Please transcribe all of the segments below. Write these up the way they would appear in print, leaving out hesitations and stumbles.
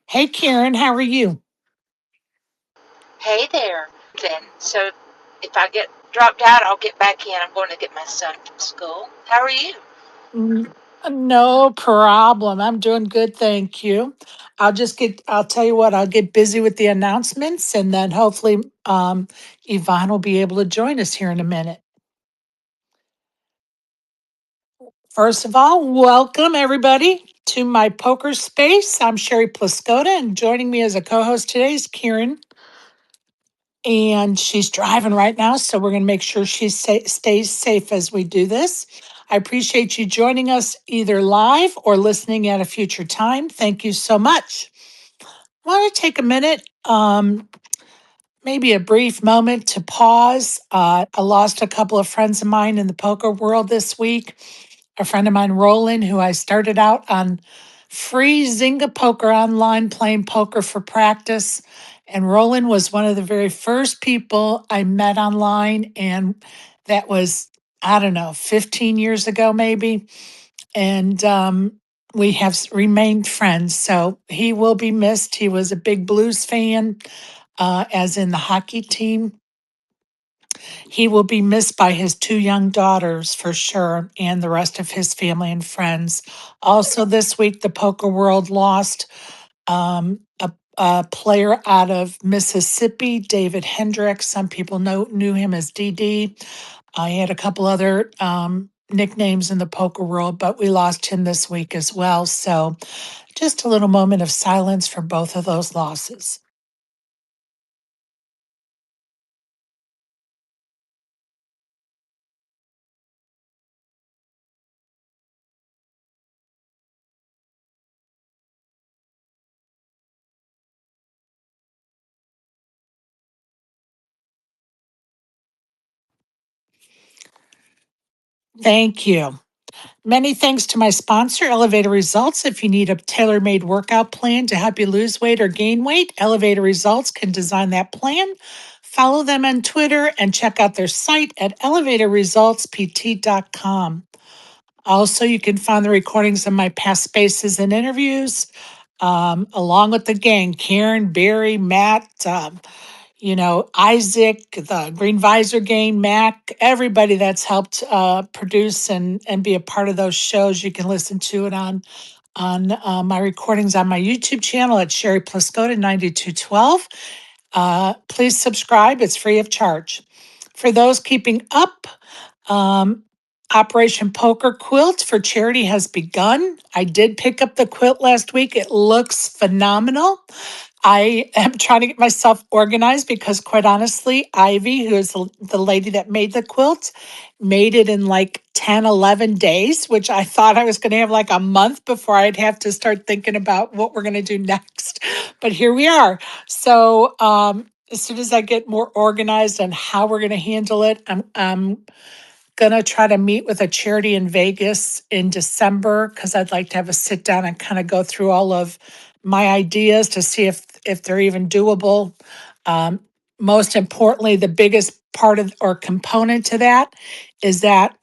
Hey Karen, how are you? Hey there, then. So if I get dropped out, I'll get back in. I'm going to get my son from school. How are you? Mm, No problem. I'm doing good, thank you. I'll tell you what, I'll get busy with the announcements and then hopefully Yvonne will be able to join us here in a minute. First of all, welcome everybody to my poker space. I'm Sherry Pluskota, and joining me as a co-host today is Karen. And she's driving right now, so we're going to make sure she stays safe as we do this. I appreciate you joining us either live or listening at a future time. Thank you so much. I want to take a minute, maybe a brief moment to pause. I lost a couple of friends of mine in the poker world this week. A friend of mine, Roland, who I started out on free Zynga Poker online playing poker for practice. And Roland was one of the very first people I met online. And that was, I don't know, 15 years ago, maybe. And we have remained friends. So he will be missed. He was a big blues fan, as in the hockey team. He will be missed by his two young daughters for sure, and the rest of his family and friends. Also, this week, the poker world lost a player out of Mississippi, David Hendricks. Some people knew him as DD. He had a couple other nicknames in the poker world, but we lost him this week as well. So, just a little moment of silence for both of those losses. Thank you. Many thanks to my sponsor, Elevator Results. If you need a tailor made workout plan to help you lose weight or gain weight, Elevator Results can design that plan. Follow them on Twitter and check out their site at elevatorresultspt.com. Also, you can find the recordings of my past spaces and interviews, along with the gang Karen, Barry, Matt, Isaac, the Green Visor Game, Mac, everybody that's helped produce and be a part of those shows. You can listen to it on my recordings on my YouTube channel at Sherry Pluskota 9212. Please subscribe; it's free of charge. For those keeping up, um, Operation Poker Quilt for charity has begun. I did pick up the quilt last week. It looks phenomenal. I am trying to get myself organized because, quite honestly, Ivy, who is the lady that made the quilt, made it in like 10, 11 days, which I thought I was going to have like a month before I'd have to start thinking about what we're going to do next. But here we are. So, as soon as I get more organized on how we're going to handle it, I'm going to try to meet with a charity in Vegas in December because I'd like to have a sit down and kind of go through all of my ideas to see if they're even doable. Um, Most importantly, the biggest part of or component to that is that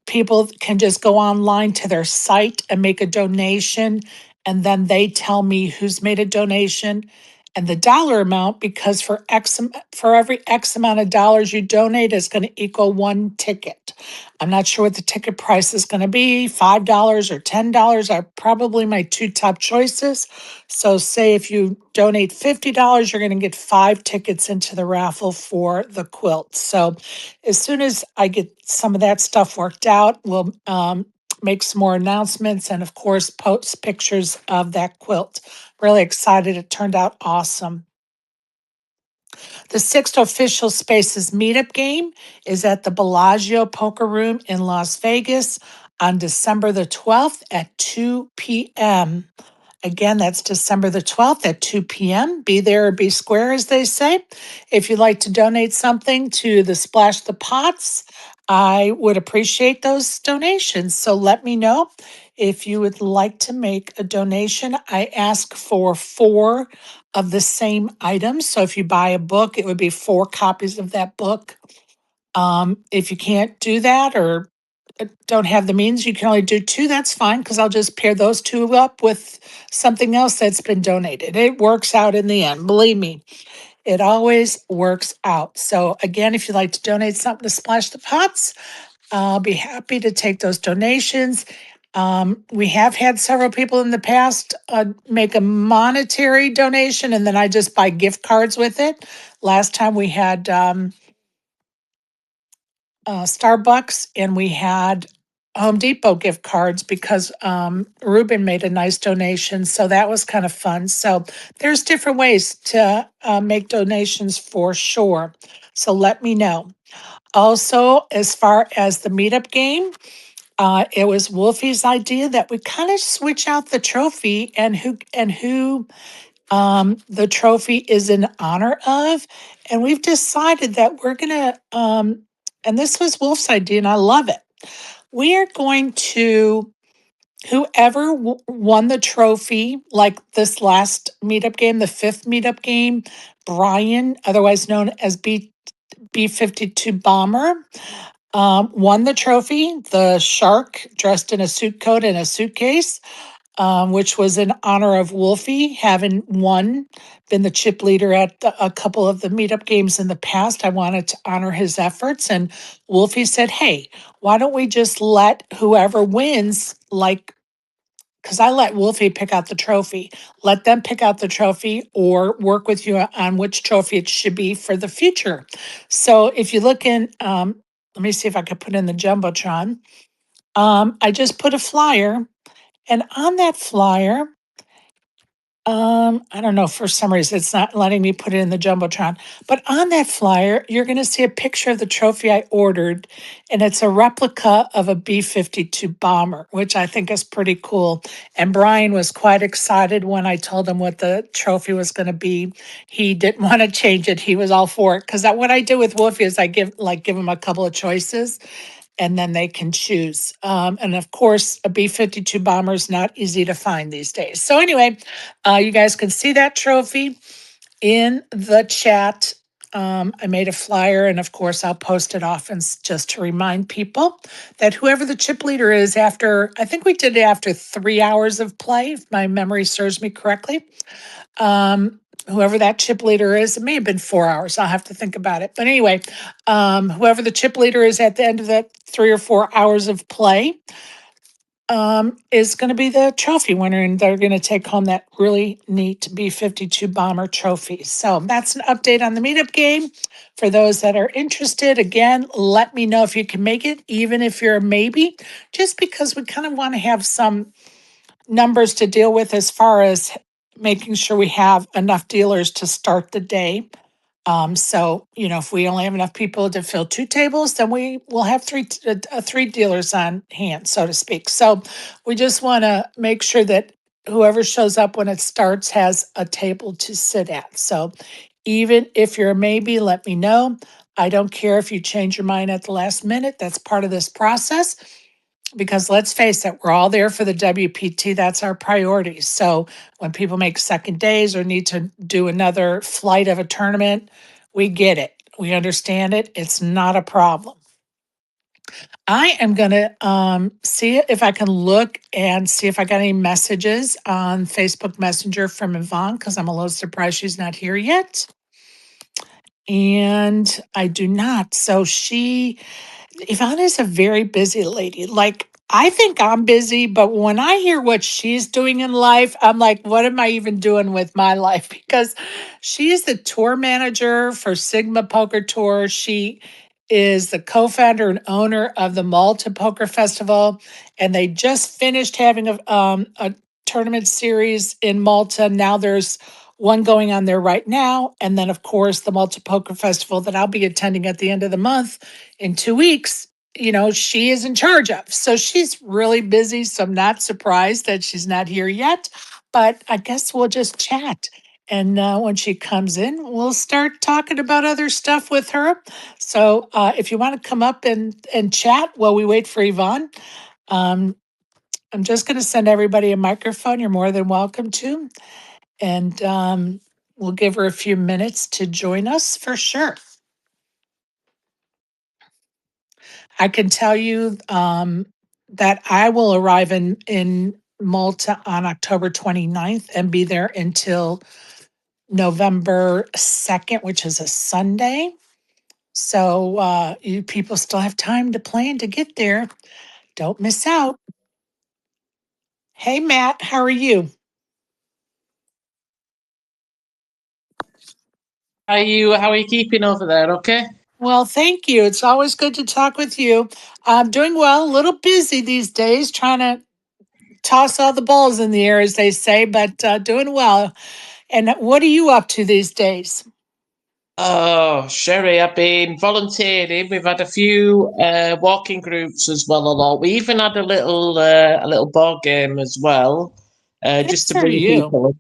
people can just go online to their site and make a donation, and then they tell me who's made a donation and the dollar amount, because for every x amount of dollars you donate is going to equal one ticket. I'm not sure what the ticket price is going to be, $5 or $10 are probably my two top choices. So say if you donate $50, you're going to get 5 tickets into the raffle for the quilt. So as soon as I get some of that stuff worked out, we'll make some more announcements and, of course, post pictures of that quilt. Really excited. It turned out awesome. The sixth official Spaces meetup game is at the Bellagio Poker Room in Las Vegas on December the 12th at 2 p.m. Again, that's December the 12th at 2 p.m. Be there or be square, as they say. If you'd like to donate something to the Splash the Pots, I would appreciate those donations. So let me know if you would like to make a donation. I ask for 4 of the same items. So if you buy a book, it would be 4 copies of that book. If you can't do that, or don't have the means, you can only do two, that's fine, because I'll just pair those two up with something else that's been donated. It works out in the end, believe me. It always works out. So again, if you'd like to donate something to Splash the Pots, I'll be happy to take those donations. We have had several people in the past make a monetary donation, and then I just buy gift cards with it. Last time we had Starbucks, and we had Home Depot gift cards because Ruben made a nice donation. So that was kind of fun. So there's different ways to make donations for sure. So let me know. Also, as far as the meetup game, it was Wolfie's idea that we kind of switch out the trophy and who the trophy is in honor of. And we've decided that we're going to, and this was Wolf's idea, and I love it. We are going to, whoever won the trophy, like this last meetup game, the fifth meetup game, Brian, otherwise known as B-52 Bomber, won the trophy. The shark dressed in a suit coat and a suitcase, which was in honor of Wolfie having been the chip leader at a couple of the meetup games in the past. I wanted to honor his efforts. And Wolfie said, hey, why don't we just let whoever wins, like, because I let Wolfie pick out the trophy, let them pick out the trophy or work with you on which trophy it should be for the future. So if you look in, let me see if I could put in the Jumbotron. I just put a flyer, and on that flyer, I don't know, for some reason it's not letting me put it in the Jumbotron. But on that flyer, you're going to see a picture of the trophy I ordered, and it's a replica of a B-52 bomber, which I think is pretty cool. And Brian was quite excited when I told him what the trophy was going to be. He didn't want to change it. He was all for it, because what I do with Wolfie is I give him a couple of choices, and then they can choose. And of course, a B-52 bomber is not easy to find these days. So anyway, you guys can see that trophy in the chat. I made a flyer, and of course, I'll post it often just to remind people that whoever the chip leader is after, I think we did it after 3 hours of play, if my memory serves me correctly. Whoever that chip leader is, it may have been 4 hours. I'll have to think about it. But anyway, whoever the chip leader is at the end of that 3 or 4 hours of play is going to be the trophy winner, and they're going to take home that really neat B-52 bomber trophy. So that's an update on the meetup game. For those that are interested, again, let me know if you can make it, even if you're a maybe, just because we kind of want to have some numbers to deal with as far as making sure we have enough dealers to start the day. So, if we only have enough people to fill 2 tables, then we will have three dealers on hand, so to speak. So we just want to make sure that whoever shows up when it starts has a table to sit at. So even if you're a maybe, let me know. I don't care if you change your mind at the last minute. That's part of this process, because let's face it, we're all there for the WPT. That's our priority. So when people make second days or need to do another flight of a tournament, we get it. We understand it. It's not a problem. I am going to see if I can look and see if I got any messages on Facebook Messenger from Ivonne, because I'm a little surprised she's not here yet. And I do not. So Ivonne is a very busy lady. Like, I think I'm busy, but when I hear what she's doing in life, I'm like, what am I even doing with my life? Because she is the tour manager for Sigma Poker Tour. She is the co-founder and owner of the Malta Poker Festival, and they just finished having a tournament series in Malta. Now there's one going on there right now, and then of course the Malta Poker Festival that I'll be attending at the end of the month in 2 weeks. She is in charge of. So she's really busy. So I'm not surprised that she's not here yet. But I guess we'll just chat. And when she comes in, we'll start talking about other stuff with her. So if you want to come up and chat while we wait for Ivonne, um, I'm just going to send everybody a microphone. You're more than welcome to. And we'll give her a few minutes to join us for sure. I can tell you that I will arrive in Malta on October 29th and be there until November 2nd, which is a Sunday. So you people still have time to plan to get there. Don't miss out. Hey, Matt, how are you? How are you keeping over there? Okay. Well, thank you. It's always good to talk with you. I'm doing well, a little busy these days, trying to toss all the balls in the air, as they say, but doing well. And what are you up to these days? Oh, Sherry, I've been volunteering. We've had a few walking groups as well. A lot. We even had a little board game as well, Good just to for bring you. people in.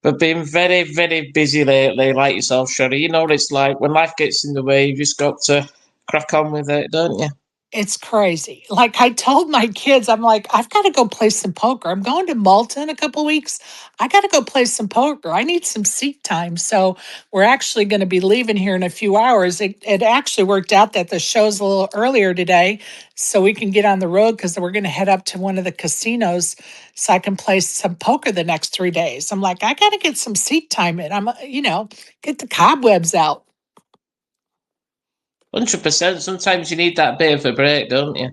We've been very, very busy lately, like yourself, Sherry. You know what it's like when life gets in the way. You just got to crack on with it, don't you? It's crazy. Like I told my kids, I'm like, I've got to go play some poker. I'm going to Malta in a couple weeks. I got to go play some poker. I need some seat time. So we're actually going to be leaving here in a few hours. It actually worked out that the show's a little earlier today, so we can get on the road because we're going to head up to one of the casinos so I can play some poker the next 3 days. I'm like, I got to get some seat time in. Get the cobwebs out. 100%. Sometimes you need that bit of a break, don't you?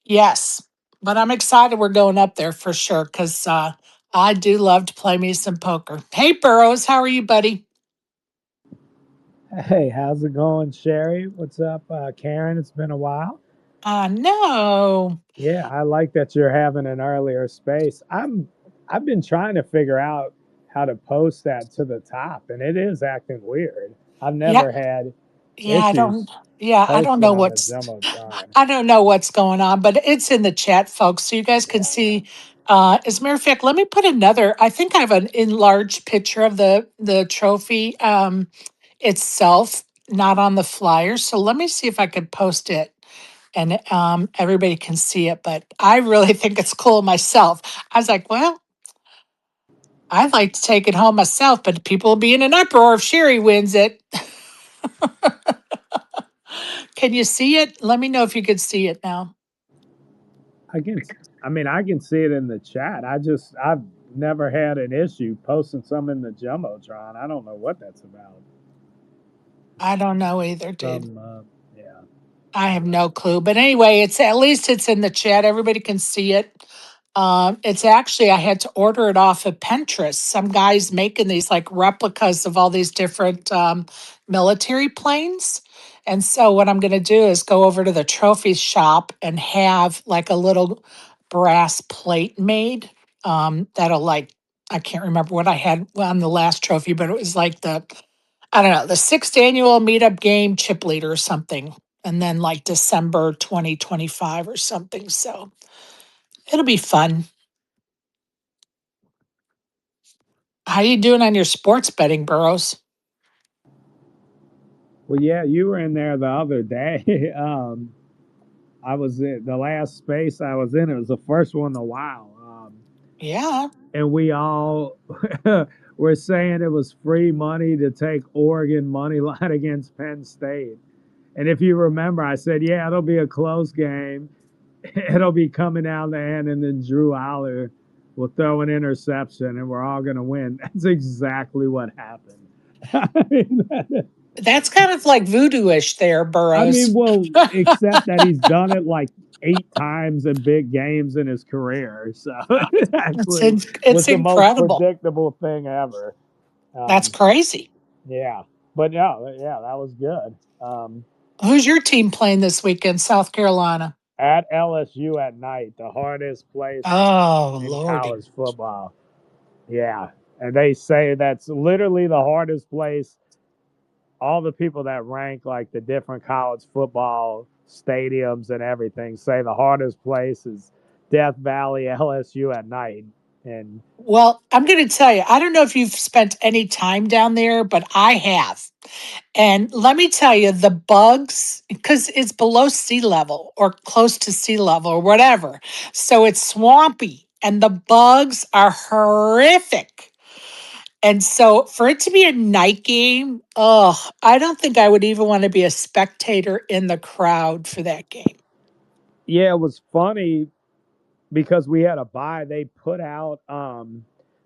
Yes, but I'm excited we're going up there for sure because I do love to play me some poker. Hey, Burrows, how are you, buddy? Hey, how's it going, Sherry? What's up, Karen? It's been a while. No. Yeah, I like that you're having an earlier space. I've been trying to figure out how to post that to the top, and it is acting weird. I've Yeah, never had yeah, I don't. issues Yeah, I don't posting know on the what's. Jumbotron. I don't know what's going on, but it's in the chat, folks, so you guys can Yeah, see. As a matter of fact, let me put another. I think I have an enlarged picture of the trophy itself, not on the flyer. So let me see if I could post it and everybody can see it. But I really think it's cool myself. I was like, well, I'd like to take it home myself, but people will be in an uproar if Sherry wins it. Can you see it? Let me know if you could see it now. I can. I mean, I can see it in the chat. I've never had an issue posting some in the Jumbotron. I don't know what that's about. I don't know either, dude. Some, yeah. I I have don't know. no clue. But anyway, it's at least it's in the chat. Everybody can see it. It's actually I had to order it off of Pinterest. Some guys making these like replicas of all these different military planes. And so what I'm going to do is go over to the trophy shop and have like a little brass plate made. That'll like I can't remember what I had on the last trophy, but it was like the I don't know, the sixth annual meetup game chip leader or something. And then like December 2025 or something. So it'll be fun. How you doing on your sports betting, Burrows? Well, yeah, you were in there the other day. I was in the last space I was in. It was the first one in a while, Yeah. and we all were saying it was free money to take Oregon money line against Penn State. And if you remember, I said, "Yeah, it'll be a close game. It'll be coming down the end, and then Drew Aller will throw an interception, and we're all going to win." That's exactly what happened. I mean, That's kind of like voodoo-ish there, I mean, Burrows. well, except that he's done it like 8 times in big games in his career. So it actually It's was the most incredible. predictable thing ever. That's Um, crazy. yeah, but yeah, that was good. Who's your team playing this weekend? South Carolina. At LSU at night, the hardest place Oh, in Lordy. college football. Yeah, and they say that's literally the hardest place. All the people that rank like the different college football stadiums and everything say the hardest place is Death Valley, LSU at night. And Well, I'm going to tell you, I don't know if you've spent any time down there, but I have. And let me tell you, the bugs, because it's below sea level or close to sea level or whatever. So it's swampy and the bugs are horrific. And so for it to be a night game, oh, I don't think I would even want to be a spectator in the crowd for that game. Yeah, it was funny because we had a bye. They put out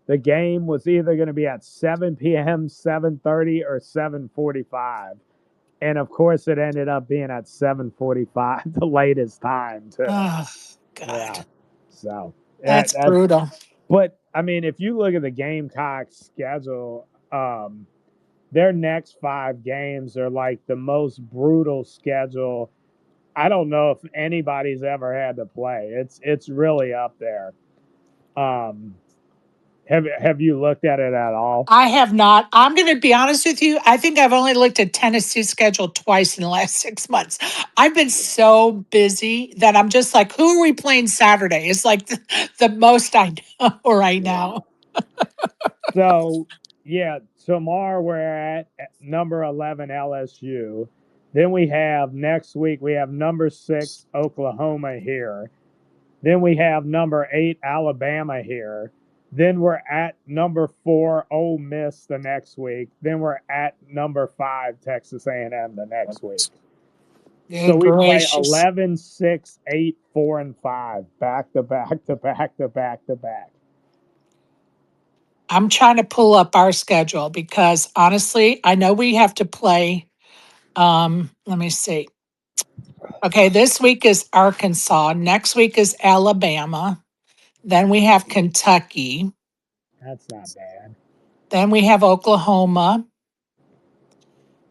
the game was either going to be at 7 p.m., 7:30, or 7:45. And of course it ended up being at 7:45, the latest time too. Oh, Yeah. God. So That's that's brutal. but I mean, if you look at the Gamecocks schedule, their next 5 games are like the most brutal schedule I don't know if anybody's ever had to play. It's really up there. Um, have you looked at it at all? I have not. I'm going to be honest with you. I think I've only looked at Tennessee's schedule twice in the last 6 months. I've been so busy that I'm just like, who are we playing Saturday? It's like the most I know right Yeah. now. So yeah, tomorrow we're at number 11 LSU. Then we have next week we have number 6 Oklahoma here. Then we have number 8 Alabama here. Then we're at number 4 Ole Miss the next week. Then we're at number 5 Texas A&M the next week. So Good we play gracious. 11, 6, 8, 4, and 5 back to back to back to back to back. I'm trying to pull up our schedule because honestly, I know we have to play. Let me see. Okay, this week is Arkansas. Next week is Alabama. Then we have Kentucky. That's not bad. Then we have Oklahoma.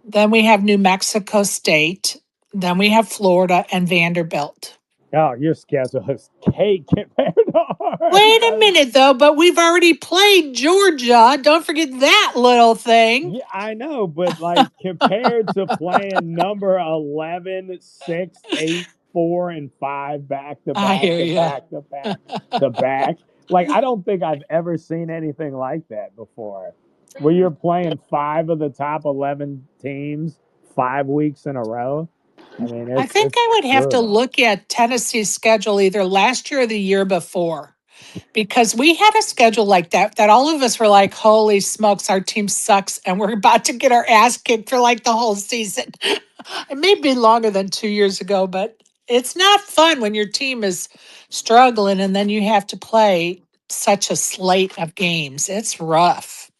Then we have New Mexico State. Then we have Florida and Vanderbilt. Oh, your schedule is cake compared to ours. Wait a minute, though, but we've already played Georgia. Don't forget that little thing. Yeah, I know, but like compared to playing number 11, 6, 8, 4, and 5 back to I back hear to you. back to back to back, like I don't think I've ever seen anything like that before. Where you're playing 5 of the top 11 teams 5 weeks in a row. I mean, I think it's I would have to brutal. look at Tennessee's schedule either last year or the year before because we had a schedule like that all of us were like, holy smokes, our team sucks and we're about to get our ass kicked for like the whole season. It may be longer than 2 years ago, but it's not fun when your team is struggling and then you have to play such a slate of games. It's rough.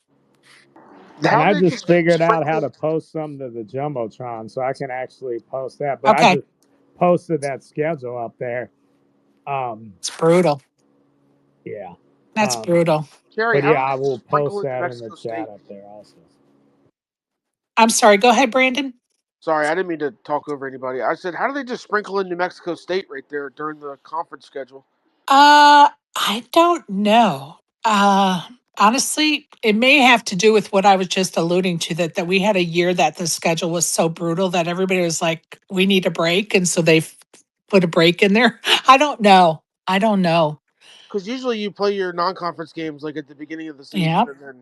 And How I they just just figured out how sprinkle? to post some to the Jumbotron so I can actually post that. But I Okay, just posted that schedule up there. Um, it's brutal. yeah. That's Um, brutal. Jerry, but how yeah, do I they will just sprinkle post in New that in the Mexico chat State? up there also. I'm sorry. Go ahead, Brandon. Sorry, I didn't mean to talk over anybody. I said, how do they just sprinkle in New Mexico State right there during the conference schedule? I don't know. Honestly, it may have to do with what I was just alluding to that we had a year that the schedule was so brutal that everybody was like, we need a break. And so they put a break in there. I don't know. I don't know. Because usually you play your non-conference games like at the beginning of the season, Yeah. and then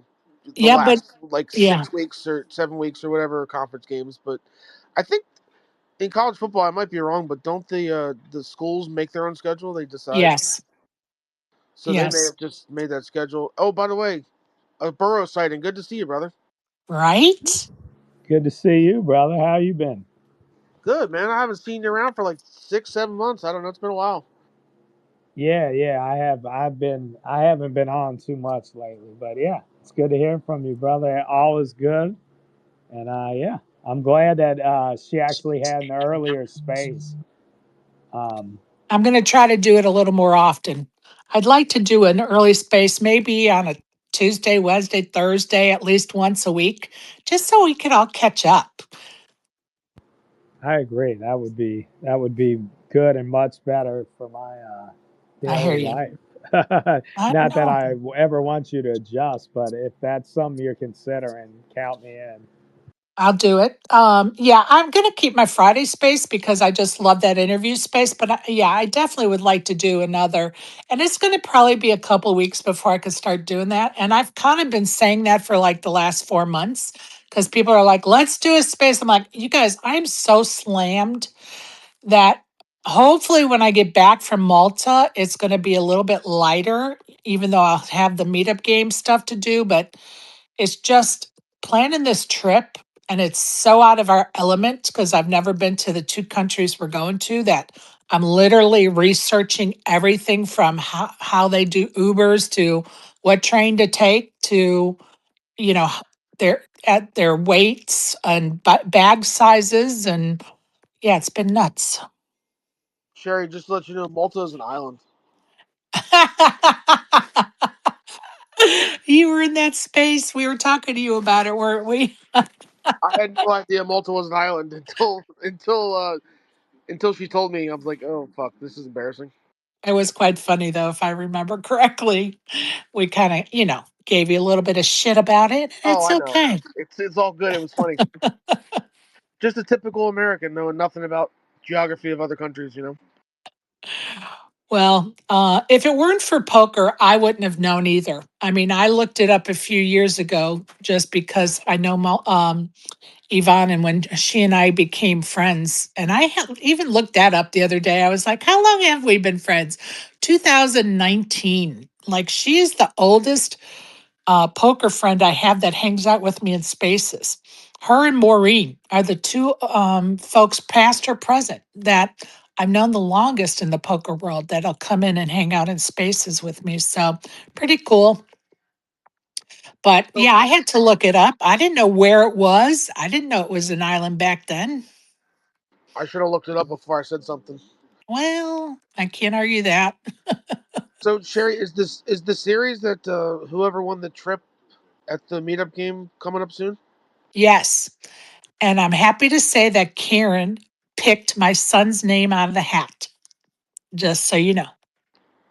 the Yeah. But last like yeah. 6 weeks or 7 weeks or whatever are conference games. But I think in college football, I might be wrong, but don't the schools make their own schedule? They decide. Yes. So they may Yes. have just made that schedule. Oh, by the way, a Burrow sighting. Good to see you, brother. Right. Good to see you, brother. How you been? Good, man. I haven't seen you around for like 6, 7 months. I don't know. It's been a while. Yeah, yeah, I have. I haven't been on too much lately, but yeah, it's good to hear from you, brother. All is good, and yeah, I'm glad that she actually had an earlier space. Um, I'm going to try to do it a little more often. I'd like to do an early space, maybe on a Tuesday, Wednesday, Thursday, at least once a week, just so we can all catch up. I agree. That would be good and much better for my I hear daily you. life. I Not that know. I ever want you to adjust, but if that's something you're considering, count me in. I'll do it. Yeah, I'm going to keep my Friday space because I just love that interview space. But yeah, I definitely would like to do another. And it's going to probably be a couple weeks before I could start doing that. And I've kind of been saying that for like the last 4 months because people are like, let's do a space. I'm like, you guys, I'm so slammed that hopefully when I get back from Malta, it's going to be a little bit lighter, even though I'll have the meetup game stuff to do. But It's just planning this trip, and it's so out of our element because I've never been to the two countries we're going to that I'm literally researching everything from how they do Ubers to what train to take to, you know, their weights and bag sizes. And yeah, it's been nuts. Sherry, just to let you know, Malta is an island. You were in that space. We were talking to you about it, weren't we? I had no idea Malta was an island until she told me. I was like, oh fuck, this is embarrassing. It was quite funny, though, if I remember correctly. We kind of, gave you a little bit of shit about it. Oh, It's I know. okay. It's all good. It was funny. Just a typical American knowing nothing about geography of other countries. Well, if it weren't for poker, I wouldn't have known either. I mean, I looked it up a few years ago just because I know Yvonne, and when she and I became friends, and I even looked that up the other day. I was like, how long have we been friends? 2019. Like, she is the oldest poker friend I have that hangs out with me in spaces. Her and Maureen are the two folks, past or present, that I've known the longest in the poker world that'll come in and hang out in spaces with me. So pretty cool. But So yeah, I had to look it up. I didn't know where it was. I didn't know it was an island back then. I should have looked it up before I said something. Well, I can't argue that. So Sherry, is the series that whoever won the trip at the meetup game coming up soon? Yes. And I'm happy to say that Karen picked my son's name out of the hat, just so you know.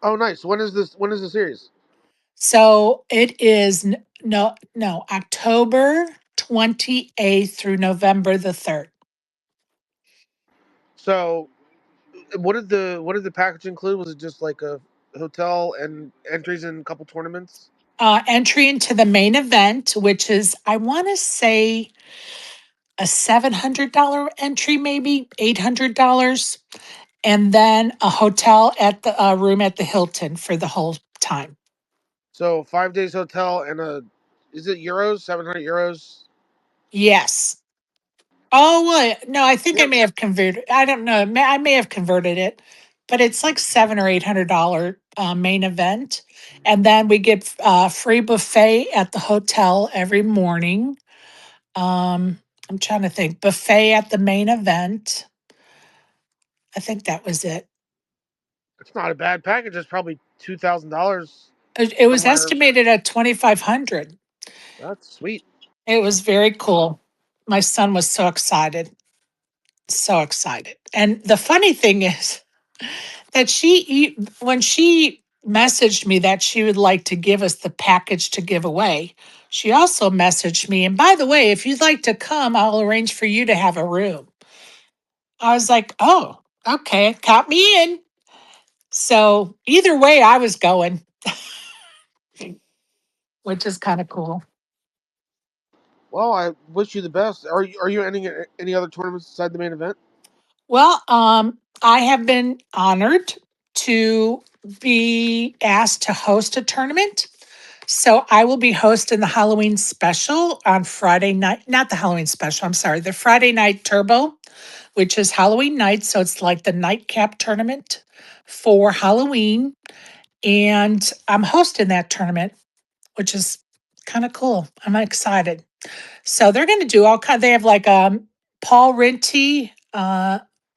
Oh, nice. When is this? When is the series? So it is no, October 28th through November the 3rd. So, what did the package include? Was it just like a hotel and entries in a couple tournaments? Entry into the main event, which is, I want to say, a $700 entry, maybe $800. And then a hotel at the room at the Hilton for the whole time. So 5 days hotel and is it euros? 700 euros. Yes. Oh, well, no, I think I Yep. may have converted. I don't know. I may have converted it, but it's like $700 or $800 main event, and then we get free buffet at the hotel every morning. I'm trying to think. Buffet at the main event. I think that was it. It's not a bad package. It's probably $2,000 It was somewhere. estimated at 2,500. That's sweet. It was very cool. My son was so excited, so excited. And the funny thing is that when she messaged me that she would like to give us the package to give away, she also messaged me, and by the way, if you'd like to come, I'll arrange for you to have a room. I was like, oh, okay, count me in. So either way, I was going, which is kind of cool. Well, I wish you the best. Are you ending any other tournaments beside the main event? Well, I have been honored to be asked to host a tournament. So I will be hosting the Halloween special on Friday night, not the Halloween special, I'm sorry, the Friday night turbo, which is Halloween night. So it's like the nightcap tournament for Halloween. And I'm hosting that tournament, which is kind of cool. I'm excited. So they're going to do all kind. They have like Paul Rinty,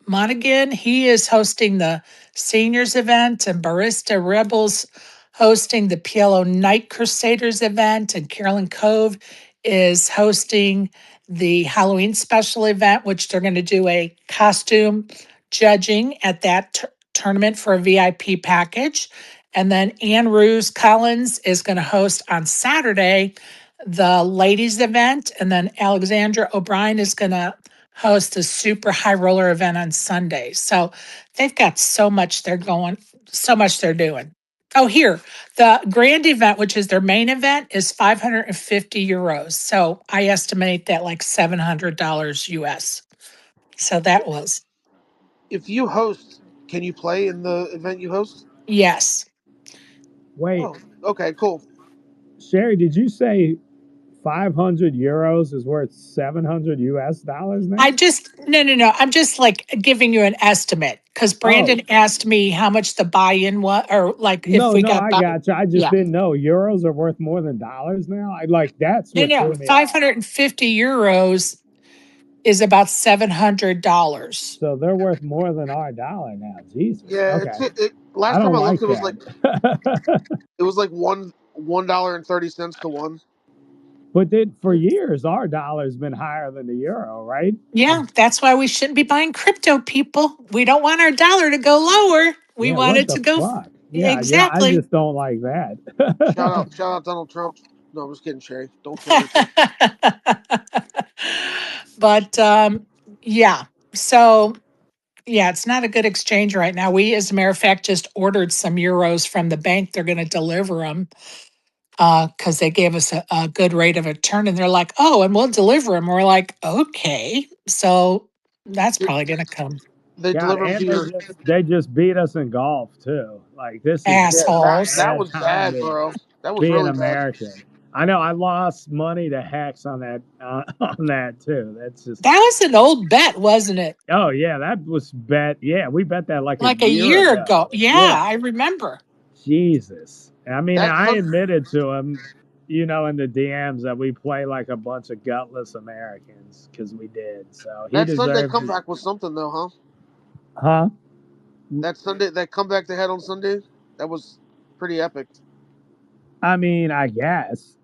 Monaghan. He is hosting the seniors event, and Barista Rebels hosting the PLO Night Crusaders event, and Carolyn Cove is hosting the Halloween special event, which they're going to do a costume judging at that tournament for a VIP package. And then Ann Ruse Collins is going to host on Saturday the ladies event, and then Alexandra O'Brien is going to host a super high roller event on Sunday. So they've got so much they're doing. Oh, here, the grand event, which is their main event, is 550 euros. So I estimate that like $700 US. So that was, If you host, can you play in the event you host? yes. Wait, Oh, okay, cool. Sherry, did you say 500 euros is worth 700 US dollars now? No. I'm just like giving you an estimate because Brandon Oh, asked me how much the buy-in was, or like if we no, got I got you. I just yeah. didn't know euros are worth more than dollars now. I like that's what No, threw me off. 550 euros is about $700. So they're worth more than our dollar now. Jesus. Yeah, Okay. I last time don't I looked, like it was like that. $1.30 to one. But then for years, our dollar's been higher than the euro, right? Yeah, that's why we shouldn't be buying crypto, people. We don't want our dollar to go lower. We Yeah, want what it the to go fuck? Yeah, I exactly. just don't like that. Shout out Donald Trump. No, I'm just kidding, Sherry. Don't kill me, please. But yeah, so yeah, it's not a good exchange right now. We, as a matter of fact, just ordered some euros from the bank. They're going to deliver them because they gave us a good rate of return, and they're like, "Oh, and we'll deliver them." We're like, "Okay," so that's They, probably going to come. they God, deliver them and to your. they just beat us in golf too. Like this is Yeah, just a Assholes. that bad was time bad, to bro. That was be an really bad. American. I know I lost money to hacks on that on that too. That's just That was an old bet, wasn't it? oh yeah, that was bet. Yeah, we bet that like a Like a year year ago. ago. Yeah, Yeah, I remember. Jesus. I mean, That I Sun- admitted to him, in the DMs that we play like a bunch of gutless Americans because we did. So he that Sunday deserved it. comeback was something though, huh? Huh? That comeback they had on Sunday, that was pretty epic. I mean, I guess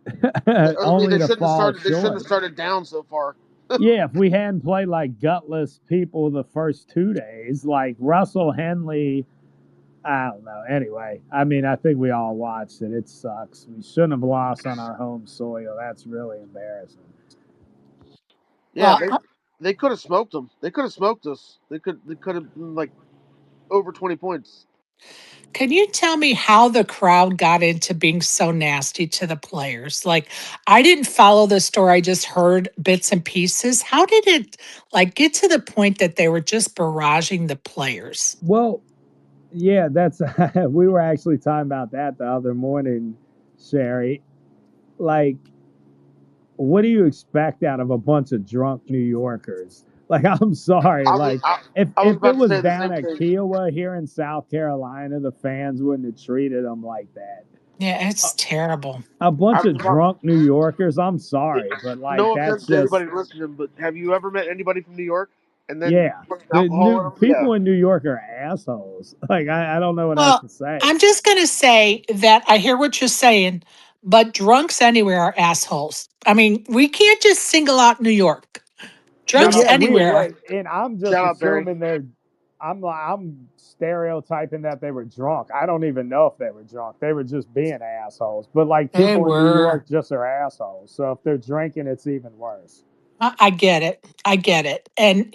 I mean, only to fall They shouldn't have short. started down so far. Yeah, if we hadn't played like gutless people the first 2 days, like Russell Henley, I don't know. Anyway, I mean, I think we all watched it. It sucks. We shouldn't have lost on our home soil. That's really embarrassing. Yeah, Well, they could have smoked them. They could have smoked us. They could have been like over 20 points. can you tell me how the crowd got into being so nasty to the players? Like, I didn't follow the story. I just heard bits and pieces. How did it like get to the point that they were just barraging the players? Well, yeah, that's we were actually talking about that the other morning, Sherry. Like, what do you expect out of a bunch of drunk New Yorkers? Like, I'm sorry. Like, I was if it about to was say the down same at thing. Kiowa here in South Carolina, the fans wouldn't have treated them like that. Yeah, it's terrible. A bunch I was of about, drunk New Yorkers. I'm sorry, but like no offense that's to just anybody listening, but have you ever met anybody from New York and then yeah. put The alcohol new in them? Yeah, people in New York are assholes. Like I don't know what else Well, to say. I'm just going to say that I hear what you're saying, but drunks anywhere are assholes. I mean, we can't just single out New York. Well, Drunks yeah, anywhere. and I'm just shout out Barry. assuming they're. I'm stereotyping that they were drunk. I don't even know if they were drunk. They were just being assholes. But like They people in New were. York just are assholes. So if they're drinking, it's even worse. I get it. I get it. And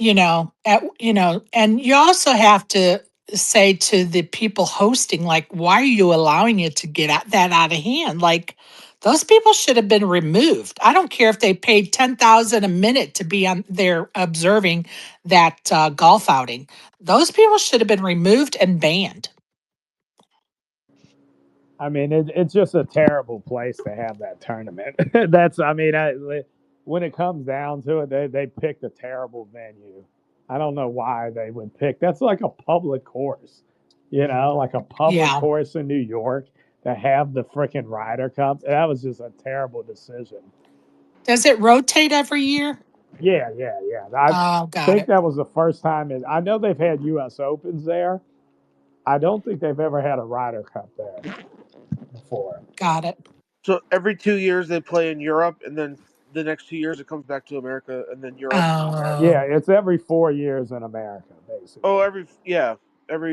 and you also have to say to the people hosting, like, why are you allowing it to get that out of hand? Like, those people should have been removed. I don't care if they paid 10,000 a minute to be on there observing that golf outing. Those people should have been removed and banned. I mean, it's just a terrible place to have that tournament. That's, I mean, when it comes down to it, they picked a terrible venue. I don't know why they would pick. That's like a public course, like a public Yeah. course in New York to have the freaking Ryder Cup. That was just a terrible decision. Does it rotate every year? Yeah. I Oh, got think it. that was the first time. I know they've had U.S. Opens there. I don't think they've ever had a Ryder Cup there before. Got it. So every 2 years they play in Europe, and then the next 2 years it comes back to America, and then Europe. Yeah, Oh, it's every 4 years in America, Oh, basically.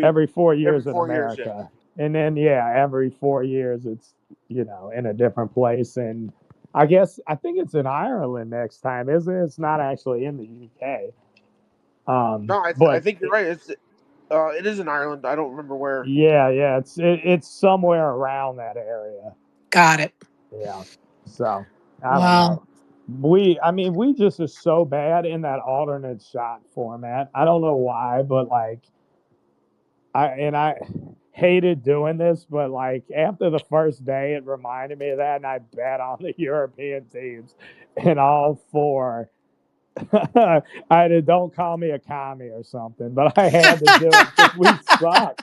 Every four every years in 4 years. Yeah. America. And then, yeah, every 4 years it's, in a different place. And I think it's in Ireland next time, isn't it? It's not actually in the UK. No, I But think you're right. It is in Ireland. I don't remember where. yeah, it's somewhere around that area. got it. Yeah. So I don't Well, know. I mean, we just are so bad in that alternate shot format. I don't know why, but like, I hated doing this, but like after the first day, it reminded me of that, and I bet on the European teams in all four. Don't call me a commie or something, but I had to do it because we suck.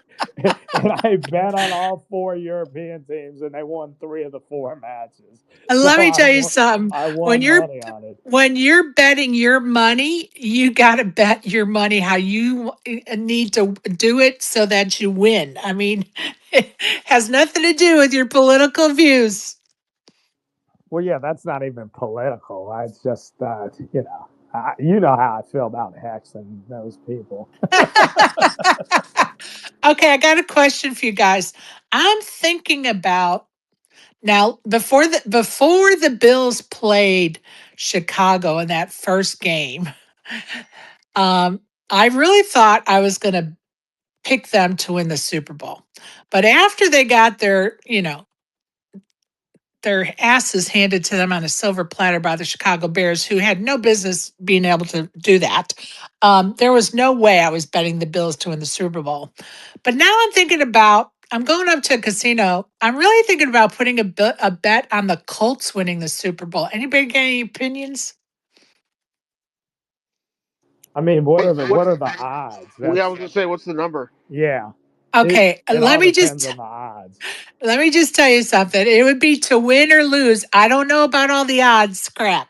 And I bet on all four European teams, and they won three of the four matches. And So let me tell you something. I When won you're money on it. when you're betting your money, you got to bet your money how you need to do it so that you win. I mean, it has nothing to do with your political views. Well, yeah, that's not even political. It's just, you know how I feel about Hex and those people. Okay, I got a question for you guys. I'm thinking about now before the Bills played Chicago in that first game. I really thought I was going to pick them to win the Super Bowl. But after they got their asses handed to them on a silver platter by the Chicago Bears, who had no business being able to do that. There was no way I was betting the Bills to win the Super Bowl. But now I'm going up to a casino. I'm really thinking about putting a bet on the Colts winning the Super Bowl. Anybody got any opinions? I mean, what Wait, are the odds? I That's was gonna say, what's the number? yeah. It Okay, it all depends on the odds. let me just tell you something. It would be to win or lose. I don't know about all the odds crap.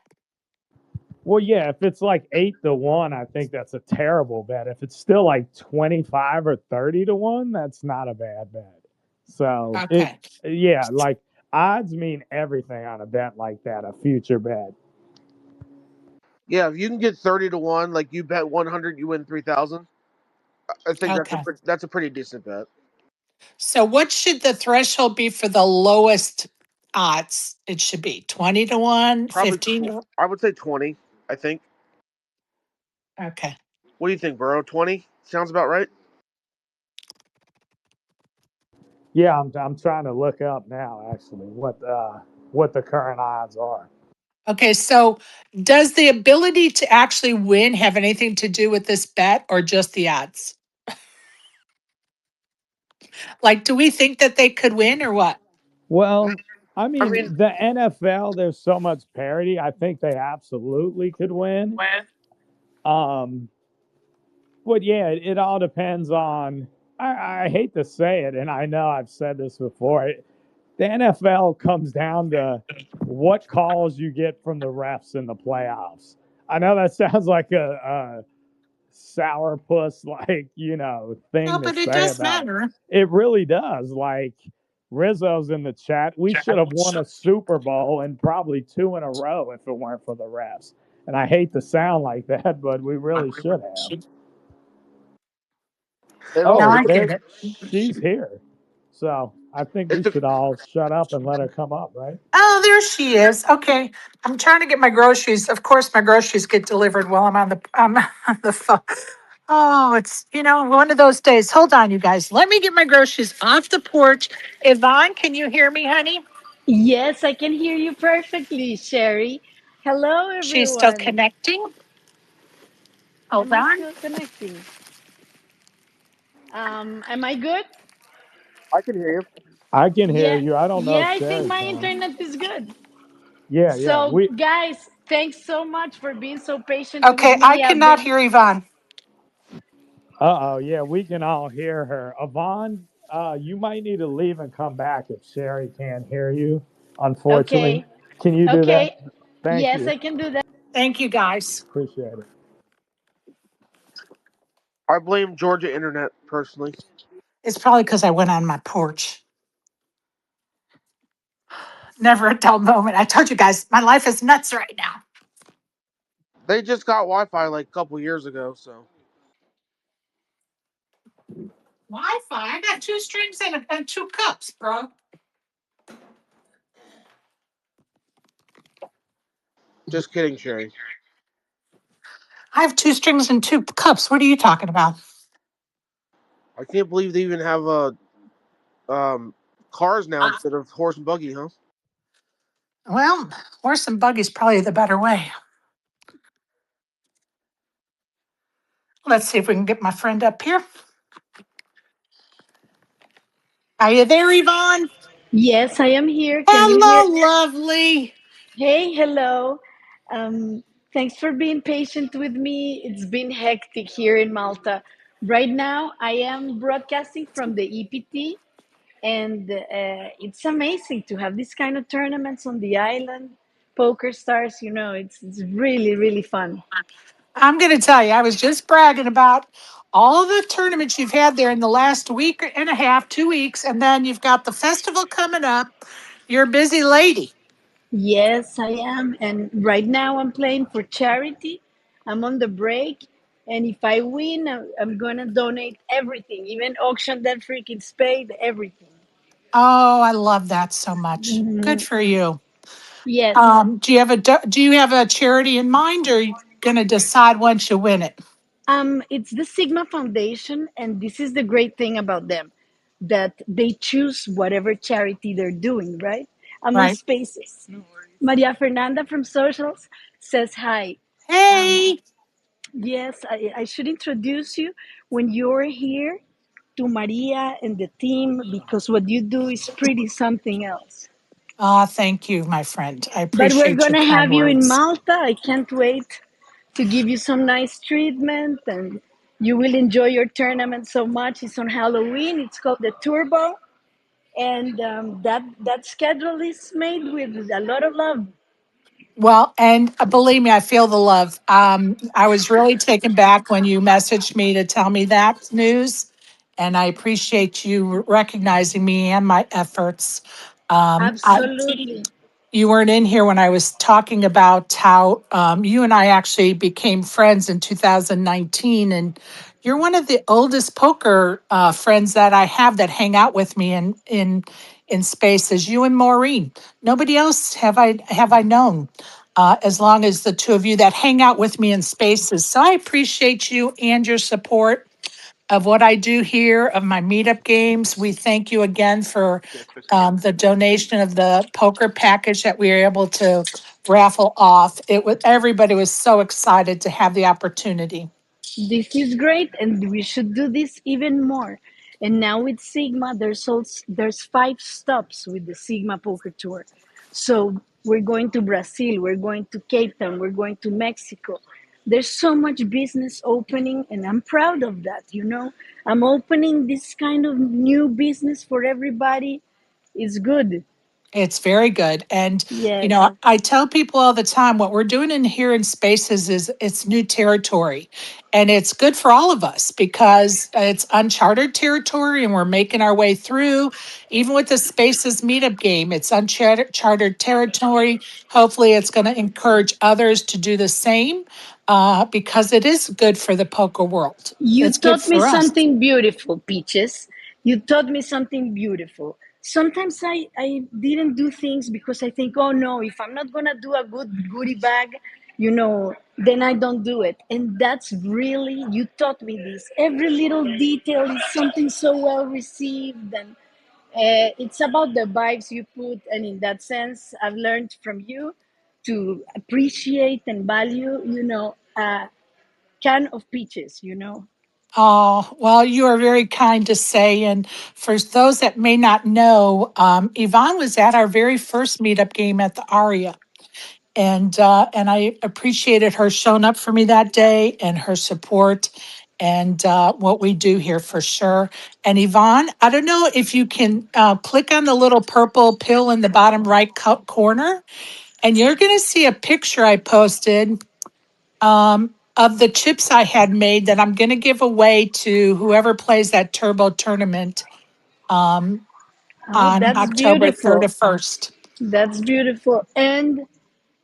Well, yeah, if it's like 8-1, I think that's a terrible bet. If it's still like 25 or 30-1, that's not a bad bet. So Okay. yeah, like odds mean everything on a bet like that, a future bet. Yeah, if you can get 30 to 1, like you bet 100, you win 3,000. I think Okay. that's a pretty decent bet. So what should the threshold be for the lowest odds? It should be 20 to 1, Probably, 15 to 1. I would say 20. I think. Okay. What do you think, Burrow? 20 sounds about right. Yeah, I'm trying to look up now actually what the current odds are. Okay. So does the ability to actually win have anything to do with this bet or just the odds? Like, do we think that they could win or what? Well, I I mean, mean, the NFL, there's so much parity. I think they absolutely could win. Um, but yeah, it all depends on. I hate to say it, and I know I've said this before. The NFL comes down to what calls you get from the refs in the playoffs. I know that sounds like a sourpuss, like No, thing to but it say does about it. matter. It really does. Like Rizzo's in the chat. We should have won a Super Bowl and probably two in a row if it weren't for the refs. And I hate to sound like that, but we really should have. No, Oh, I get there it. she's here. So I think we it's a, should all shut up and let her come up, right? Oh, there she is. Okay. I'm trying to get my groceries. Of course, my groceries get delivered while I'm on the phone. Oh, it's one of those days. Hold on, you guys. Let me get my groceries off the porch. Yvonne, can you hear me, honey? Yes, I can hear you perfectly, Sherry. Hello, She's still everyone. connecting. Hold Am I on. still connecting? Am I good? I can hear you. I can hear Yeah, you. I don't know yeah, if I think Sherry my can. internet is good. Yeah. So, We guys, thanks so much for being so patient with Okay, I me. I've cannot been hear Yvonne. Uh-oh, yeah, we can all hear her. Yvonne, you might need to leave and come back if Sherry can't hear you, unfortunately. okay. Can you do that? Okay. Thank Yes, you. I can do that. Thank you, guys. Appreciate it. I blame Georgia Internet personally. It's probably because I went on my porch. Never a dull moment. I told you guys, my life is nuts right now. They just got Wi-Fi like a couple years ago, so Wi-Fi. I got two strings and two cups, bro. just kidding, Sherry. I have two strings and two cups. What are you talking about? I can't believe they even have um cars now instead of horse and buggy, huh? Well, horse and buggy's probably the better way. Let's see if we can get my friend up here. Are you there, Yvonne? Yes, I am here. Can you hear? Hello, lovely. Hey, hello. Thanks for being patient with me. It's been hectic here in Malta. Right now, I am broadcasting from the EPT, and it's amazing to have this kind of tournaments on the island. Poker Stars, it's really, really fun. I'm going to tell you, I was just bragging about all the tournaments you've had there in the last week and a half, 2 weeks, and then you've got the festival coming up. You're a busy lady. Yes, I am. And right now I'm playing for charity. I'm on the break. And if I win, I'm going to donate everything, even auction that freaking spade, everything. Oh, I love that so much. Good Mhm. for you. Yes. Do you have a charity in mind, or are you going to decide once you win it? It's the Sigma Foundation, and this is the great thing about them, that they choose whatever charity they're doing, right? I'm on Right. Spaces. Maria Fernanda from Socials says hi. Um, Hey. yes, I should introduce you when you're here to Maria and the team because what you do is pretty something else. Thank you, my friend. I But we're appreciate your gonna kind have you in words. Malta. I can't wait to give you some nice treatment and you will enjoy your tournament so much. It's on Halloween. It's called the Turbo, and that schedule is made with a lot of love. Well, and believe me, I feel the love. I was really taken back when you messaged me to tell me that news, and I appreciate you recognizing me and my efforts. I Absolutely. You weren't in here when I was talking about how you and I actually became friends in 2019, and you're one of the oldest poker friends that I have that hang out with me in spaces. You and Maureen. Nobody else have I known as long as the two of you that hang out with me in spaces. So I appreciate you and your support of what I do here, of my meetup games. We thank you again for the donation of the poker package that we were able to raffle off. Everybody was so excited to have the opportunity. This is great, and we should do this even more. And now with Sigma, there's 5 stops with the Sigma Poker Tour. So we're going to Brazil, we're going to Cape Town, we're going to Mexico. There's so much business opening, and I'm proud of that. I'm opening this kind of new business for everybody. It's good. It's very good. And, Yes. I tell people all the time what we're doing in here in spaces is it's new territory. And it's good for all of us because it's uncharted territory and we're making our way through. Even with the spaces meetup game, it's uncharted territory. Hopefully, it's going to encourage others to do the same because it is good for the poker world. You It's good taught me for us. something beautiful, Peaches. You taught me something beautiful. Sometimes I didn't do things because I think, oh no, if I'm not gonna do a good goodie bag, then I don't do it. And that's really, you taught me this. Every little detail is something so well received, and it's about the vibes you put. And in that sense, I've learned from you to appreciate and value, a can of peaches. Oh, well, you are very kind to say. And for those that may not know, Yvonne was at our very first meetup game at the Aria. And I appreciated her showing up for me that day and her support and what we do here for sure. And Yvonne, I don't know if you can click on the little purple pill in the bottom right corner, and you're going to see a picture I posted of the chips I had made that I'm going to give away to whoever plays that turbo tournament um, Oh, on that's October beautiful. 31st. That's beautiful. And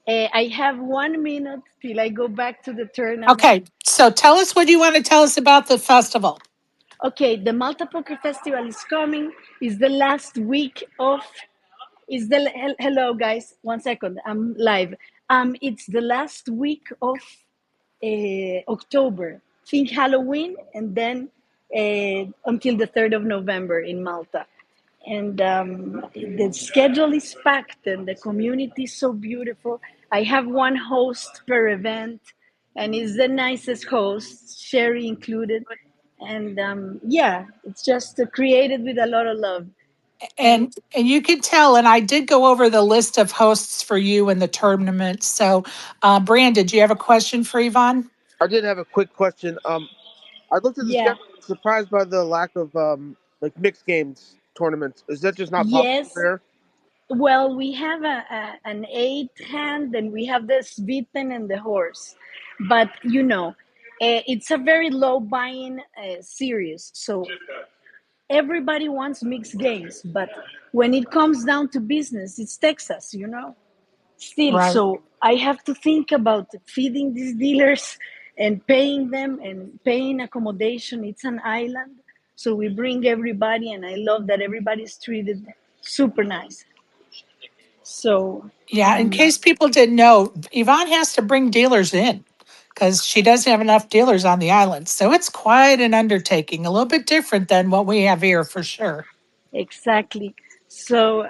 I have 1 minute till I go back to the tournament. Okay, so tell us what you want to tell us about the festival. Okay, the Malta Poker Festival is coming. It's the last week of. Hello guys. 1 second. I'm live. It's the last week of October. Think Halloween, and then until the 3rd of November in Malta. And the schedule is packed and the community is so beautiful. I have one host per event, and he's the nicest host, Sherry included. And yeah, it's just created with a lot of love. And you could tell, and I did go over the list of hosts for you in the tournament. So, Brandon, do you have a question for Yvonne? I did have a quick question. I looked at the Yeah. schedule. I was surprised by the lack of like mixed games tournaments. Is that just not possible Yes. there? Well, we have an eight hand, and we have the Sviten and the horse, but it's a very low buy-in series. So everybody wants mixed games, but when it comes down to business, it's Texas. Still, Right. so I have to think about feeding these dealers and paying them and paying accommodation. It's an island, so we bring everybody, and I love that everybody's treated super nice. So, Yeah. In case people didn't know, Yvonne has to bring dealers in because she doesn't have enough dealers on the island. So it's quite an undertaking, a little bit different than what we have here for sure. exactly. So,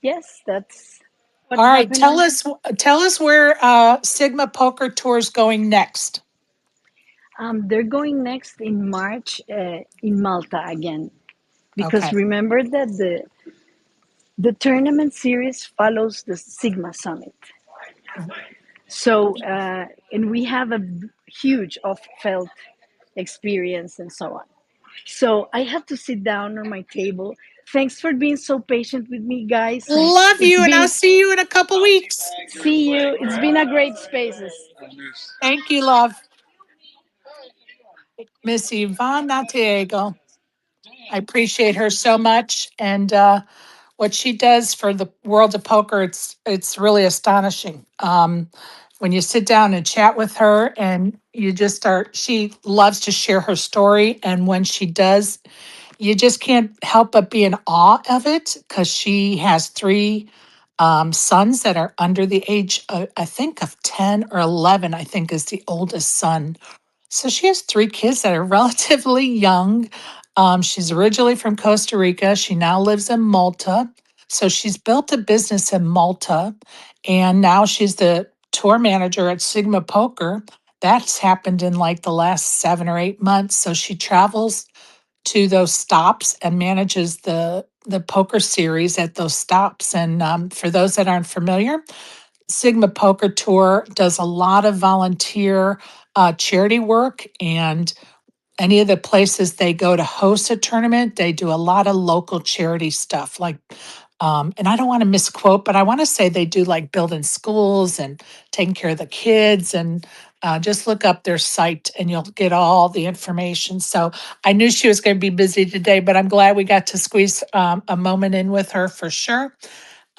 yes, that's All what's right. Tell happening. us, tell us where Sigma Poker Tour is going next. They're going next in March in Malta again, because Okay. remember that the tournament series follows the Sigma Summit. So, and we have a huge off-felt experience and so on. So I have to sit down on my table. Thanks for being so patient with me, guys. And Love it's you, and I'll been, see you in a couple weeks. see you. It's been a great spaces. Thank you, love. Miss Yvonne Montealegre. I appreciate her so much, and what she does for the world of poker, it's really astonishing. When you sit down and chat with her, and you just start, she loves to share her story, and when she does, you just can't help but be in awe of it because she has three sons that are under the age, I think, of 10 or 11. I think is the oldest son, so she has three kids that are relatively young. She's originally from Costa Rica. She now lives in Malta. So she's built a business in Malta, and now she's the tour manager at Sigma Poker. That's happened in like the last 7 or 8 months. So she travels to those stops and manages the poker series at those stops. And for those that aren't familiar, Sigma Poker Tour does a lot of volunteer charity work, and any of the places they go to host a tournament, they do a lot of local charity stuff. Like, and I don't want to misquote, but I want to say they do like building schools and taking care of the kids. And just look up their site and you'll get all the information. So I knew she was going to be busy today, but I'm glad we got to squeeze a moment in with her for sure.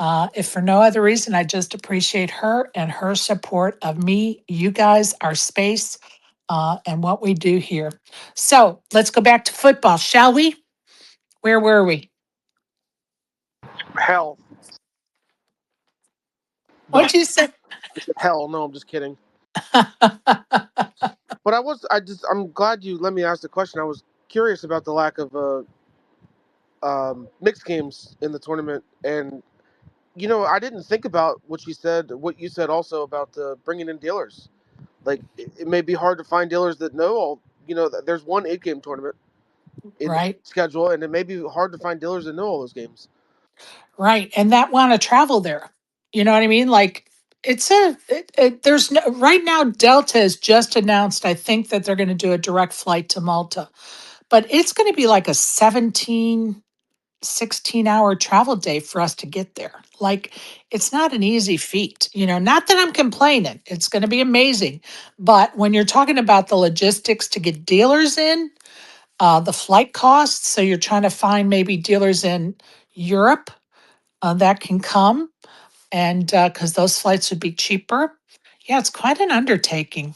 If for no other reason, I just appreciate her and her support of me, you guys, our space, and what we do here. So let's go back to football, shall we? Where were we? Hell, but What'd you say? I said hell. No, I'm just kidding. But I'm glad you let me ask the question. I was curious about the lack of mixed games in the tournament, and I didn't think about what you said also about bringing in dealers. Like it may be hard to find dealers that know all. There's one 8 game tournament in the Right, schedule, and it may be hard to find dealers that know all those games. right. And that want to travel there. You know what I mean? Like, there's no, right now, Delta has just announced, I think, that they're going to do a direct flight to Malta, but it's going to be like a 16-hour travel day for us to get there. Like, it's not an easy feat. Not that I'm complaining, it's going to be amazing. But when you're talking about the logistics to get dealers in, the flight costs, so you're trying to find maybe dealers in Europe that can come, and because those flights would be cheaper. Yeah, it's quite an undertaking.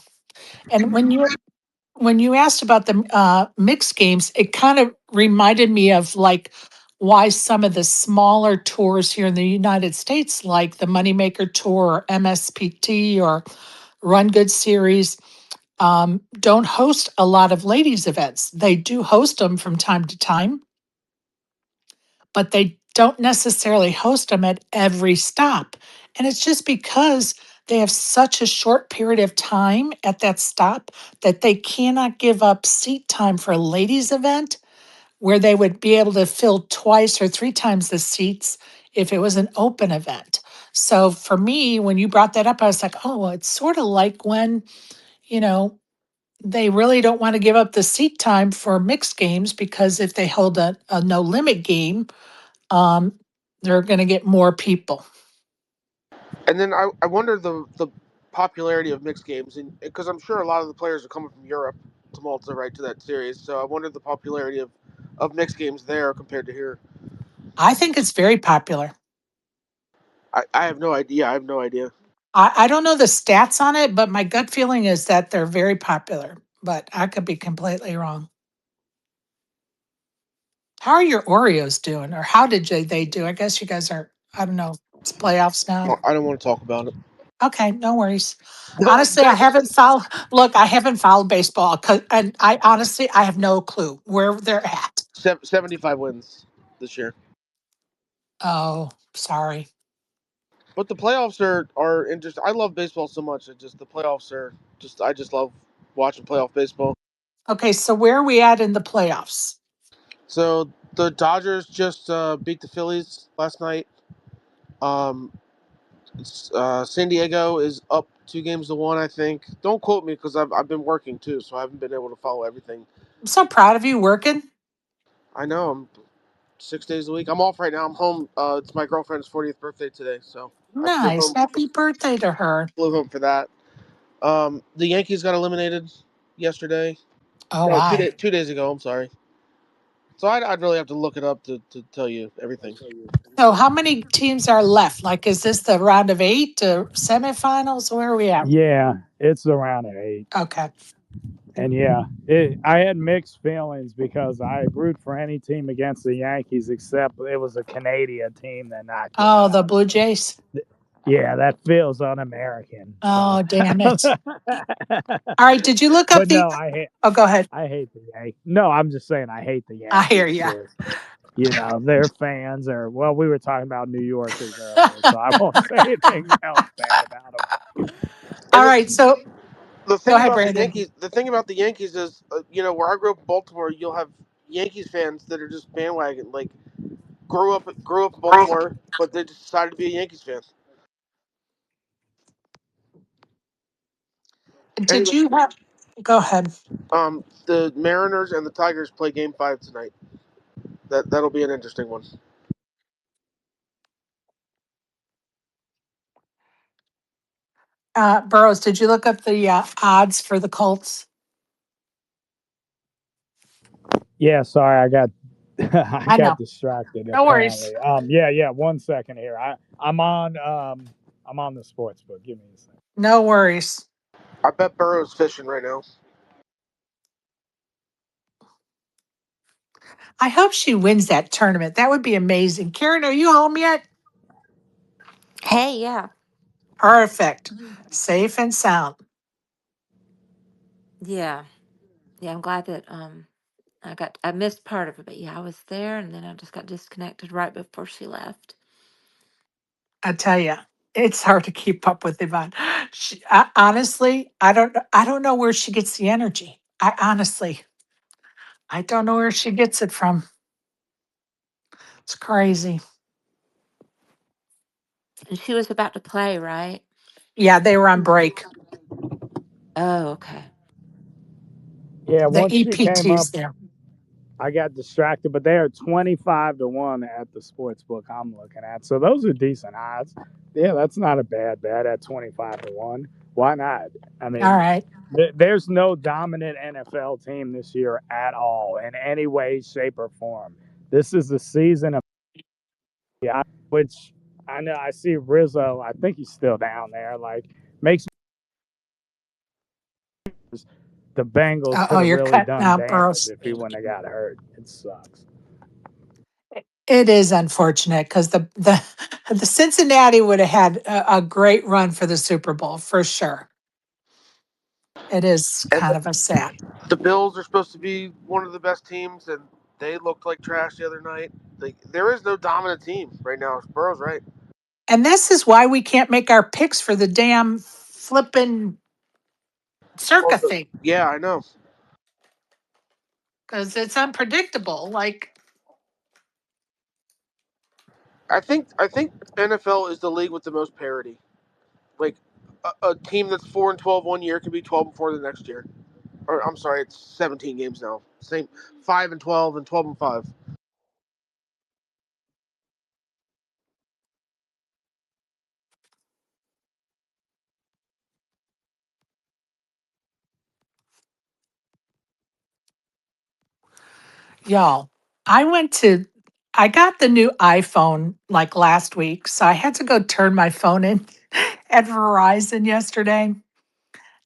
And when you asked about the mixed games, it kind of reminded me of like why some of the smaller tours here in the United States, like the Moneymaker Tour or MSPT or Run Good Series, don't host a lot of ladies' events. They do host them from time to time, but they don't necessarily host them at every stop. And it's just because they have such a short period of time at that stop that they cannot give up seat time for a ladies' event where they would be able to fill twice or three times the seats if it was an open event. So for me, when you brought that up, I was like, oh, well, it's sort of like when, you know, they really don't want to give up the seat time for mixed games because if they hold a no limit game, um, they're going to get more people. And then I wonder the popularity of mixed games, and because I'm sure a lot of the players are coming from Europe to Malta, right, to that series. So I wonder the popularity of mixed games there compared to here. I think it's very popular. I have no idea. I have no idea. I don't know the stats on it, but my gut feeling is that they're very popular, but I could be completely wrong. How are your Oreos doing, or how did they do? I guess you guys are, I don't know, it's playoffs now. Well, I don't want to talk about it. Okay, no worries. Well, Honestly, I haven't followed, look, I haven't followed baseball, and I honestly, I have no clue where they're at. 75 wins this year. Oh, sorry. But the playoffs are interesting. I love baseball so much. It just the playoffs are just I just love watching playoff baseball. Okay, so where are we at in the playoffs? So the Dodgers just beat the Phillies last night. Um, San Diego is up 2 games to 1, I think. Don't quote me because I've been working too, so I haven't been able to follow everything. I'm so proud of you working. I know I'm 6 days a week. I'm off right now. I'm home. It's my girlfriend's 40th birthday today, so I flew Nice. home. Happy birthday to her. Flew home for that. The Yankees got eliminated yesterday. Oh, No, wow. 2 days ago. I'm sorry. So I'd really have to look it up to tell you everything. So how many teams are left? Like, is this the round of 8 to semifinals? Where are we at? Yeah, it's around an 8. Okay. And yeah, I had mixed feelings because I root for any team against the Yankees except it was a Canadian team that knocked them Oh, the out. Blue Jays. Yeah, that feels un-American. Oh, So. damn it. All right. Did you look up But the? no, Oh, go ahead. I hate the Yankees. No, I'm just saying I hate the I hear Yankees. you. You know, their fans are, well, we were talking about New Yorkers earlier, so I won't say anything else bad about them. All And right. So the go thing ahead, about the Brandon. Yankees, is, where I grew up in Baltimore, you'll have Yankees fans that are just bandwagon, like grew up in Baltimore, but they just decided to be a Yankees fan. Did Anyway, you have? Go ahead. the Mariners and the Tigers play Game 5 tonight. That'll be an interesting one. Burrows, did you look up the odds for the Colts? Yeah, sorry, I got I I got know. distracted No worries. apparently. Yeah, 1 second here. I'm on the sports book. Give me a second. No worries. I bet Burrows fishing right now. I hope she wins that tournament. That would be amazing. Karen, are you home yet? Hey, yeah. Perfect. Safe and sound. Yeah. Yeah, I'm glad that I missed part of it, but yeah, I was there and then I just got disconnected right before she left. I tell you, it's hard to keep up with Yvonne. Honestly, I don't know where she gets the energy. I don't know where she gets it from. It's crazy. And she was about to play, right? Yeah, they were on break. Oh, okay. Yeah, The once she came up, EPT's there. I got distracted, but they are 25-1 at the sports book I'm looking at. So those are decent odds. Yeah, that's not a bad bet at 25-1. Why not? I All mean, right. there's no dominant NFL team this year at all in any way, shape, or form. This is the season of which I know I see Rizzo. I think he's still down there. Like makes the Bengals Oh, could have you're really cutting done out, damage Burrows. if he wouldn't have got hurt. It sucks. It is unfortunate because the Cincinnati would have had a great run for the Super Bowl for sure. It is And kind of a sad. the Bills are supposed to be one of the best teams, and they looked like trash the other night. There is no dominant team right now. Burrow's right. And this is why we can't make our picks for the damn flipping Well, circa thing. yeah, I know. because it's unpredictable. Like, I think NFL is the league with the most parity. Like a team that's 4-12 one year can be 12-4 the next year. Or I'm sorry, it's 17 games now. Same 5-12 and 12-5. y'all, I got the new iPhone like last week, so I had to go turn my phone in at Verizon yesterday.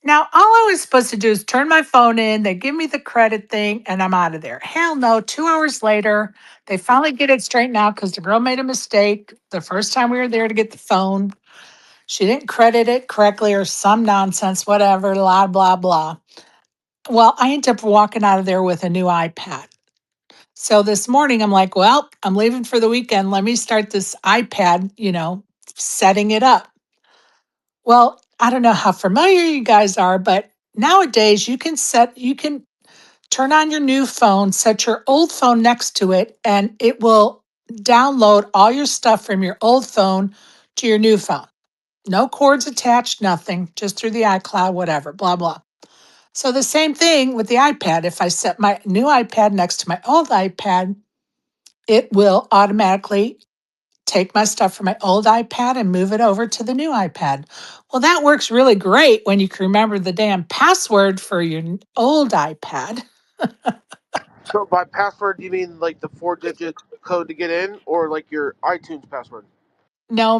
Now, all I was supposed to do is turn my phone in, they give me the credit thing, and I'm out of there. Hell no, 2 hours later, they finally get it straightened out because the girl made a mistake the first time we were there to get the phone. She didn't credit it correctly or some nonsense, whatever, blah, blah, blah. Well, I ended up walking out of there with a new iPad. So this morning, I'm like, well, I'm leaving for the weekend. Let me start this iPad, setting it up. Well, I don't know how familiar you guys are, but nowadays you can turn on your new phone, set your old phone next to it, and it will download all your stuff from your old phone to your new phone. No cords attached, nothing, just through the iCloud, whatever, blah, blah. So the same thing with the iPad. If I set my new iPad next to my old iPad, it will automatically take my stuff from my old iPad and move it over to the new iPad. Well, that works really great when you can remember the damn password for your old iPad. So by password, do you mean like the 4-digit code to get in, or like your iTunes password? No,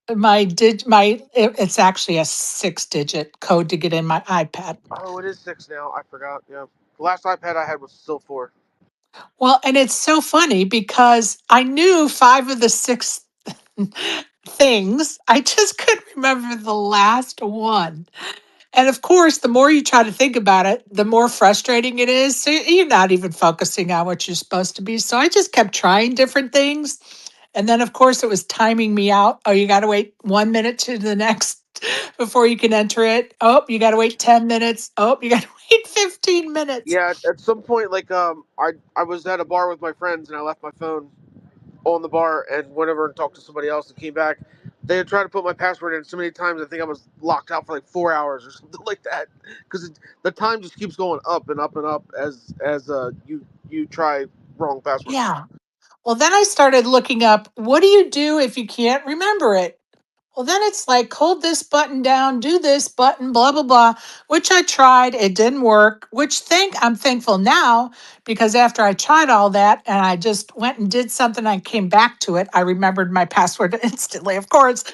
it's actually a 6-digit code to get in my iPad. Oh, it is 6 now. I forgot. Yeah, the last iPad I had was still 4. Well, and it's so funny because I knew 5 of the 6 things. I just couldn't remember the last one. And of course, the more you try to think about it, the more frustrating it is. So you're not even focusing on what you're supposed to be. So I just kept trying different things. And then, of course, it was timing me out. Oh, you got to wait 1 minute to the next before you can enter it. Oh, you got to wait 10 minutes. Oh, you got to wait 15 minutes. Yeah, at some point, like I was at a bar with my friends and I left my phone on the bar and went over and talked to somebody else and came back. They had tried to put my password in so many times. I think I was locked out for like 4 hours or something like that because the time just keeps going up and up and up as you try wrong passwords. Yeah. Well, then I started looking up what do you do if you can't remember it? Well, then it's like hold this button down, do this button, blah blah blah, which I tried, it didn't work, which I'm thankful now because after I tried all that and I just went and did something, I came back to it. I remembered my password instantly, of course,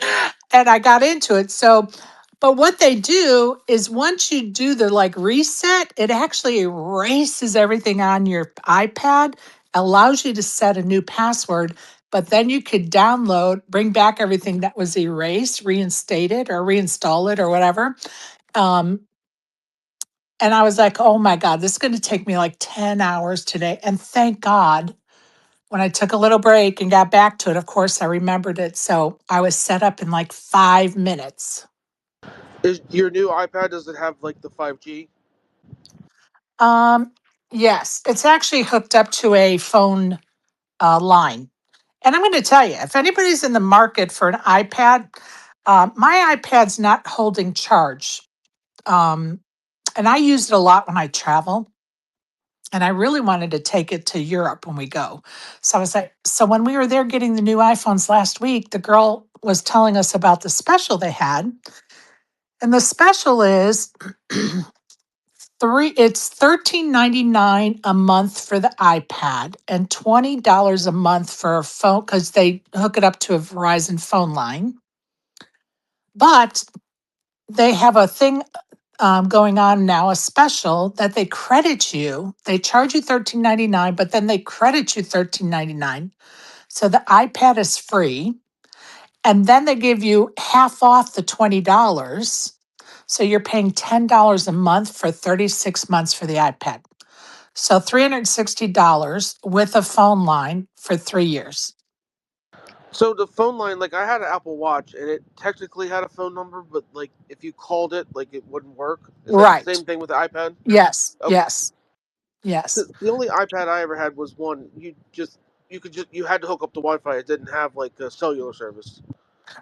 and I got into it. So, but what they do is once you do the like reset, it actually erases everything on your iPad, allows you to set a new password, but then you could download, bring back everything that was erased, reinstate it or reinstall it or whatever. Um, and I was like, oh my God, this is going to take me like 10 hours today. And thank God when I took a little break and got back to it, of course, I remembered it. So I was set up in like 5 minutes. Is your new iPad, does it have like the 5G? Um, yes, it's actually hooked up to a phone line. And I'm going to tell you, if anybody's in the market for an iPad, my iPad's not holding charge. Um, and I use it a lot when I travel. And I really wanted to take it to Europe when we go. So I was like, so when we were there getting the new iPhones last week, the girl was telling us about the special they had. And the special is it's $13.99 a month for the iPad and $20 a month for a phone because they hook it up to a Verizon phone line. But they have a thing going on now, a special that they credit you. They charge you $13.99, but then they credit you $13.99. So the iPad is free. And then they give you half off the $20. So you're paying $10 a month for 36 months for the iPad. So $360 with a phone line for 3 years. So the phone line, like I had an Apple Watch and it technically had a phone number, but like if you called it, like it wouldn't work. Is that the Right. same thing with the iPad? Yes. Okay. Yes. Yes. The only iPad I ever had was one. You had to hook up to Wi-Fi. It didn't have like a cellular service.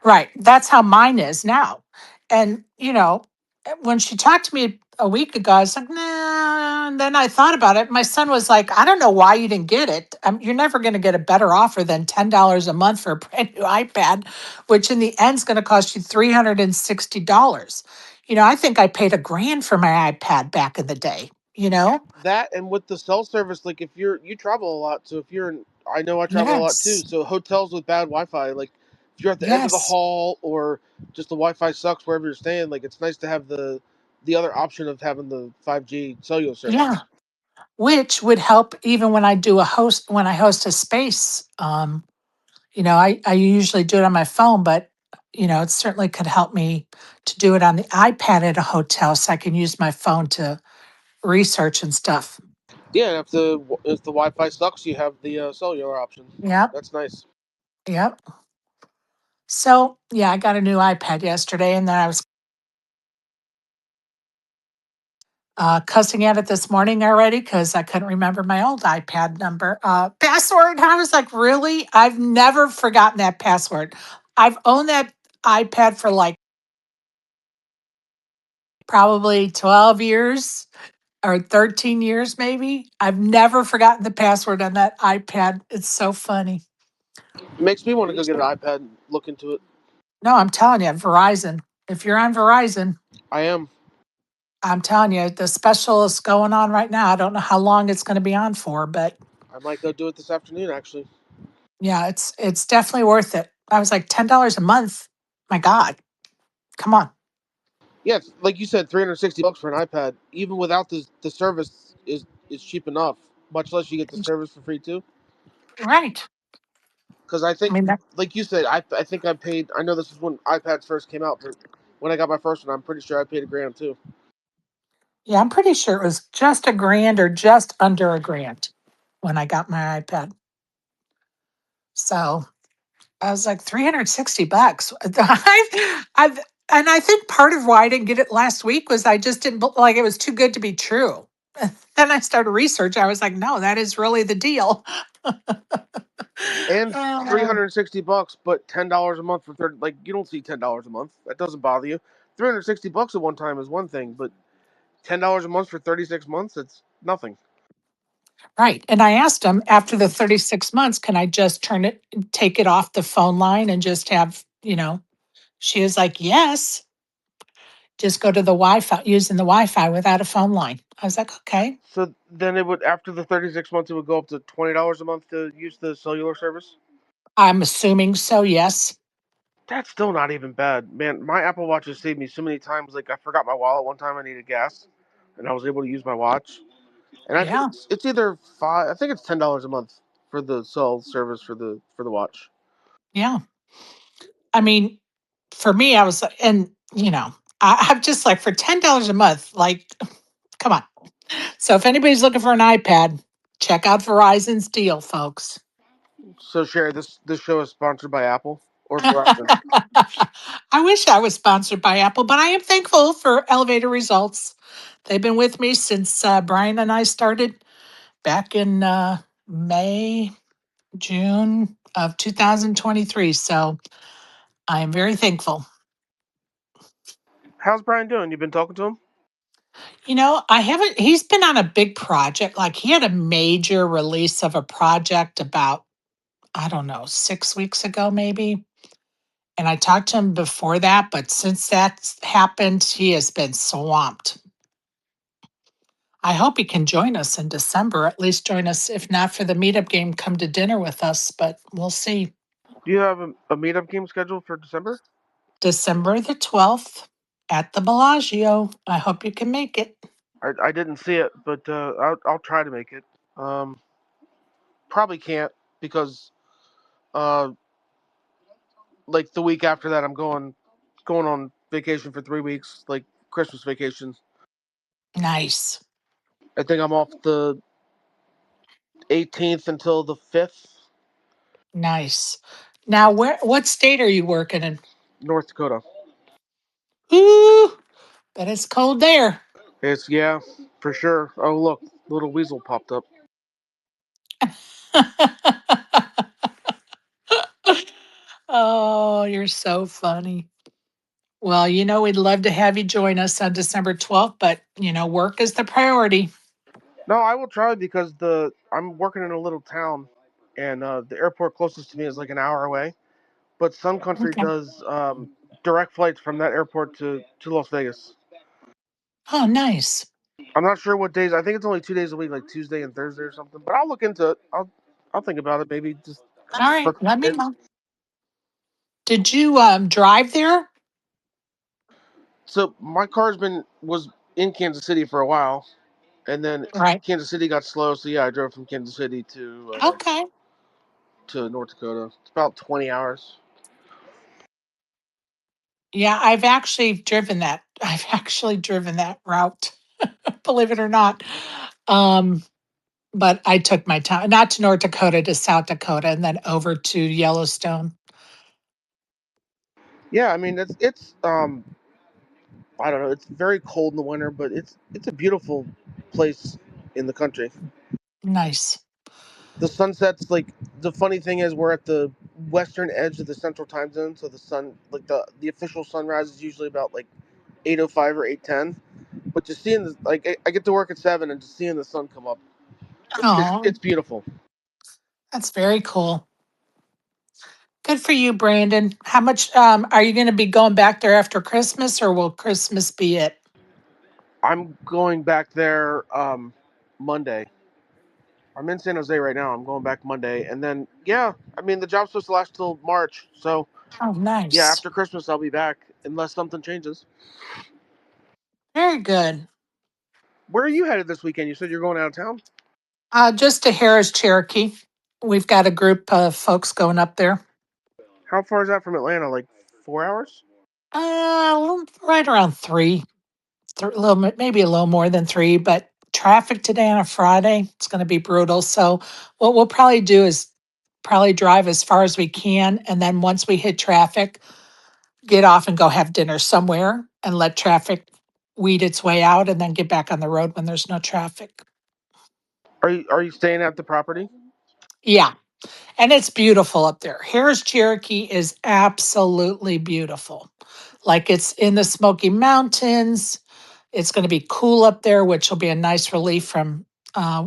Right. That's how mine is now. And, when she talked to me a week ago, I was like, nah. And then I thought about it. My son was like, I don't know why you didn't get it. You're never going to get a better offer than $10 a month for a brand new iPad, which in the end is going to cost you $360. I think I paid $1,000 for my iPad back in the day, you know? That and with the cell service, like if you travel a lot, so if you're in, I know I travel a lot too. Yes. So hotels with bad Wi-Fi, like if you're at the end of the Yes. hall or just the Wi-Fi sucks wherever you're staying, like it's nice to have the other option of having the 5G cellular Yeah. service. Which would help even when I host a space. I usually do it on my phone, but it certainly could help me to do it on the iPad at a hotel so I can use my phone to research and stuff. Yeah, and if the Wi-Fi sucks, you have the cellular option. Yep. That's nice. Yep. So yeah, I got a new iPad yesterday and then I was cussing at it this morning already because I couldn't remember my old iPad number password. I was like, really? I've never forgotten that password. I've owned that iPad for like probably 12 years or 13 years, maybe. I've never forgotten the password on that iPad. It's so funny. It makes me want to go get an iPad and look into it. No, I'm telling you, Verizon. If you're on Verizon, I am. I'm telling you, the special is going on right now. I don't know how long it's going to be on for, but I might go do it this afternoon, actually. yeah, it's definitely worth it. I was like $10 a month. My God, come on. Yeah, like you said, $360 for an iPad, even without the service is cheap enough. Much less you get the service for free too. Right. Because I I think, mean, like you said, I think I paid. I know this is when iPads first came out, but when I got my first one, I'm pretty sure I paid $1,000 too. yeah, I'm pretty sure it was just $1,000 or just under $1,000 when I got my iPad. So I was like, $360. I've, and I think part of why I didn't get it last week was I just didn't like it was too good to be true. Then I started research. I was like, no, that is really the deal. And three Oh, hundred and sixty bucks, but $10 a month for 30. Like you don't see $10 a month. That doesn't bother you. $360 at one time is one thing, but $10 a month for 36 months, it's nothing. right. And I asked him after the 36 months, can I just take it off the phone line and just have, she was like, yes, just go to the Wi Fi, using the Wi Fi without a phone line. I was like, okay. So then it would, after the 36 months, it would go up to $20 a month to use the cellular service. I'm assuming so, yes. That's still not even bad, man. My Apple Watch has saved me so many times. Like I forgot my wallet one time. I needed gas, and I was able to use my watch. And I think Yeah. it's either five. I think it's $10 a month for the cell service for the watch. Yeah. I mean, for me, I was, and I'm just like for $10 a month, like, come on. So if anybody's looking for an iPad, check out Verizon's deal, folks. So Sherry, this show is sponsored by Apple or Verizon. I wish I was sponsored by Apple, but I am thankful for Elevator Results. They've been with me since Brian and I started back in May, June of 2023. So I am very thankful. How's Brian doing? You been talking to him? I haven't, he's been on a big project. Like he had a major release of a project about, I don't know, 6 weeks ago, maybe. And I talked to him before that, but since that's happened, he has been swamped. I hope he can join us in December, at least join us, if not for the meetup game, come to dinner with us, but we'll see. Do you have a meetup game scheduled for December? December the 12th at the Bellagio. I hope you can make it. I didn't see it, but I'll try to make it. Um, Probably can't because uh, like the week after that, I'm going on vacation for 3 weeks, like Christmas vacation. Nice. I think I'm off the 18th until the 5th, Nice. Now, what state are you working in? North Dakota. Ooh, but it's cold there. It's yeah, for sure. Oh look, Little weasel popped up. Oh, you're so funny. Well, we'd love to have you join us on December 12th, but work is the priority. No, I will try because I'm working in a little town, and the airport closest to me is like an hour away. But Sun Country Okay. does direct flights from that airport to Las Vegas. Oh, nice. I'm not sure what days. I think it's only 2 days a week, like Tuesday and Thursday or something. But I'll look into it. I'll think about it. Maybe just All right, for let me kids. know. Did you drive there? So my car's been was in Kansas City for a while, and then Right. Kansas City got slow. So yeah, I drove from Kansas City Okay. to North Dakota. It's about 20 hours. Yeah, I've actually driven that. I've actually driven that route, believe it or not. Um, but I took my time, not to North Dakota, to South Dakota, and then over to Yellowstone. Yeah, I mean it's I don't know. It's very cold in the winter, but it's a beautiful place in the country. Nice. The sunsets, like, the funny thing is we're at the western edge of the central time zone, so the sun, like, the official sunrise is usually about like 8:05 or 8:10. But just seeing the, like, I get to work at 7 and just seeing the sun come up, Oh, it's beautiful. that's very cool. Good for you, Brandon. How much are you going to be going back there after Christmas, or will Christmas be it? I'm going back there Monday. I'm in San Jose right now. I'm going back Monday, and then yeah, I mean the job's supposed to last till March, so Oh, yeah, nice. after Christmas I'll be back unless something changes. Very good. Where are you headed this weekend? You said you're going out of town. Just to Harris, Cherokee. We've got a group of folks going up there. How far is that from Atlanta? Like 4 hours? Right around three, a little, maybe a little more than three, but traffic today on a Friday, it's going to be brutal. So what we'll probably do is probably drive as far as we can. And then once we hit traffic, get off and go have dinner somewhere and let traffic weed its way out and then get back on the road when there's no traffic. Are you staying at the property? Yeah. And it's beautiful up there. Harris Cherokee is absolutely beautiful. Like it's in the Smoky Mountains. It's going to be cool up there, which will be a nice relief from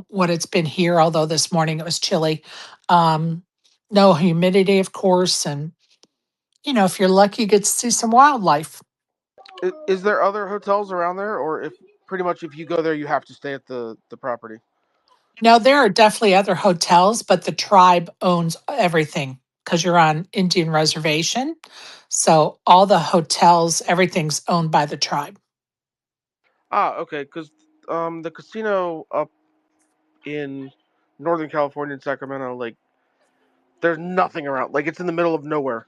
what it's been here, although this morning it was chilly. Um, no humidity, of course. And, if you're lucky, you get to see some wildlife. Is there other hotels around there, or if pretty much if you go there, you have to stay at the property? Now, there are definitely other hotels, but the tribe owns everything because you're on Indian reservation. So all the hotels, everything's owned by the tribe. Ah, okay, because the casino up in Northern California in Sacramento, like, there's nothing around. Like, it's in the middle of nowhere,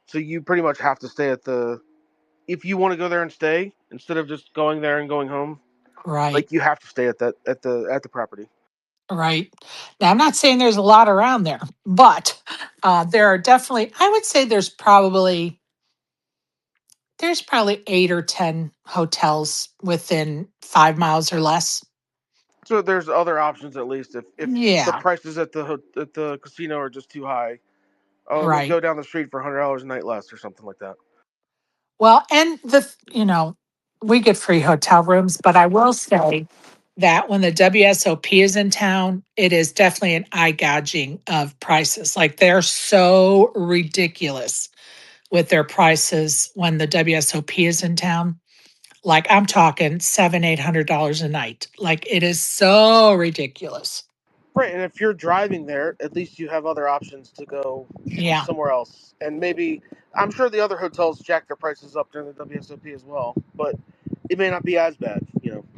so you pretty much have to stay at the. If you want to go there and stay instead of just going there and going home, Right, like, you have to stay at the property. right. Now, I'm not saying there's a lot around there, but there are definitely, I would say there's probably 8 or 10 hotels within 5 miles or less. So there's other options at least if the Yeah, prices at the casino are just too high. Oh, we'll right. go down the street for $100 a night less or something like that. Well, and we get free hotel rooms, but I will say that when the WSOP is in town, it is definitely an eye gouging of prices. Like they're so ridiculous with their prices when the WSOP is in town. Like I'm talking $700-800 a night. Like it is so ridiculous. Right, and if you're driving there, at least you have other options to go Yeah. somewhere else. And maybe I'm sure the other hotels jack their prices up during the WSOP as well, but it may not be as bad.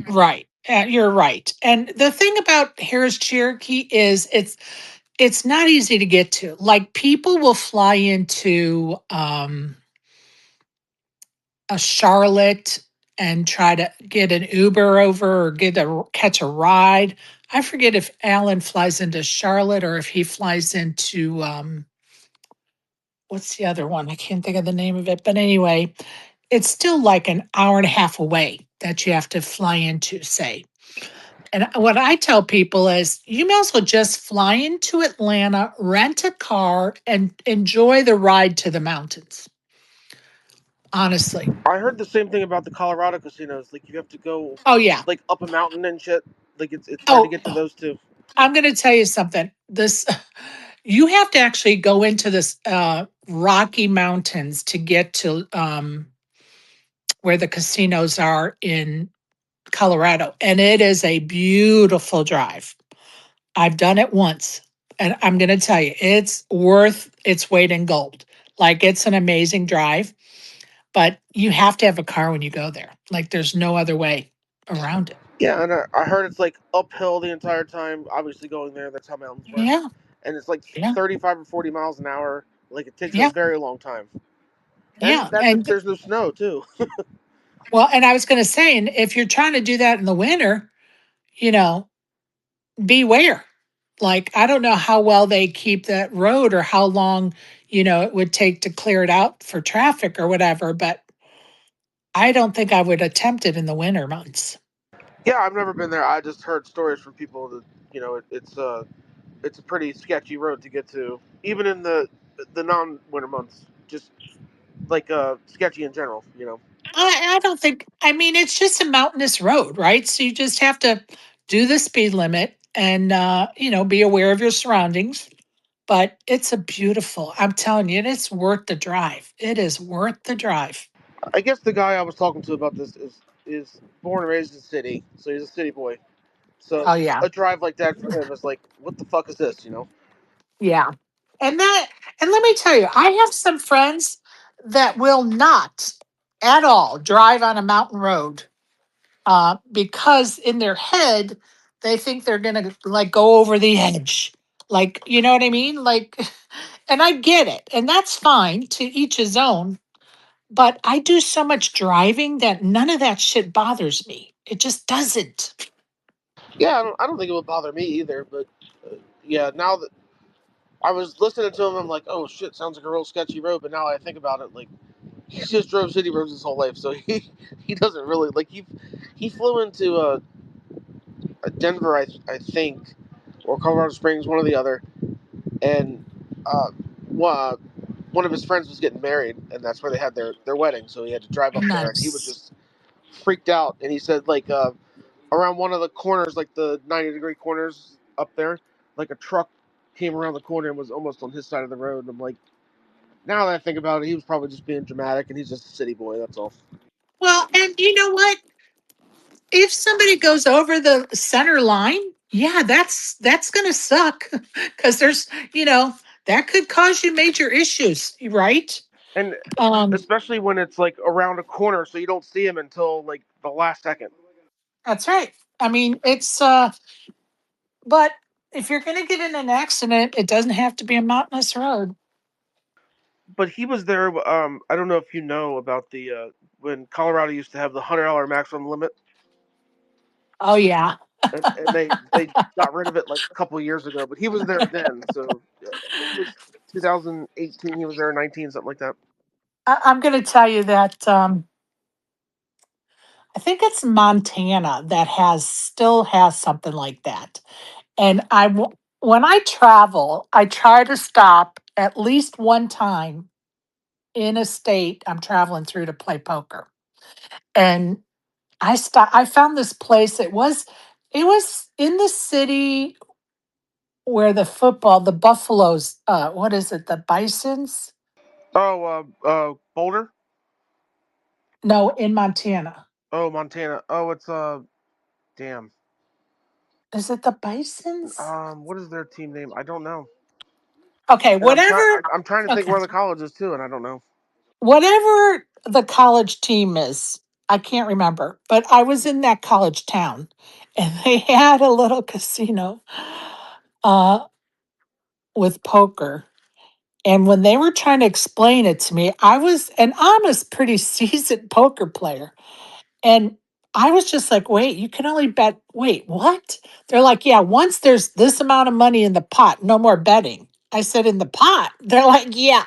Right. You're right. And the thing about Harris Cherokee is it's not easy to get to. Like people will fly into a Charlotte and try to get an Uber over or catch a ride. I forget if Alan flies into Charlotte or if he flies into what's the other one? I can't think of the name of it. But anyway, it's still like an hour and a half away that you have to fly into, say. And what I tell people is you may as well just fly into Atlanta, rent a car, and enjoy the ride to the mountains. Honestly. I heard the same thing about the Colorado casinos. Like you have to go Oh, yeah. like up a mountain and shit. Like it's hard to Oh, get to those too. I'm going to tell you something. This, you have to actually go into this Rocky Mountains to get to where the casinos are in Colorado. And it is a beautiful drive. I've done it once. And I'm going to tell you, it's worth its weight in gold. Like it's an amazing drive, but you have to have a car when you go there. Like there's no other way around it. Yeah, and I heard it's like uphill the entire time. Obviously, going there, that's how mountains work. Yeah. And it's like Yeah. 35 or 40 miles an hour. Like it takes a Yeah. very long time. And Yeah. that's if And there's no snow too. well, and I was going to say, and if you're trying to do that in the winter, you know, beware. Like, I don't know how well they keep that road or how long, it would take to clear it out for traffic or whatever, but I don't think I would attempt it in the winter months. Yeah, I've never been there. I just heard stories from people that it's a pretty sketchy road to get to, even in the non-winter months. Just like sketchy in general. I don't think, I mean, it's just a mountainous road, right? So you just have to do the speed limit and, be aware of your surroundings. But it's a beautiful, I'm telling you, it's worth the drive. It is worth the drive. I guess the guy I was talking to about this is born and raised in the city, so he's a city boy. So Oh, yeah. a drive like that for him is like, what the fuck is this? Yeah. And and let me tell you, I have some friends that will not at all drive on a mountain road because in their head, they think they're going to like go over the edge. Like, you know what I mean? Like, and I get it. And that's fine, to each his own. But I do so much driving that none of that shit bothers me. It just doesn't. Yeah, I don't think it would bother me either. But yeah, now that I was listening to him, I'm like, oh shit, sounds like a real sketchy road. But now I think about it, like he just drove city roads his whole life, so he doesn't really like he flew into Denver, I think, or Colorado Springs, one or the other, and uh, one of his friends was getting married, and that's where they had their wedding. So he had to drive up there, and he was Nice. just freaked out. And he said like around one of the corners, like the 90-degree corners up there, like a truck came around the corner and was almost on his side of the road. And I'm like, now that I think about it, he was probably just being dramatic, and he's just a city boy. That's all. Well, and you know what? If somebody goes over the center line, yeah, that's going to suck because that could cause you major issues, right? And Um, especially when it's like around a corner, so you don't see him until like the last second. that's right. I mean, but if you're going to get in an accident, it doesn't have to be a mountainous road. But he was there. I don't know if you know about the when Colorado used to have the $100 maximum limit, Oh, yeah. and they got rid of it like a couple of years ago. But he was there then, so I think it was 2018. He was there 19, something like that. I'm going to tell you that I think it's Montana that still has something like that. And when I travel, I try to stop at least one time in a state I'm traveling through to play poker. And I found this place. It was in the city where the Buffaloes, what is it, the Bisons? Oh, Boulder. No, in Montana. Oh, Montana. Oh, it's damn. Is it the Bisons? What is their team name? I don't know. Okay, And I'm trying. whatever. I'm trying to think Okay. where the college is too, and I don't know. Whatever the college team is, I can't remember, but I was in that college town and they had a little casino uh, with poker. And when they were trying to explain it to me, and I'm a pretty seasoned poker player. And I was just like, wait, you can only bet. Wait, what? They're like, yeah, once there's this amount of money in the pot, no more betting. I said, in the pot? They're like, yeah.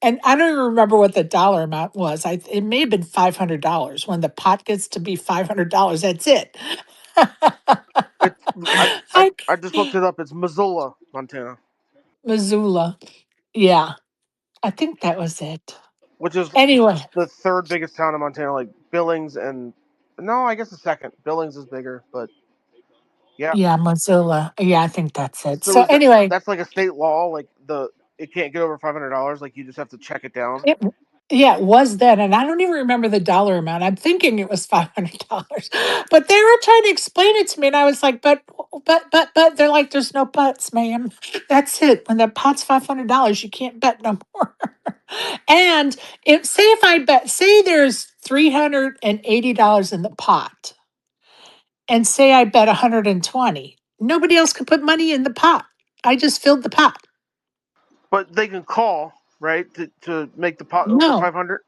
And I don't even remember what the dollar amount was. It may have been $500. When the pot gets to be $500, that's it. I I just looked it up. It's Missoula, Montana, Missoula. Yeah, I think that was it. which is Anyway, the third biggest town in Montana. Like Billings and no, I guess the second. Billings is bigger, but yeah. yeah, Missoula. Yeah, I think that's it. So So is anyway, that's like a state law? Like it can't get over $500. Like you just have to check it down. it yeah, it was then, and I don't even remember the dollar amount. I'm thinking it was $500, but they were trying to explain it to me, and I was like, but they're like, there's no buts, ma'am. That's it. When the pot's $500, you can't bet no more. And if I bet, say there's $380 in the pot, and say I bet 120, nobody else could put money in the pot. I just filled the pot. But they can call, right, to make the pot over No, 500.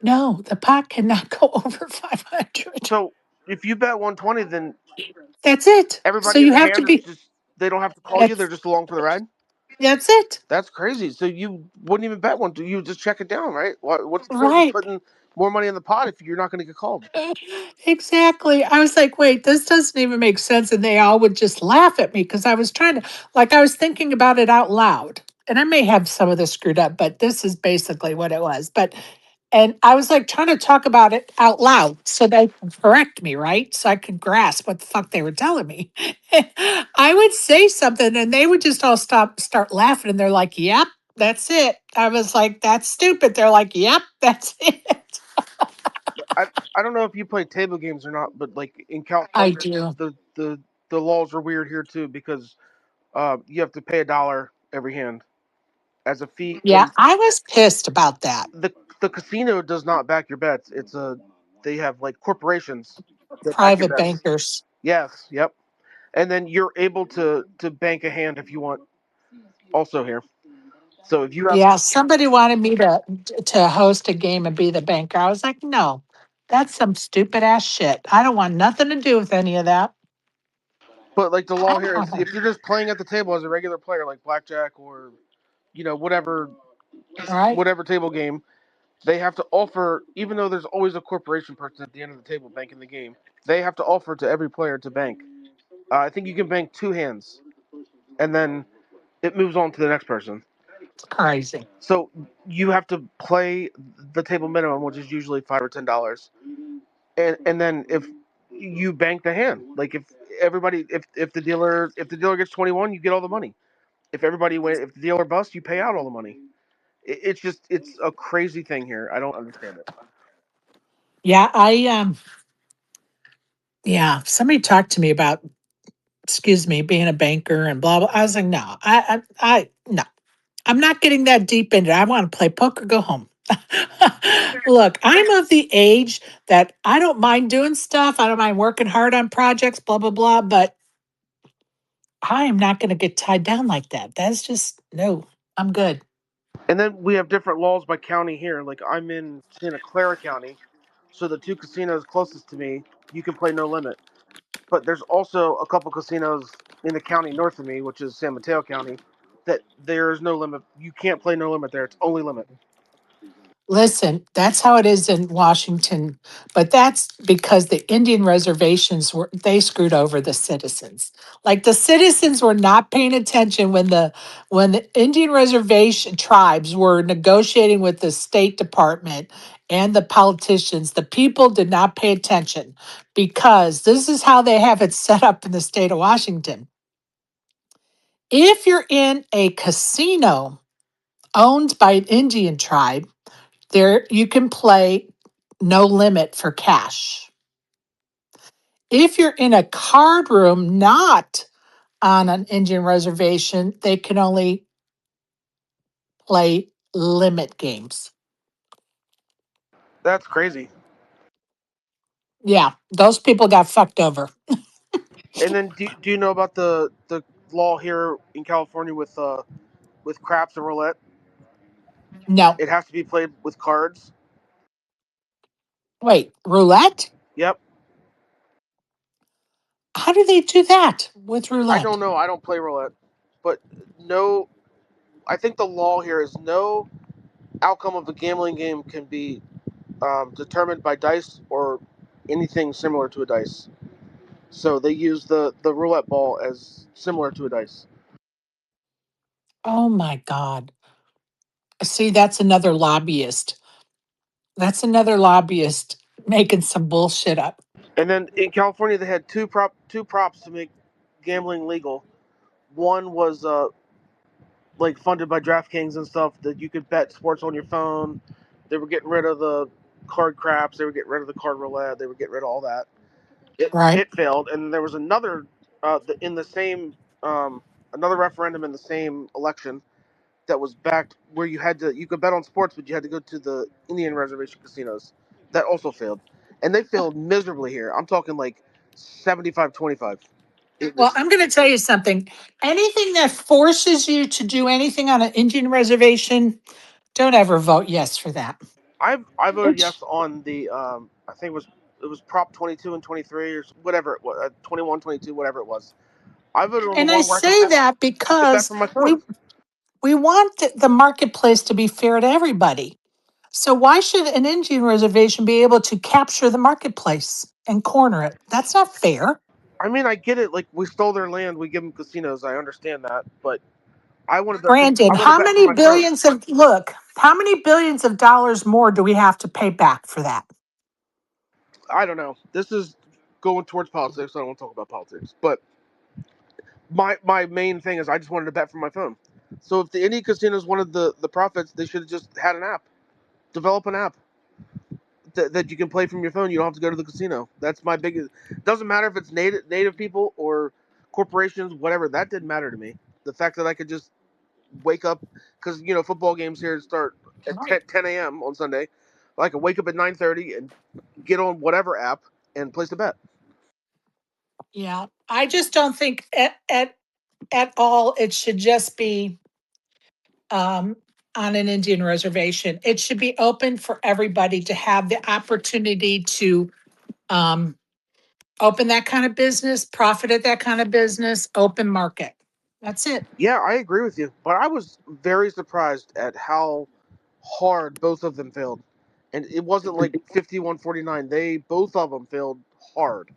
no, the pot cannot go over 500. So if you bet 120, then That's it. So everybody in you the have to hand is be, just they don't have to call you. They're that's, just along for the ride. that's it. That's crazy. So you wouldn't even bet one. You would just check it down, right? What's the point in Right. putting more money in the pot if you're not going to get called? Exactly. I was like, wait, this doesn't even make sense. And they all would just laugh at me because I was trying to, like, I was thinking about it out loud. And I may have some of this screwed up, but this is basically what it was. And I was like trying to talk about it out loud so they could correct me, right? So I could grasp what the fuck they were telling me. I would say something and they would just all start laughing. And they're like, yep, that's it. I was like, that's stupid. They're like, yep, that's it. I I don't know if you play table games or not, but like in I California, do. the laws are weird here too because you have to pay $1 every hand as a fee, Yeah, and I was pissed about that. the casino does not back your bets. They have like corporations that back your Private bets. bankers. Yes, yep. And then you're able to bank a hand if you want. Also here, so if you have Yeah, somebody wanted me to host a game and be the banker. I was like, no, that's some stupid ass shit. I don't want nothing to do with any of that. but like the I law don't here is know. if you're just playing at the table as a regular player like blackjack or whatever All right. whatever table game, they have to offer, even though there's always a corporation person at the end of the table banking the game, they have to offer to every player to bank. I think you can bank two hands, and then it moves on to the next person. It's crazy. So you have to play the table minimum, which is usually $5 or $10, and then if you bank the hand, like if the dealer gets 21, you get all the money. If the dealer busts, you pay out all the money. It's a crazy thing here. I don't understand it. Yeah, yeah, somebody talked to me about, excuse me, being a banker and blah blah. I was like, no, no. I'm not getting that deep into it. I want to play poker, go home. Look, I'm of the age that I don't mind doing stuff. I don't mind working hard on projects, blah, blah, blah. But I am not going to get tied down like that. That's just, no, I'm good. And then we have different laws by county here. Like I'm in Santa Clara County, so the two casinos closest to me, you can play no limit. But there's also a couple casinos in the county north of me, which is San Mateo County, that there is no limit. You can't play no limit there. It's only limit. Listen, that's how it is in Washington, but that's because the Indian reservations they screwed over the citizens. Like the citizens were not paying attention when the Indian reservation tribes were negotiating with the State Department and the politicians. The people did not pay attention because this is how they have it set up in the state of Washington. If you're in a casino owned by an Indian tribe, there you can play no limit for cash. If you're in a card room not on an Indian reservation, they can only play limit games. That's crazy. Yeah, those people got fucked over. And then do you know about the law here in California with craps and roulette? No, It has to be played with cards. wait, roulette? Yep. How do they do that with I roulette? don't know. I don't play roulette, but no. I think the law here is no outcome of a gambling game can be determined by dice or anything similar to a dice. So they use the roulette ball as similar to a dice. Oh my God. See, that's another lobbyist. That's another lobbyist making some bullshit up. And then in California, they had two props to make gambling legal. One was like funded by DraftKings and stuff that you could bet sports on your phone. They were getting rid of the card craps. They were getting rid of the card roulette. They were getting rid of all that. Right. It failed, and there was another in the same another referendum in the same election that was backed where you could bet on sports, but you had to go to the Indian reservation casinos. That also failed, and they failed miserably here. I'm talking like 75-25. It Well, was. I'm going to tell you something. Anything that forces you to do anything on an Indian reservation, don't ever vote yes for that. I voted It's, yes on the I think it was Prop 22 and 23 or whatever it was, 21, 22, whatever it was. I voted on the and I one where say that I could bet because from my we phone. we want the marketplace to be fair to everybody. So why should an Indian reservation be able to capture the marketplace and corner it? That's not fair. I mean, I get it. Like we stole their land, we give them casinos. I understand that, but Brandon, I want to how bet from many my phone. billions of look, how many billions of dollars more do we have to pay back for that? I don't know. This is going towards politics. I don't want to talk about politics, but my main thing is I just wanted to bet from my phone. So if the Indian casinos wanted the profits, they should have just had an app. Develop an app that you can play from your phone. You don't have to go to the casino. That's my biggest. Doesn't matter if it's native people or corporations, whatever. That didn't matter to me. The fact that I could just wake up because football games here start at Right. 10 a.m. on Sunday. I could wake up at 9:30 and get on whatever app and place a bet. Yeah. I just don't think at all it should just be um, on an Indian reservation. It should be open for everybody to have the opportunity to um, open that kind of business, profit at that kind of business, open market. That's it. Yeah, I agree with you, but I was very surprised at how hard both of them failed, and it wasn't like 51-49. They both of them failed hard.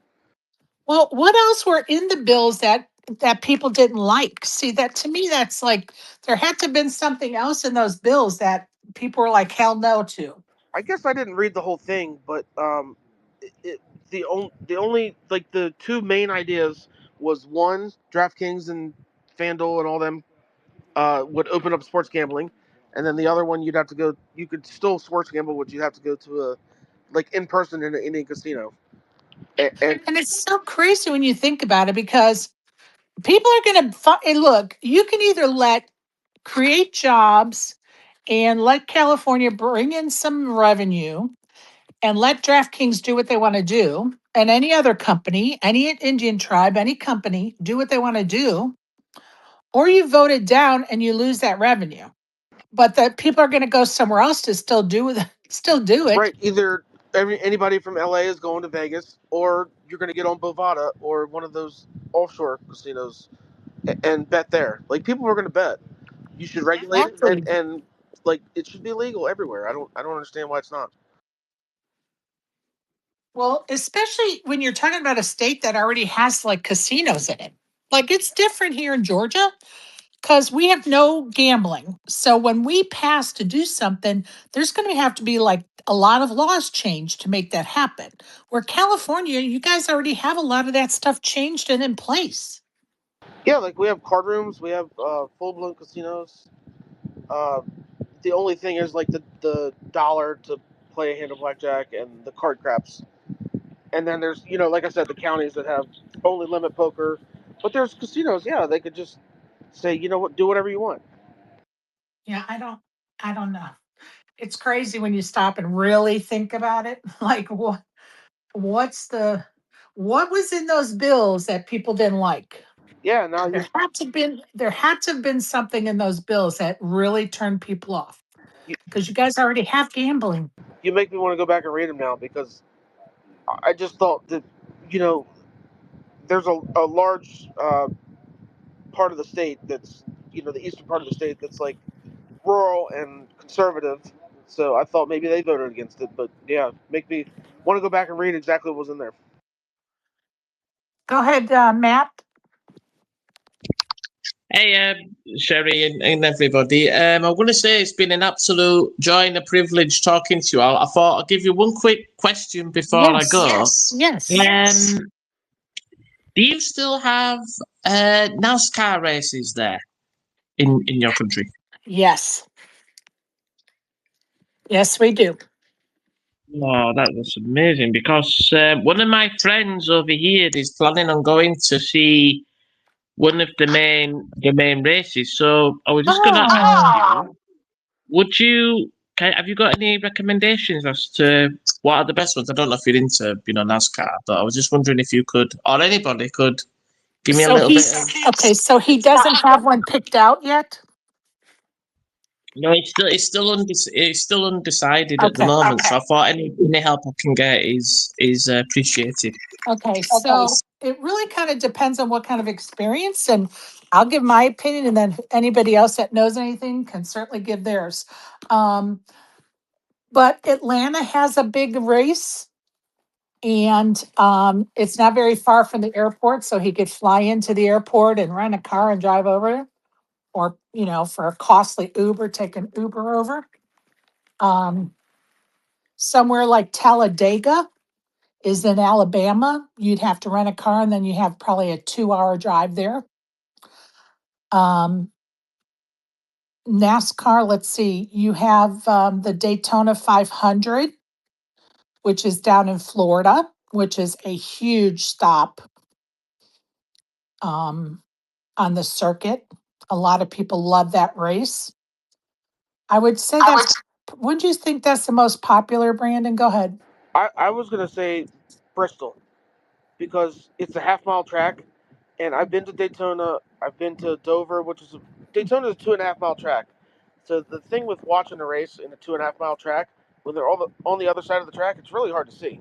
Well, what else were in the bills that people didn't like? See, that to me, that's like there had to have been something else in those bills that people were like hell no to. I guess I didn't read the whole thing, but the only like the two main ideas was one, DraftKings and FanDuel and all them would open up sports gambling, and then the other one you'd have to go. You could still sports gamble, but you'd have to go to a like in person in an Indian casino. And And it's so crazy when you think about it because people are going to look. You can either let create jobs and let California bring in some revenue and let DraftKings do what they want to do, and any other company, any Indian tribe, any company do what they want to do, or you vote it down and you lose that revenue. But the people are going to go somewhere else to still do it. right, either anybody from LA is going to Vegas, or you're going to get on Bovada or one of those offshore casinos and bet there. Like people are going to bet. You should regulate it, Exactly. and like it should be legal everywhere. I don't understand why it's not. Well, especially when you're talking about a state that already has like casinos in it. Like it's different here in Georgia because we have no gambling. So when we pass to do something, there's going to have to be like a lot of laws changed to make that happen. Where California, you guys already have a lot of that stuff changed and in place. Yeah, like we have card rooms, we have full blown casinos. Uh, the only thing is like the dollar to play a hand of blackjack and the card craps. And then there's like I said, the counties that have only limit poker. But there's casinos, yeah, they could just say, you know what, do whatever you want. Yeah, I don't know. It's crazy when you stop and really think about it. Like what's the what was in those bills that people didn't like? Yeah, now you There had to have been something in those bills that really turned people off you, because you guys already have gambling. you make me want to go back and read them now because I just thought that you know there's a large part of the state that's the eastern part of the state that's like rural and conservative. So I thought maybe they voted against it, but yeah, make me want to go back and read exactly what was in there. Go ahead, Matt. Hey, Sherry and everybody. I'm going to say it's been an absolute joy and a privilege talking to you all. I thought I'd give you one quick question before I go. Yes. Do you still have NASCAR races there in your country? Yes. Yes, we do. Oh, that's amazing because one of my friends over here is planning on going to see one of the main races. So I was just going to ask you, have you got any recommendations as to what are the best ones? I don't know if you're into NASCAR, but I was just wondering if you could, or anybody could, give me a So little bit he's of. okay. So he doesn't have one picked out yet. No, it's still undecided at the Okay. moment. So I thought any help I can get is appreciated. Okay. So it really kind of depends on what kind of experience, and I'll give my opinion, and then anybody else that knows anything can certainly give theirs. Um, but Atlanta has a big race, and it's not very far from the airport, so he could fly into the airport and rent a car and drive over, or for a costly Uber, take an Uber over. Somewhere like Talladega is in Alabama. You'd have to rent a car, and then you have probably a 2-hour drive there. NASCAR, let's see, you have the Daytona 500, which is down in Florida, which is a huge stop on the circuit. A lot of people love that race. I would say wouldn't you think that's the most popular, Brandon? Go ahead. I was gonna say Bristol because it's a half-mile track, and I've been to Daytona. I've been to Dover, which is Daytona is a 2.5 mile track. So the thing with watching a race in a 2.5 mile track, when they're all on the other side of the track, it's really hard to see.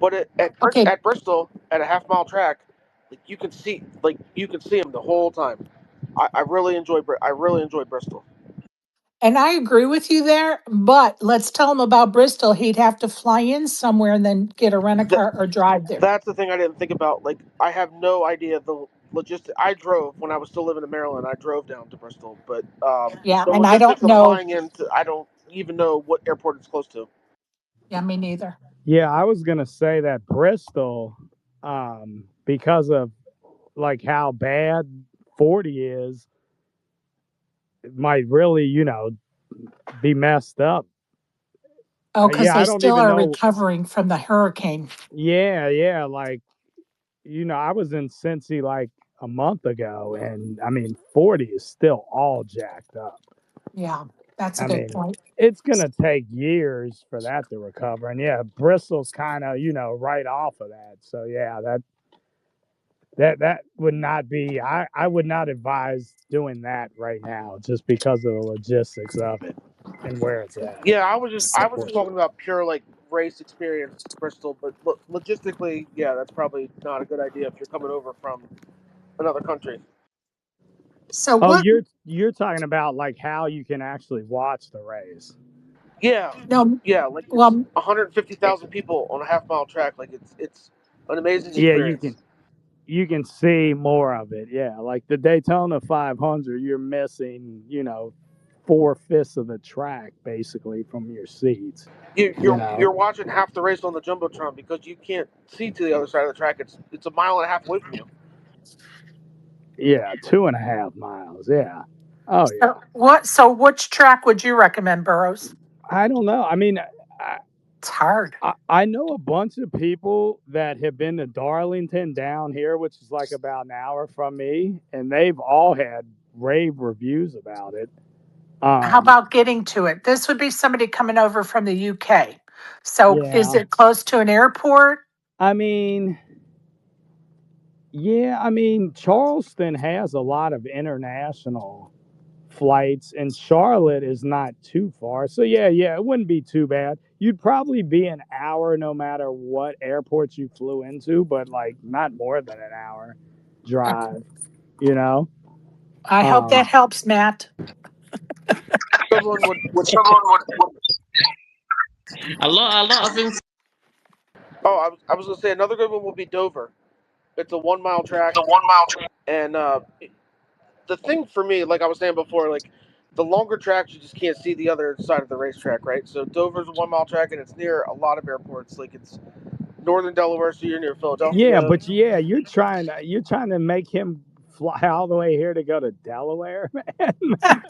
But Okay. at Bristol, at a half-mile track, you can see them the whole time. I really enjoy Bristol. And I agree with you there, but let's tell him about Bristol. He'd have to fly in somewhere and then get a rent a Th- car or drive there. that's the thing I didn't think about. Like I have no idea the logistic. I drove when I was still living in Maryland. I drove down to Bristol, but Yeah, the and I don't logistics of know. flying into I don't even know what airport it's close to. Yeah, me neither. Yeah, I was gonna say that Bristol, because of like how bad 40 is, it might really, be messed up. Oh, because Yeah, they I don't still even are know. recovering from the hurricane. Yeah, like I was in Cincy like a month ago, and I mean, 40 is still all jacked up. Yeah, that's a I good mean, point. it's gonna take years for that to recover, and yeah, Bristol's kind of right off of that. So yeah, that would not be. I would not advise doing that right now, just because of the logistics of it and where it's at. Yeah, I was just Unfortunately. talking about pure like race experience Bristol, but logistically, yeah, that's probably not a good idea if you're coming over from another country. So Oh, what? you're talking about like how you can actually watch the race. Yeah, No, yeah, like it's well, 150,000 people on a half-mile track. Like it's an amazing Yeah, experience. you can see more of it. Yeah, like the Daytona 500, you're missing 4/5 of the track basically from your seats. You're watching half the race on the jumbotron because you can't see to the other side of the track. It's a mile and a half away from you. Yeah, 2.5 miles. Yeah. Oh yeah. what? So which track would you recommend, Burrows? I don't know. I mean, I, It's hard. I know a bunch of people that have been to Darlington down here, which is like about an hour from me, and they've all had rave reviews about it. How Um, about getting to it? This would be somebody coming over from the UK. So is yeah. it close to an airport? I mean, yeah, I mean, Charleston has a lot of international flights, and Charlotte is not too far. So, yeah, it wouldn't be too bad. You'd probably be an hour no matter what airport you flew into, but like not more than an hour drive, you know? I hope that Um, helps, Matt. Good one would A lot of them. Oh, I was gonna say another good one would be Dover. It's a 1 mile track, and the thing for me, like I was saying before, like the longer tracks, you just can't see the other side of the racetrack, right? So Dover's a 1 mile track, and it's near a lot of airports. Like it's northern Delaware, so you're near Yeah, Philadelphia. but yeah, you're trying to make him fly all the way here to go to Delaware, man.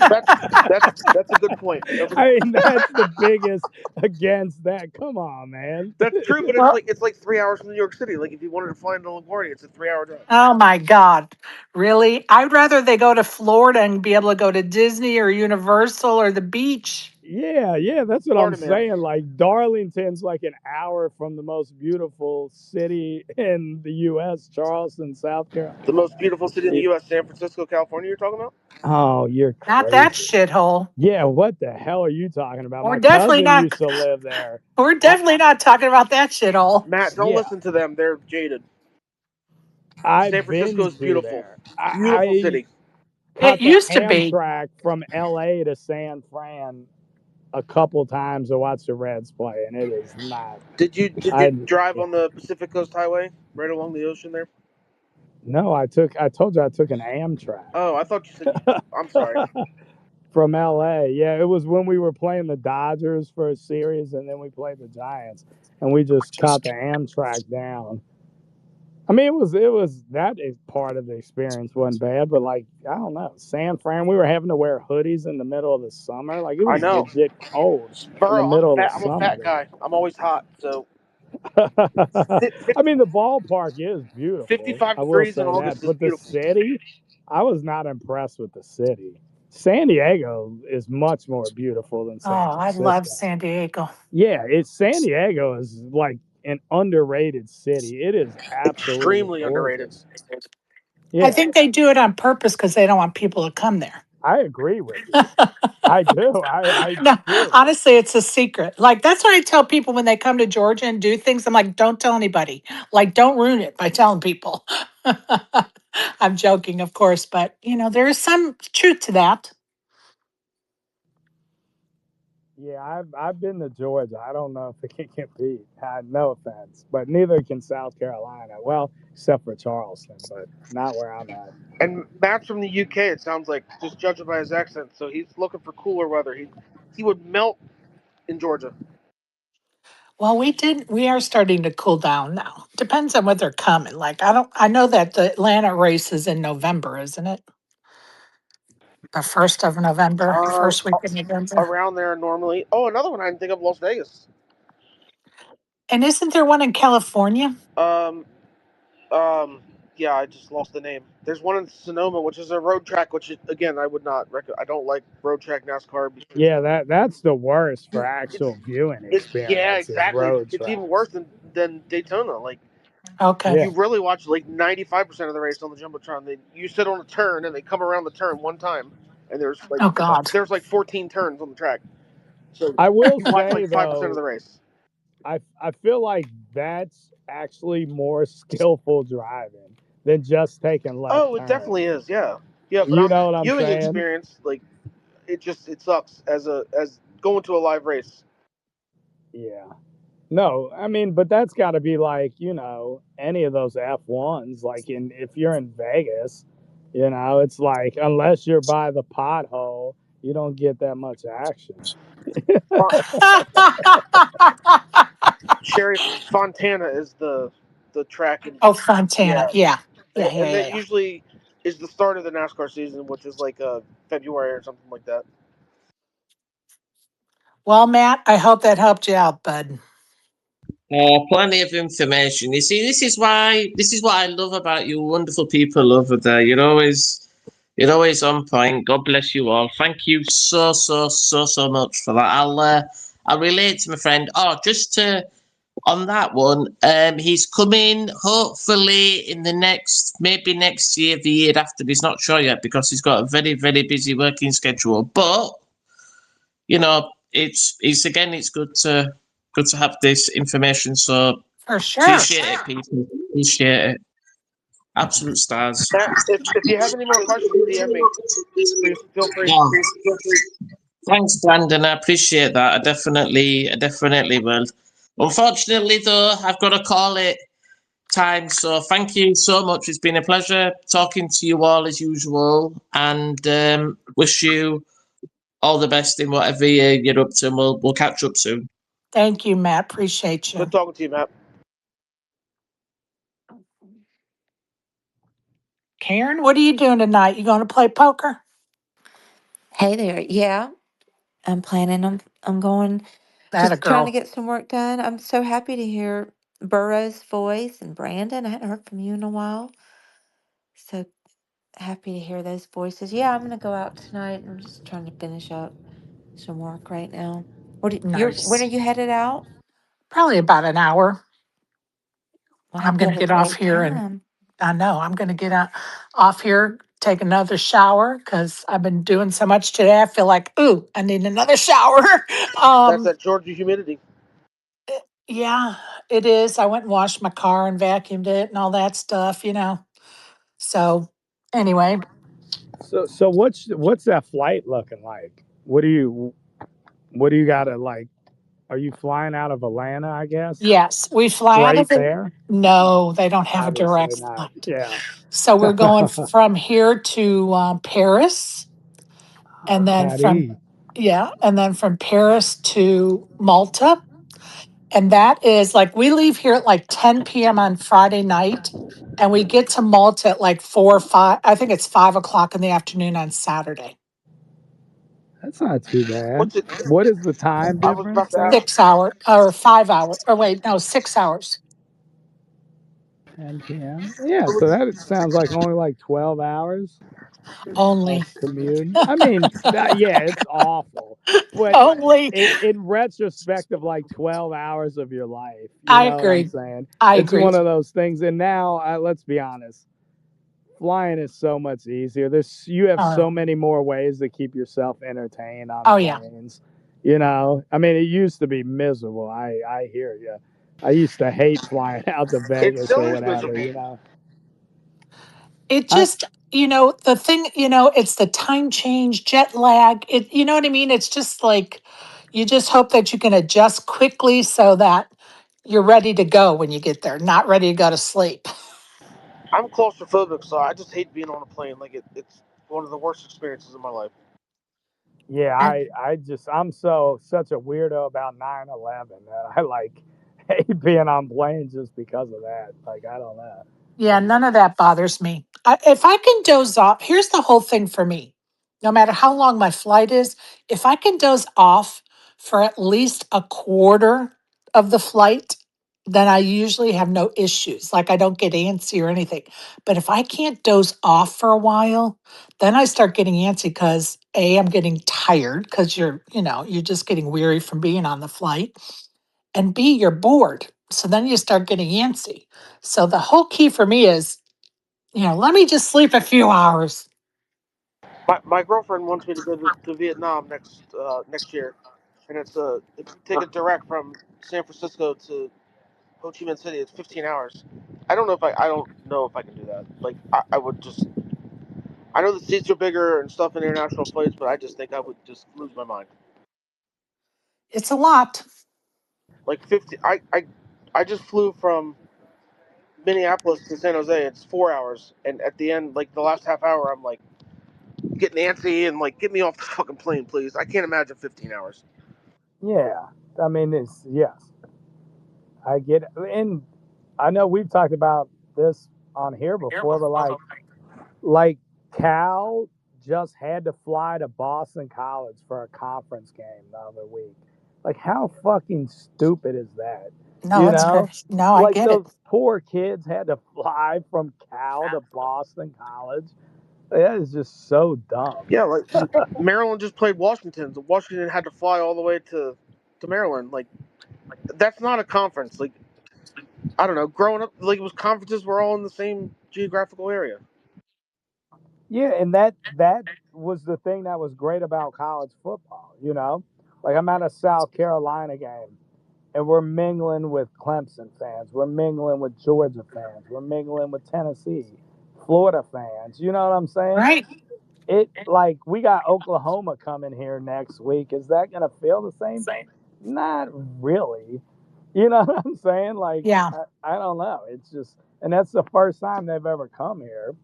That's a good point. I mean, that's the biggest against that. Come on, man. That's true, but Well, it's like 3 hours from New York City. Like if you wanted to fly into LaGuardia, it's a 3 hour drive. oh my God. Really? I'd rather they go to Florida and be able to go to Disney or Universal or the beach. Yeah, that's what I'm Florida man, saying. Like Darlington's like an hour from the most beautiful city in the U.S., Charleston, South Carolina. the most beautiful city in the U.S., San Francisco, California. You're talking about? Oh, you're Not that crazy. shithole. Yeah, what the hell are you talking about? We're My definitely cousin not used to live there. we're I, definitely not talking about that shithole. Matt, don't yeah, listen to them. They're jaded. San I've Francisco been is to beautiful. there. Beautiful I city. It caught the used to be. Amtrak from L.A. to San Fran a couple times to watch the Reds play, and it is not. Did you I drive on the Pacific Coast Highway right along the ocean there? no, I told you I took an Amtrak Oh, I thought you said you. I'm sorry. from LA. Yeah, it was when we were playing the Dodgers for a series, and then we played the Giants, and we just caught the Amtrak down. I mean, it was that is part of the experience wasn't bad, but like I don't know, San Fran, we were having to wear hoodies in the middle of the summer. Like it I was know. legit cold in the Burrow, I'm middle of the fat. I'm a summer fat guy. there. I'm always hot. So I mean, the ballpark is beautiful. 55 I will degrees in say that, August is but the beautiful. city, I was not impressed with the city. San Diego is much more beautiful than Oh, San I love Francisco. San Diego. Yeah, it's San Diego is like an underrated city. It is absolutely Extremely underrated. gorgeous. I Yeah, think they do it on purpose because they don't want people to come there. I agree with you. I do. I No, do. honestly, it's a secret. Like that's what I tell people when they come to Georgia and do things. I'm like, don't tell anybody. Like, don't ruin it by telling people. I'm joking, of course, but there is some truth to that. Yeah, I've been to Georgia. I don't know if it can compete. No offense, but neither can South Carolina. Well, except for Charleston, but not where I'm at. And Matt's from the UK. It sounds like, just judging by his accent. So he's looking for cooler weather. He would melt in Georgia. Well, we are starting to cool down now. Depends on when they're coming. Like I know that the Atlanta race is in November, isn't it? The 1st of November, Um, first week of November. around there normally. Oh, another one I didn't think of, Las Vegas. And isn't there one in California? Um, yeah, I just lost the name. There's one in Sonoma, which is a road track, which is, again, I would not recommend. I don't like road track NASCAR because Yeah, that's the worst for actual viewing yeah, experience is exactly. road It's even worse tracks. than Daytona. Like Okay. Yeah, you really watch like 95% of the race on the jumbotron. You sit on a turn and they come around the turn one time, and Oh God. there's like 14 turns on the track. So I will you watch say like 5% of the though, race. I feel like that's actually more skillful driving than just taking left Oh, it definitely turns. is. Yeah, yeah. But You on know what I'm viewing saying? experience, like it sucks as going to a live race. Yeah. No, I mean, but that's got to be like, any of those F1s. Like, if you're in Vegas, it's like, unless you're by the pothole, you don't get that much action. Sherry Fontana is the track, and Oh, Fontana. yeah, Yeah. Yeah, yeah, and yeah, that yeah. usually is the start of the NASCAR season, which is like February or something like that. Well, Matt, I hope that helped you out, bud. Plenty of information. You see, this is what I love about you, wonderful people over there. You're always on point. God bless you all. Thank you so much for that. I'll relate to my friend. Oh, just to on that one, he's coming hopefully in the maybe next year, the year after. He's not sure yet because he's got a very, very busy working schedule. But it's good to have this information. So For sure. appreciate it, people. Appreciate it. Absolute stars. Matt, if you have any more questions, DM me. Please feel free. Yeah. Thanks, Brandon. I appreciate that. I definitely will. Unfortunately, though, I've got to call it time. So thank you so much. It's been a pleasure talking to you all as usual, and wish you all the best in whatever you're up to. And we'll catch up soon. Thank you, Matt. Appreciate you. Good talking to you, Matt. Karen, what are you doing tonight? You going to play poker? Hey there. Yeah, I'm planning on going, That a just trying to girl. get some work done. I'm so happy to hear Burrows' voice and Brandon. I hadn't heard from you in a while. So happy to hear those voices. Yeah, I'm gonna go out tonight. I'm just trying to finish up some work right now. When are Nice. you headed out? Probably about an hour. I I'm hope you going to have a get off great here and time. I know I'm going to get off here, take another shower because I've been doing so much today. I feel like, ooh, I need another shower. That's um, that Georgia humidity. yeah, it is. I went and washed my car and vacuumed it and all that stuff. So anyway, So what's that flight looking like? What do you gotta like? Are you flying out of Atlanta? I guess yes, we fly out of straight the, there. no, they don't have a Obviously direct not. flight. Yeah. So we're going from here to Paris and then from, Patty. yeah, and then from Paris to Malta. And that is like we leave here at like 10 p.m. on Friday night, and we get to Malta at like 4 or 5. I think it's 5 o'clock in the afternoon on Saturday. That's not too bad. What's it? What is the time I was about difference to there? ask. 6 hour or 5 hour, or wait, no, 6 hours 10 p.m. Yeah, so that it sounds like only like 12 hours of only. commuting. I mean, yeah, it's awful. But Only. in retrospect of like 12 hours of your life, you I know what I'm agree. saying? I It's agree. one of those things. And now, let's be honest, flying is so much easier. You have Oh, so many more ways to keep yourself entertained on oh yeah. planes. I mean, it used to be miserable. I hear you. I used to hate flying out to It Vegas still or is whatever. miserable. It I just, the thing, it's the time change, jet lag. You know what I mean? It's just like you just hope that you can adjust quickly so that you're ready to go when you get there, not ready to go to sleep. I'm claustrophobic, so I just hate being on a plane. Like it's one of the worst experiences of my life. Yeah, And I'm such a weirdo about 9/11 that I like hate being on planes just because of that. Like I don't know. yeah, none of that bothers me. If I can doze off, here's the whole thing for me. No matter how long my flight is, if I can doze off for at least a quarter of the flight, then I usually have no issues. Like I don't get antsy or anything. But if I can't doze off for a while, then I start getting antsy because A, I'm getting tired because you're just getting weary from being on the flight. And B, you're bored. So then you start getting antsy. So the whole key for me is, let me just sleep a few hours. My girlfriend wants me to go to Vietnam next year, and if you take a direct from San Francisco to Ho Chi Minh City, it's 15 hours. I don't know if I can do that. Like I would just I know the seats are bigger and stuff in international flights, but I just think I would just lose my mind. It's a lot. Like 50, I just flew from Minneapolis to San Jose. It's 4 hours, and at the end, like the last half hour, I'm like getting antsy and like get me off the fucking plane, please. I can't imagine 15 hours. Yeah, I mean it's yes, I get it. And I know we've talked about this on here before, but like Cal just had to fly to Boston College for a conference game the other week. Like how fucking stupid is that? No, You it's know? very, no, I Like get it. those poor kids had to fly from Cal to Boston College. That is just so dumb. Yeah, like Maryland just played Washington. So Washington had to fly all the way to Maryland. Like that's not a conference. Like I don't know. Growing up, like it was conferences were all in the same geographical area. Yeah, and that was the thing that was great about college football. Like I'm at a South Carolina game and we're mingling with Clemson fans, we're mingling with Georgia fans, we're mingling with Tennessee, Florida fans. You know what I'm saying? Right. It like we got Oklahoma coming here next week. Is that gonna feel the same? Not really. You know what I'm saying? Like, Yeah. I don't know. It's just, and that's the first time they've ever come here.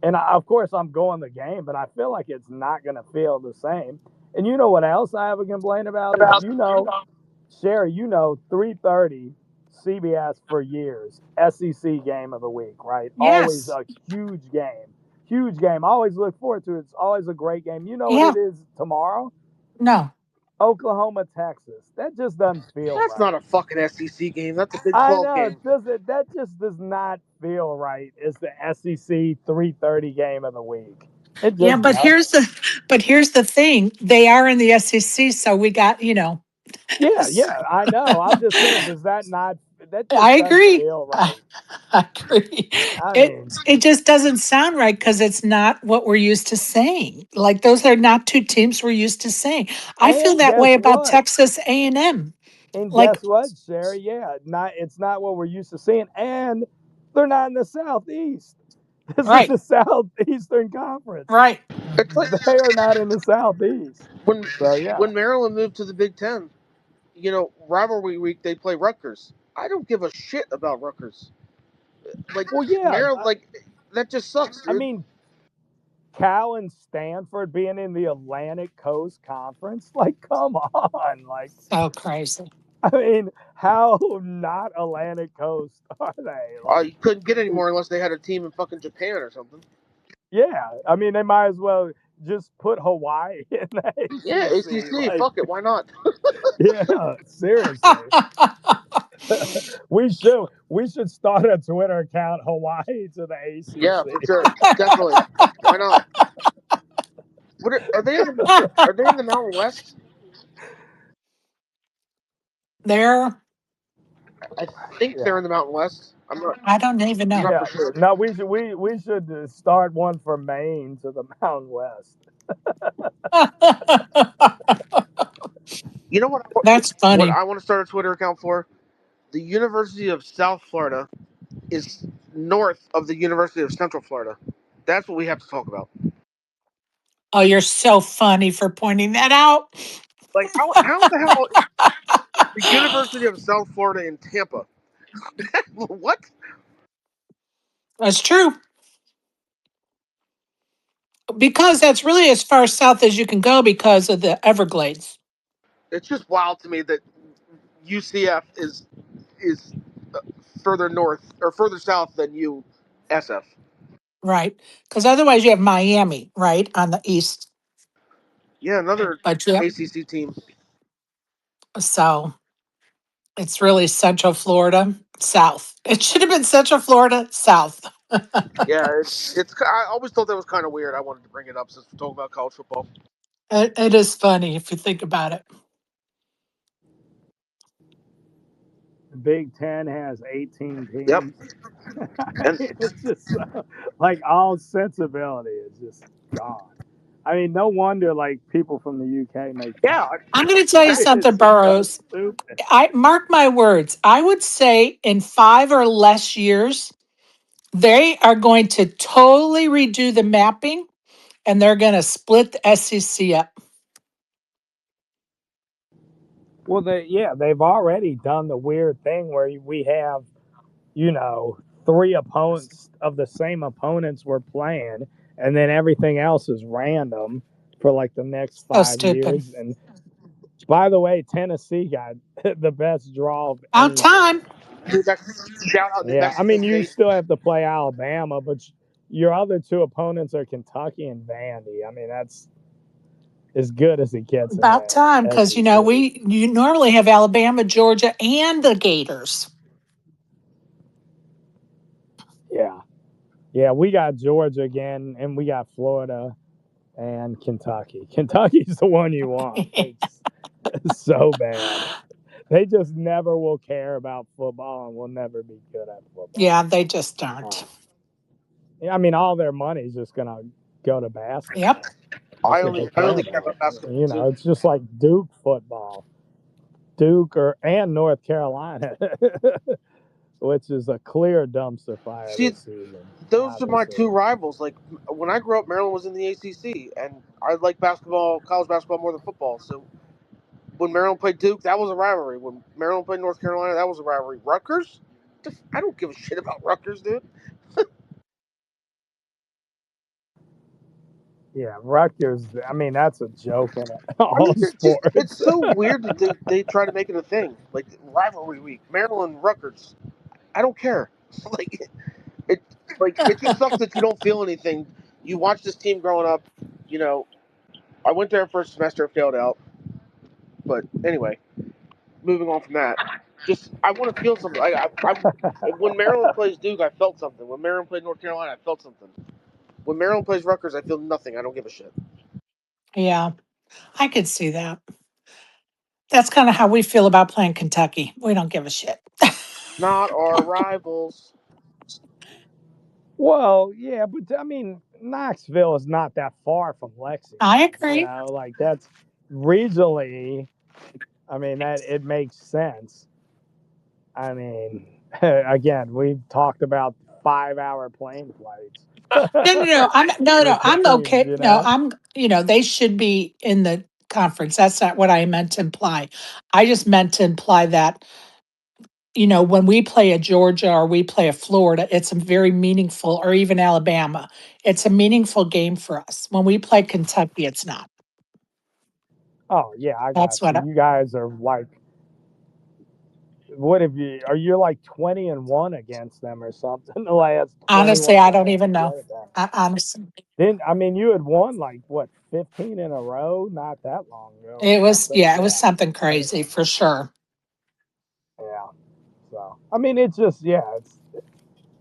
And of course, I'm going the game, but I feel like it's not going to feel the same. And you know what else I have a complaint about is, Sherry, 3:30 CBS for years, SEC game of the week, right? Always Yes. a huge game, huge game. Always look forward to it. It's always a great game. You know what Yeah. it is tomorrow? No. Oklahoma, Texas. That just doesn't feel That's right. not a fucking SEC game. That's a Big I 12 know. game. That just does not feel right. It's the SEC 3:30 game of the week. It Yeah, just doesn't. but here's the thing. They are in the SEC, so we got, Yeah, yeah, I know. I'm just saying, does that not? That I just doesn't agree. feel I, right. I agree. I It mean, it just doesn't sound right because it's not what we're used to saying. Like those are not two teams we're used to saying. I feel and that way guess about what? Texas A&M. And Like, guess what, Sherry? Yeah, not. It's not what we're used to seeing, and they're not in the Southeast. This is right, the Southeastern Conference. right. It's like They are not in the Southeast. when So yeah. when Maryland moved to the Big Ten. Rivalry week they play Rutgers. I don't give a shit about Rutgers. Like Well, yeah. Maryland, like that just sucks, I dude. mean, Cal and Stanford being in the Atlantic Coast Conference. Like, come on. Like, So crazy. I mean, how not Atlantic Coast are they? You couldn't get any more unless they had a team in fucking Japan or something. Yeah. I mean, they might as well just put Hawaii in the Yeah, ACC. ACC. Like, Fuck it, why not? yeah, seriously. We should start a Twitter account, Hawaii to the Yeah, for ACC. sure, definitely. Why not? Are they? Are they in the Mountain West? There, I think Yeah. they're in the Mountain West. I don't even I'm know. not Yeah. for sure. No, we should start one for Maine to the Mountain West. You know what? That's What funny. I want to start a Twitter account for? The University of South Florida is north of the University of Central Florida. That's what we have to talk about. Oh, you're so funny for pointing that out. Like how the hell is the University of South Florida in Tampa? What? That's true. Because that's really as far south as you can go because of the Everglades. It's just wild to me that UCF is further north or further south than USF. Right. Because otherwise you have Miami, right, on the east. Yeah, another But yeah, ACC team. so it's really Central Florida, South. It should have been Central Florida, South. Yeah, it's. I always thought that was kind of weird. I wanted to bring it up since we're talking about college football. It is funny if you think about it. The Big Ten has 18 Yep, teams. I and mean, it's just like all sensibility is just gone. I mean, no wonder like people from the UK make yeah, fun. I'm going to tell you It's something, just so Burrows. stupid. I mark my words. I would say in 5 or less years, they are going to totally redo the mapping and they're going to split the SEC up. Well, they've already done the weird thing where we have, you know, three opponents of the same opponents we're playing, and then everything else is random for like the next So 5 years. stupid. And by the way, Tennessee got the best draw of Out any year. time. Shout out New Yeah, I Mexico mean, you State. still have to play Alabama, but your other two opponents are Kentucky and Vandy. I mean, that's as good as it gets in About the time, because SEC. you normally have Alabama, Georgia, and the Gators. Yeah, yeah, we got Georgia again, and we got Florida and Kentucky. Kentucky's the one you want. It's so bad. They just never will care about football and will never be good at football. Yeah, they just aren't. I mean, all their money's just gonna go to Yep. basketball. I That's what only they I care only care about. about basketball You too. know, it's just like Duke football, and North Carolina, which is a clear dumpster fire See, this season. those are my Obviously, two rivals. Like when I grew up, Maryland was in the ACC, and I like basketball, college basketball more than football. So When Maryland played Duke, that was a rivalry. When Maryland played North Carolina, that was a rivalry. Rutgers? I don't give a shit about Rutgers, dude. Yeah, Rutgers. I mean, that's a joke in I mean, all it's sports. so weird that they try to make it a thing. Like, rivalry week, Maryland, Rutgers. I don't care. like, it, it just sucks that you don't feel anything. You watch this team growing up, you know, I went there first semester, failed out. But anyway, moving on from that, just I want to feel something. When Maryland plays Duke, I felt something. When Maryland played North Carolina, I felt something. When Maryland plays Rutgers, I feel nothing. I don't give a shit. Yeah, I could see that. That's kind of how we feel about playing Kentucky. We don't give a shit. Not our rivals. Well, yeah, but I mean, Knoxville is not that far from I Lexington. You agree. know, like that's regionally. I mean, that it makes sense. I mean, again, we've talked about 5-hour plane flights No, no, no. I'm no, no. with I'm teams. okay. You No, know. I'm. They should be in the conference. That's not what I meant to imply. I just meant to imply that when we play a Georgia or we play a Florida, it's a very meaningful, or even Alabama. It's a meaningful game for us. When we play Kentucky, it's not. Oh yeah, I That's got you. what. You guys are like, what have you? Are you like 20-1 against them or something? The last Honestly, 21 I don't games. even know. What about? Honestly, Didn't I mean you had won like what 15 in a row not that long ago or it was. something? Yeah, it was Yeah. something crazy for sure. Yeah. So I mean it's just it's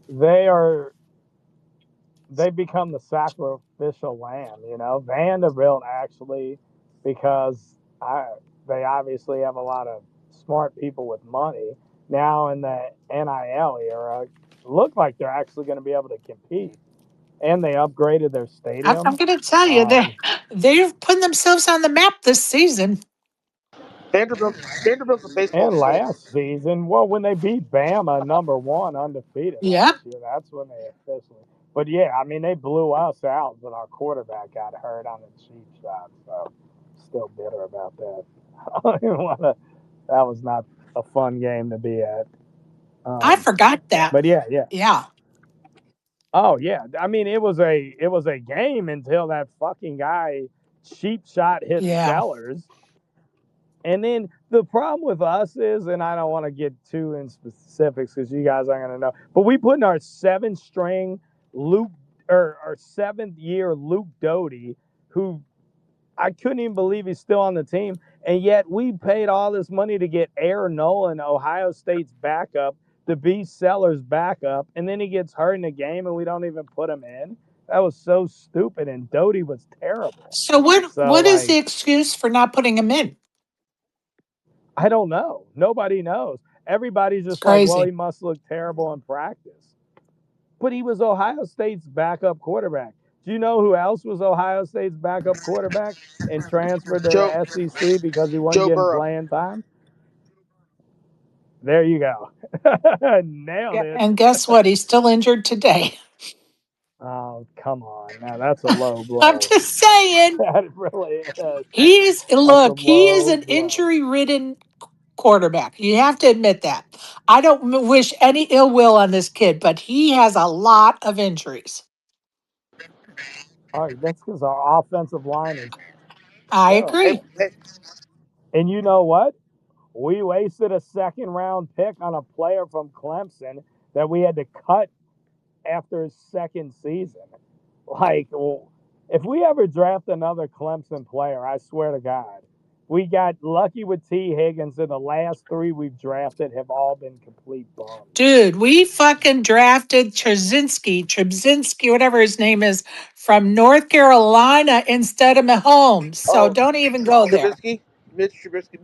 they are they become the sacrificial lamb, Vanderbilt actually because they obviously have a lot of smart people with money. Now in the NIL era, look like they're actually going to be able to compete. And they upgraded their I'm stadium. going to tell you, Um, they've put themselves on the map this season. Vanderbilt's a baseball And state. last season, well, when they beat Bama number one undefeated Yeah. last year, that's when they officially. But yeah, I mean, they blew us out, but our quarterback got hurt on a cheap shot. So, still bitter about that. I don't even wanna, that was not a fun game to be at. I Um, forgot that. but yeah, yeah. Yeah. Oh yeah. I mean, it was a game until that fucking guy cheap shot hit Yeah. Sellers. And then the problem with us is, and I don't want to get too in specifics because you guys aren't going to know, but we put in our seventh string Luke or our 7th-year Luke Doty, who I couldn't even believe he's still on the team. And yet we paid all this money to get Aaron Nolan, Ohio State's backup, to be Sellers' backup. And then he gets hurt in the game and we don't even put him in. That was so stupid. And Doty was terrible. So what So, what is the like, excuse for not putting him in? I don't know. Nobody knows. Everybody's It's just like, well, he crazy. must look terrible in practice. But he was Ohio State's backup quarterback. Do you know who else was Ohio State's backup quarterback and transferred to Joe the SEC because he wasn't Joe getting Burrow. playing time? There you go. Nailed Yeah. it. And guess what? He's still injured today. Oh, come on. Now that's a low I'm blow. just saying. That really is. That's a He is low an blow. injury ridden quarterback. You have to admit that. I don't wish any ill will on this kid, but he has a lot of injuries. All right, that's because our offensive line is I terrible. agree. Hey, And you know what? We wasted a second round pick on a player from Clemson that we had to cut after his second season. Like, well, if we ever draft another Clemson player, I swear to God, we got lucky with T. Higgins, and the last 3 we've drafted have all been complete bums. Dude, we fucking drafted Trzynski, whatever his name is, from North Carolina instead of Mahomes. So oh, don't even go there.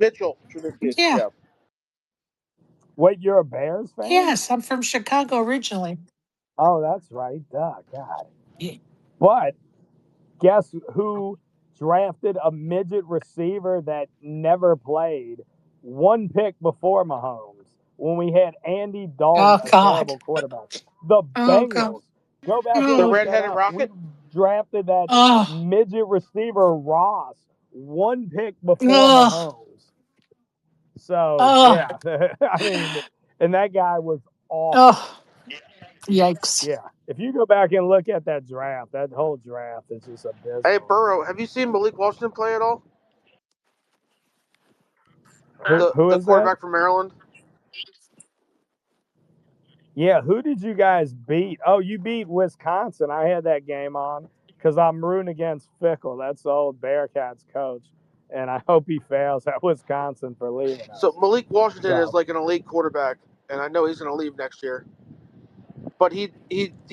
Mitchell Trubisky. Yeah. Yeah, Wait, you're a Bears fan? Yes, I'm from Chicago originally. Oh, that's right. Duh, God. Yeah. But guess who drafted a midget receiver that never played 1 pick before Mahomes when we had Andy Oh Dalton, a God. terrible quarterback? The Oh God. Bengals. Go back and the Oh, look that redheaded up. We rocket. drafted that oh, midget receiver Ross 1 pick before oh, Mahomes. So Oh, yeah, I mean, and that guy was awful. oh, yikes. Yeah, if you go back and look at that draft, that whole draft is just Hey, abysmal. Burrow, have you seen Malik Washington play at all? Who The who the is that? quarterback from Maryland. Yeah, who did you guys beat? Oh, you beat Wisconsin. I had that game on because I'm rooting against Fickle. That's the old Bearcats coach, and I hope he fails at Wisconsin for leaving So us. Malik Washington is So, like an elite quarterback, and I know he's going to leave next year. But he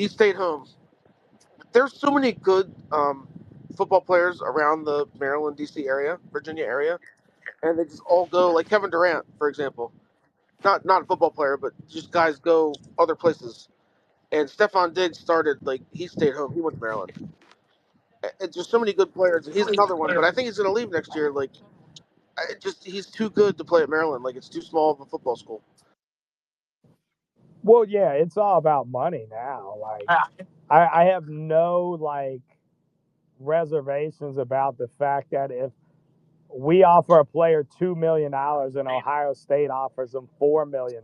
stayed home. There's so many good football players around the Maryland, D.C. area, Virginia area, and they just all go like Kevin Durant, for example. Not a football player, but just guys go other places. And Stephon Diggs started like he stayed home. He went to Maryland. It's just so many good players. He's another one, but I think he's going to leave next year. Like, he's too good to play at Maryland. Like, it's too small of a football school. well, yeah, it's all about money now. Like, I have no like reservations about the fact that if we offer a player $2 million and Ohio State offers them $4 million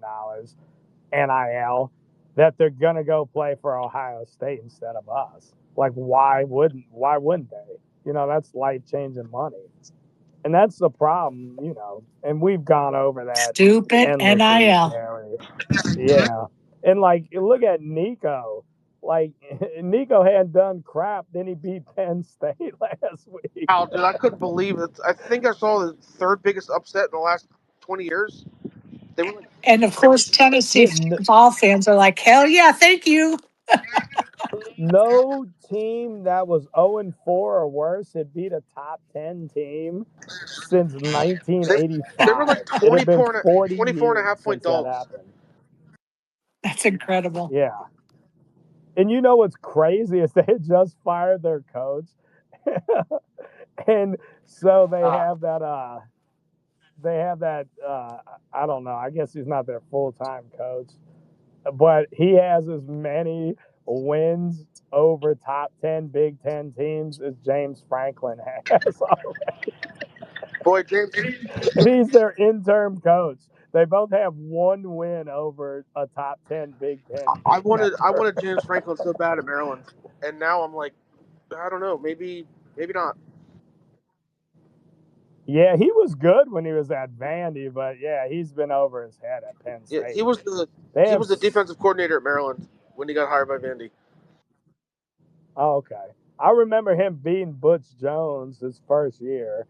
NIL, that they're gonna go play for Ohio State instead of us. Like, why wouldn't they? You know, that's life changing money. And that's the problem, you know, and we've gone over that Stupid endlessly, NIL. Gary. Yeah. And like look at Nico. Like Nico hadn't done crap, then he beat Penn State last week. Wow, dude, I couldn't believe it. I think I saw the third biggest upset in the last 20 years. They were like, And of course, Tennessee Yeah, football fans are like, hell yeah, thank you. no team that was 0-4 or worse had beat a top 10 team since they were 1985. like It had been 40 24 and a years half point since that dogs. happened. That's incredible. Yeah. And you know what's crazy is they had just fired their coach. And so they have that I don't know, I guess he's not their full-time coach, but he has as many wins over top 10 Big Ten teams as James Franklin has. Boy, James, And he's their interim coach. They both have one win over a top 10 Big Ten I team wanted ever. James Franklin so bad at Maryland, and now I'm like, I don't know, maybe not. Yeah, he was good when he was at Vandy, but yeah, he's been over his head at Penn Yeah, State. They he have. was the defensive coordinator at Maryland when he got hired by Vandy. Oh, okay. I remember him beating Butch Jones his first year,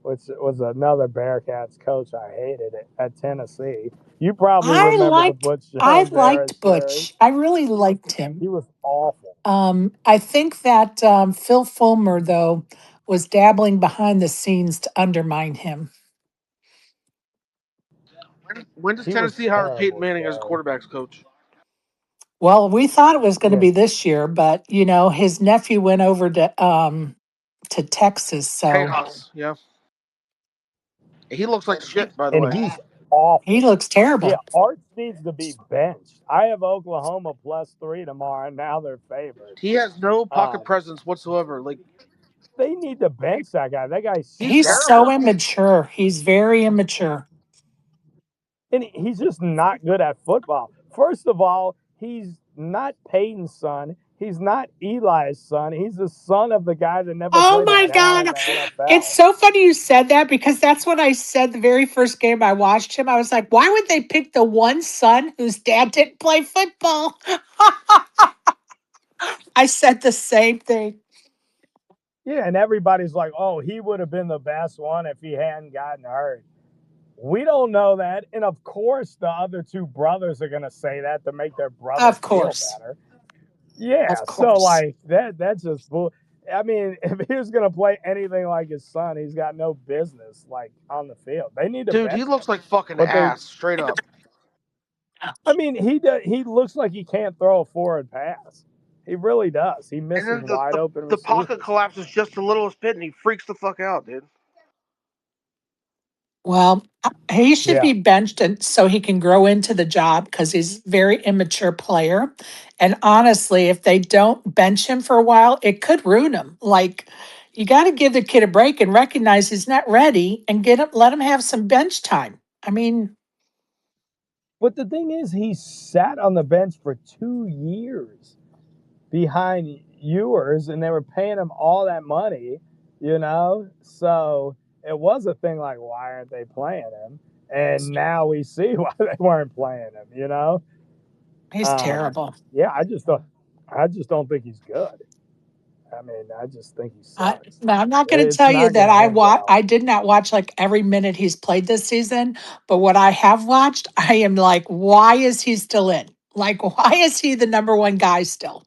which was another Bearcats coach I hated at Tennessee. You probably I remember the liked Butch I Jones era, liked Sherry. Butch. I really liked him. He was awful. I think that Phil Fulmer, though, was dabbling behind the scenes to undermine him. When does He was Tennessee hire Peyton terrible, Manning as Sherry. quarterbacks coach? Well, we thought it was going to Yeah, be this year, but his nephew went over to Texas, Kate so Haas, yeah. He looks like shit, by the and way. he's he awful. looks Yeah, terrible. Arch needs to be benched. I have Oklahoma +3 tomorrow, and now they're favored. He has no pocket Um, presence whatsoever. Like, they need to bench that guy. That guy he's He's sucks. so terrible. immature. He's very immature. And he's just not good at football. First of all, he's not Peyton's son. He's not Eli's son. He's the son of the guy that never Oh played a my down God. in the It's NFL. so funny you said that because that's what I said the very first game I watched him. I was like, why would they pick the one son whose dad didn't play football? I said the same thing. Yeah, and everybody's like, oh, he would have been the best one if he hadn't gotten hurt. We don't know that. And of course, the other two brothers are going to say that to make their brother Of feel course. better. Yeah, Of so course. like that's just bull. I mean, if he was gonna play anything like his son, he's got no business like on the field. They need to Dude, he bench him, looks like fucking but they. ass, straight up. I mean, he looks like he can't throw a forward pass. He really does. He And misses then wide open the pocket receivers. collapses just a little bit and he freaks the fuck out, dude. Well, he should Yeah, be benched and so he can grow into the job because he's a very immature player. And honestly, if they don't bench him for a while, it could ruin him. Like you got to give the kid a break and recognize he's not ready and let him have some bench time. I mean, But the thing is, he sat on the bench for 2 years behind Ewers, and they were paying him all that money, So it was a thing like, why aren't they playing him? And now we see why they weren't playing him. he's terrible. Yeah, I just don't think he's good. I mean, I just think he sucks. Now, I'm not going to It's tell you not that going to end well. I did not watch like every minute he's played this season, but what I have watched, I am like, why is he still in? Like, why is he the number one guy still?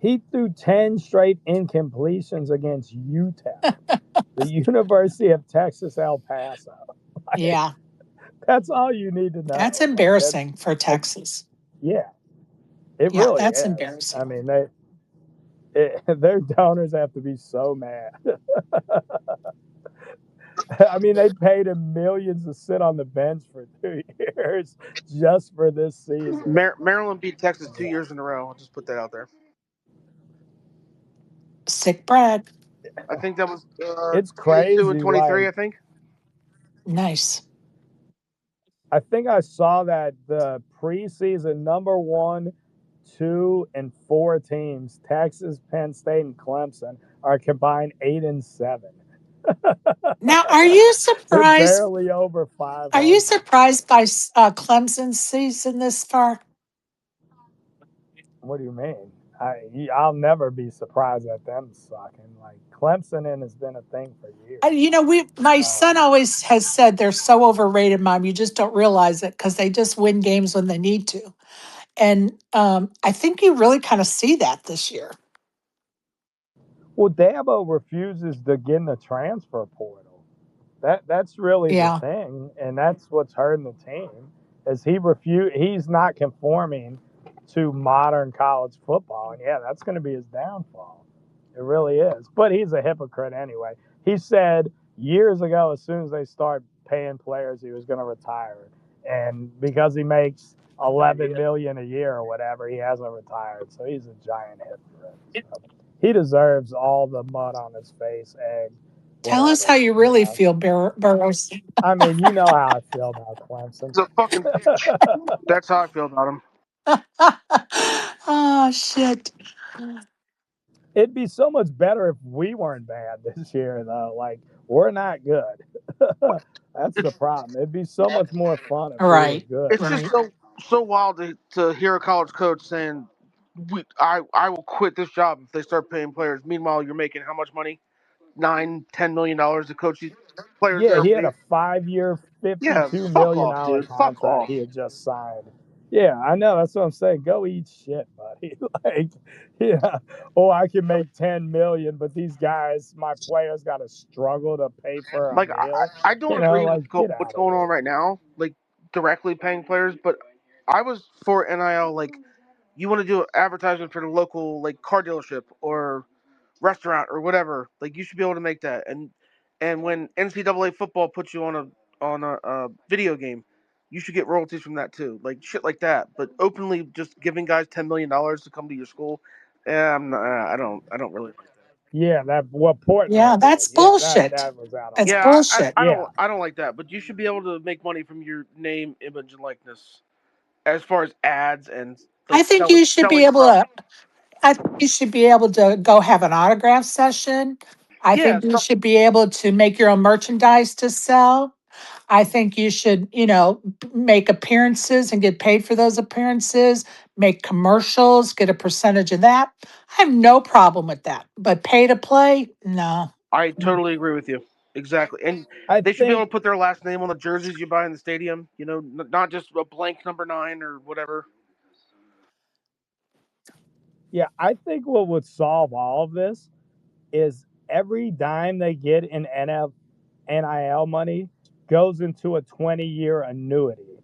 He threw 10 straight incompletions against UTEP, the University of Texas El Paso. Like, Yeah, that's all you need to that's know. Like, embarrassing for like, Texas. yeah, it Yeah, really that's is. I embarrassing. mean, their donors have to be so mad. I mean, they paid him millions to sit on the bench for 2 years just for this season. Maryland beat Texas 2 Yeah, years in a row. I'll just put that out there. Sick bread. I think that was it's 22 and crazy. 23. Like, I think. Nice. I think I saw that the preseason number 1, 2, and 4 teams, Texas, Penn State, and Clemson, are combined 8-7. Now, are you They're surprised? barely over Are you 500. surprised by Clemson's season this far? What do you mean? I'll never be surprised at them sucking. Like, Clemson has been a thing for years. My Um, son always has said they're so overrated, Mom. You just don't realize it because they just win games when they need to. And I think you really kind of see that this year. well, Dabo refuses to get in the transfer portal. That's really the Yeah. thing, and that's what's hurting the team. Is he's not conforming to modern college football, and yeah, that's going to be his downfall. It really is. But he's a hypocrite anyway. He said years ago, as soon as they start paying players, he was going to retire, and because he makes 11 million a year or whatever, he hasn't retired. So he's a giant hypocrite. So he deserves all the mud on his face, egg, Tell us whatever. how you really feel, Burrows. I mean, you know how I feel about Clemson. He's a fucking bitch. That's how I feel about him. Oh, shit. It'd be so much better if we weren't bad this year, though. Like, we're not good. That's the It's problem. It'd be so much more fun if we were Right. good. it's just Right. so wild to hear a college coach saying, I will quit this job if they start paying players. Meanwhile, you're making how much money? $9-10 million to coach these players Yeah, that are he had paid. a 5-year, Yeah, $52 fuck million off, dollar dude. Fuck contract off. he had just signed. Yeah, I know. That's what I'm saying. Go eat shit, buddy. Like, yeah. Oh, I can make 10 million, but these guys, my players, got to struggle to pay for a Like meal. I don't agree with Like, get what's out of going on here. right now, like directly paying players, but I was for NIL. Like, you want to do advertisement for the local like car dealership or restaurant or whatever, like you should be able to make that. And when NCAA football puts you on a video game, you should get royalties from that too, like shit like that. But openly just giving guys $10 million to come to your school, I don't really like that. Yeah, that what Yeah, Portnoy did. that's Yeah, that bullshit. that was out on That's Yeah, line. bullshit. Yeah, I don't like that. But you should be able to make money from your name, image, and likeness as far as ads and I like think you should be selling able product. to I think you should be able to go have an autograph session. I Yeah, think you stuff. should be able to make your own merchandise to sell. I think you should, make appearances and get paid for those appearances, make commercials, get a percentage of that. I have no problem with that. But pay to play? No. I Mm. totally agree with you. Exactly. And I they should be able think. to put their last name on the jerseys you buy in the stadium, not just a blank number 9 or whatever. Yeah, I think what would solve all of this is every dime they get in NIL money goes into a 20-year annuity,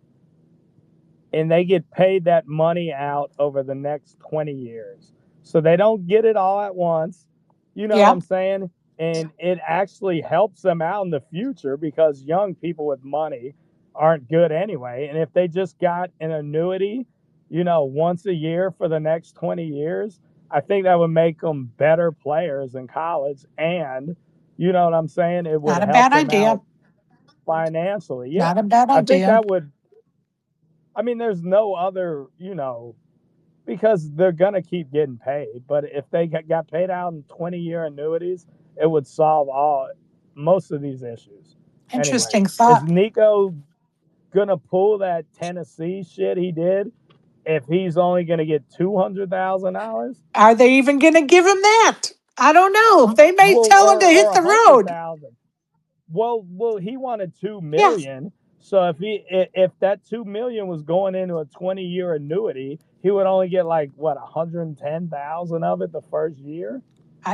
and they get paid that money out over the next 20 years. So they don't get it all at once. You know what Yeah, I'm saying? And it actually helps them out in the future because young people with money aren't good anyway. And if they just got an annuity, once a year for the next 20 years, I think that would make them better players in college. And you know what I'm saying? It would not a help bad them idea. out financially. Yeah, Not a bad I think idea. that would. I mean, there's no other, because they're gonna keep getting paid. But if they got paid out in 20-year annuities, it would solve most of these issues. Anyway, Interesting is thought. Nico gonna pull that Tennessee shit he did if he's only gonna get $200,000? Are they even going to give him that? I don't know. They may Well, tell him to or hit a the hundred road. thousand. Well, he wanted 2 million. Yeah, So if that 2 million was going into a 20-year annuity, he would only get like what 110,000 of it the first year.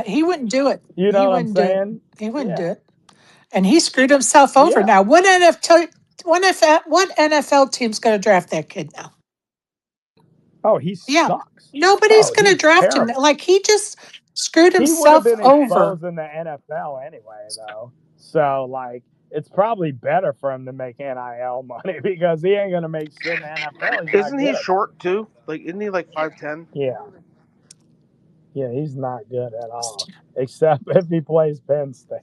he wouldn't do it. You He know what I'm wouldn't do it. saying? He wouldn't do Yeah, it. And he screwed himself over. yeah. Now, what NFL team's going to draft that kid now? Oh, he Yeah, sucks. nobody's Oh, going to he's draft him. terrible. Like he just screwed He would have himself been over. exposed in the NFL anyway, though. So like, it's probably better for him to make NIL money because he ain't gonna make shit in the NFL. He's not Isn't he good at it. short too? Like, isn't he like 5'10"? Yeah. Yeah, he's not good at all, except if he plays Penn State.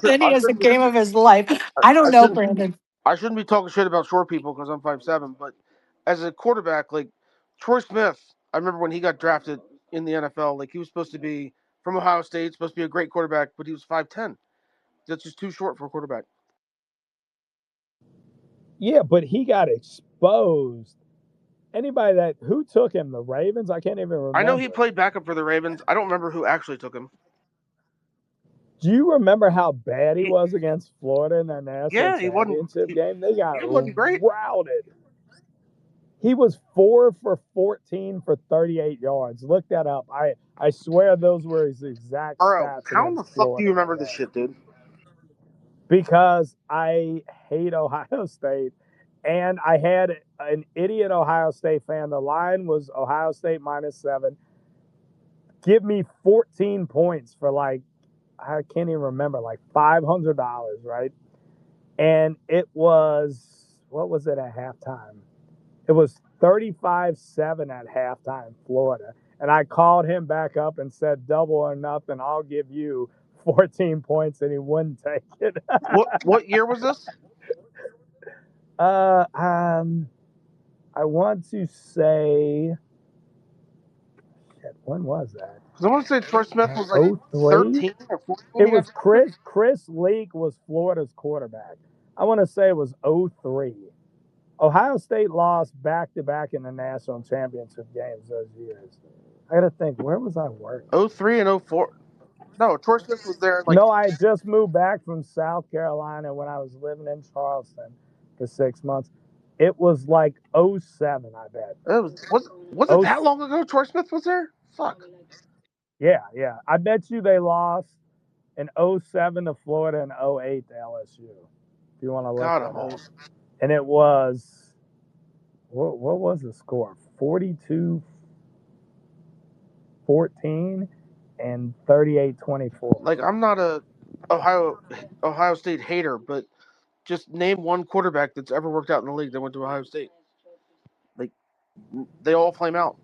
Then he I has the shouldn't game of his life. I don't I know, shouldn't Brandon. I shouldn't be talking shit about short people because I'm 5'7". But as a quarterback, like Troy Smith, I remember when he got drafted in the NFL, like he was supposed to be from Ohio State, supposed to be a great quarterback, but he was 5'10". That's just too short for a quarterback. Yeah, but he got exposed. Anybody who took him? The Ravens? I can't even remember. I know he played backup for the Ravens. I don't remember who actually took him. Do you remember how bad he was against Florida in their national Yeah, championship game? They got he wasn't great. routed. He was 4 for 14 for 38 yards. Look that up. I swear those were his exact Bro, stats how in the against fuck do you Florida that remember this day. shit, dude? Because I hate Ohio State. And I had an idiot Ohio State fan. The line was Ohio State -7. Give me 14 points for like, I can't even remember, like $500, right? And it was, what was it at halftime? It was 35-7 at halftime, Florida. And I called him back up and said, double or nothing, I'll give you 14 points, and he wouldn't take it. What year was this? uh, um, I want to say, shit, when was that? Because I want to say Troy Smith was like 03? 13 or 14. It was Chris Leak was Florida's quarterback. I want to say it was 03. Ohio State lost back-to-back in the national championship games those years. I got to think, where was I working? 03 and 04. No, Troy Smith was there like. No, I just moved back from South Carolina when I was living in Charleston for 6 months. It was like 07, I bet. Was it that long ago Troy Smith was there? Fuck. Yeah. I bet you they lost in 07 to Florida and 08 to LSU. If you want to look God, that I'm up. old. And it was, what was the score? 42-14 and 38-24. Like, I'm not a Ohio State hater, but just name one quarterback that's ever worked out in the league that went to Ohio State. Like, they all flame out.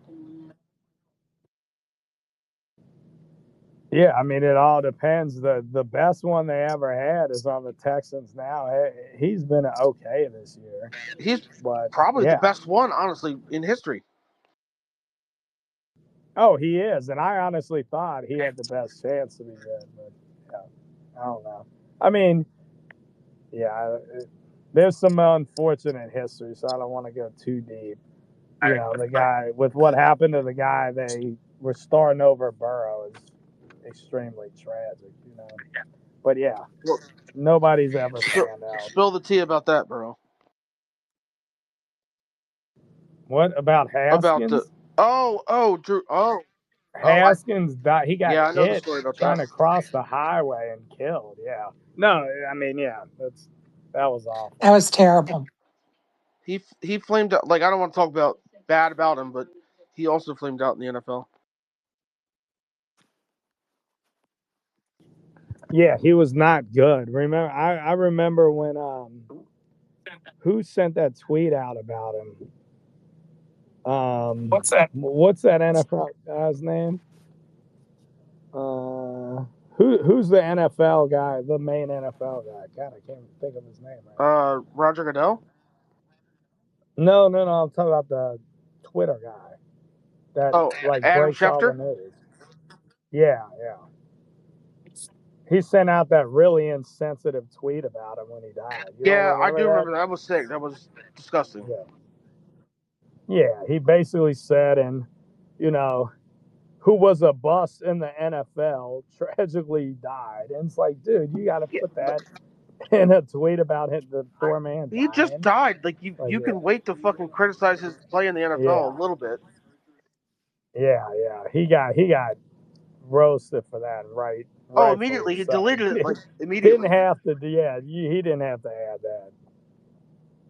Yeah, I mean, it all depends. The best one they ever had is on the Texans now. He's been okay this year. He's But probably the yeah. best one, honestly, in history. Oh, he is. And I honestly thought he had the best chance to be good. But yeah, I don't know. I mean, yeah, there's some unfortunate history, so I don't want to go too deep. You know, the guy, with what happened to the guy they were starting over Burrow is extremely tragic, you know. But yeah, Well, nobody's ever found out. spill the tea about that, bro. What about About the Haskins? Drew. Haskins died. He got Yeah, I know the hit story about trying that. to cross the highway and killed. Yeah. No, I mean, yeah, that was awful. That was terrible. He flamed out. Like, I don't want to talk about bad about him, but he also flamed out in the NFL. Yeah, he was not good. Remember, I remember when who sent that tweet out about him? What's that NFL guy's name? Who's the NFL guy, the main NFL guy? God, I can't think of his name right now. Roger Goodell. No, no, no. I'm talking about the Twitter guy that Oh, like Adam breaks all the Schefter. news. Yeah, yeah. He sent out that really insensitive tweet about him when he died. You don't Yeah, I remember do that? remember that. That was sick. That was disgusting. Yeah. Yeah, he basically said, and you know, who was a bust in the NFL tragically died. And it's like, dude, you got to Yeah, put but that in a tweet about the poor man he just dying. died. Like Like, you can wait to fucking criticize his play in the NFL yeah, a little bit. yeah, yeah. He got roasted for that, right? Oh, Rightfully immediately he so. deleted He it. Like didn't immediately. have to. Yeah, he didn't have to add that.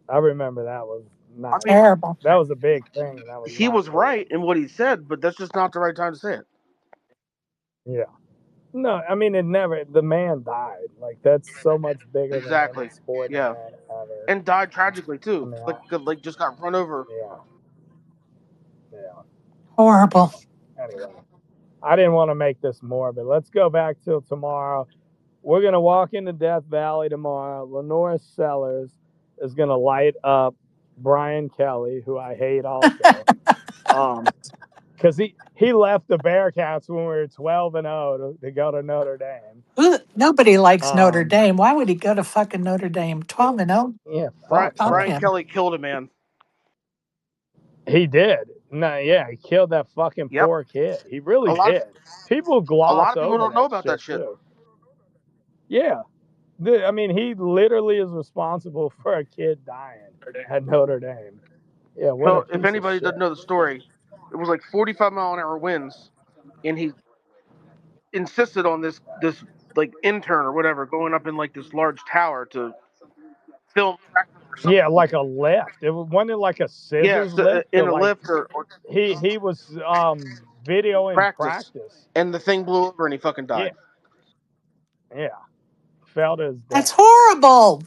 I remember that was I not. mean, Terrible. That was a big thing. That was he not was cool. right in what he said, but that's just not the right time to say it. Yeah. No, I mean it never. The man died. Like that's so much bigger than any Exactly. sporting Yeah, event ever. and died tragically I too. mean, Like just got run over. yeah, yeah. Horrible. Anyway, I didn't want to make this morbid. Let's go back till tomorrow. We're gonna walk into Death Valley tomorrow. Lenore Sellers is gonna light up Brian Kelly, who I hate also. Because he left the Bearcats when we were 12-0 to go to Notre Dame. Nobody likes Notre Um, Dame. Why would he go to fucking Notre Dame? 12-0? yeah, Brian, fuck Fuck Brian him. him. Kelly killed a man. He did. No, yeah, he killed that fucking Yep. poor kid. He A really lot of did. People a lot gloss of people over don't know that about that shit shit. too. Yeah, I mean, he literally is responsible for a kid dying at Notre Dame. Yeah, what a So if piece of anybody shit. doesn't know the story, it was like 45-mile-an-hour winds, and he insisted on this like intern or whatever going up in like this large tower to film practice or Yeah, something. like a lift. It wasn't it like a Yeah, scissors so, lift in or a like lift or he was videoing practice, practice. and the thing blew over and he fucking Yeah, died. yeah. Fell to his That's death. horrible.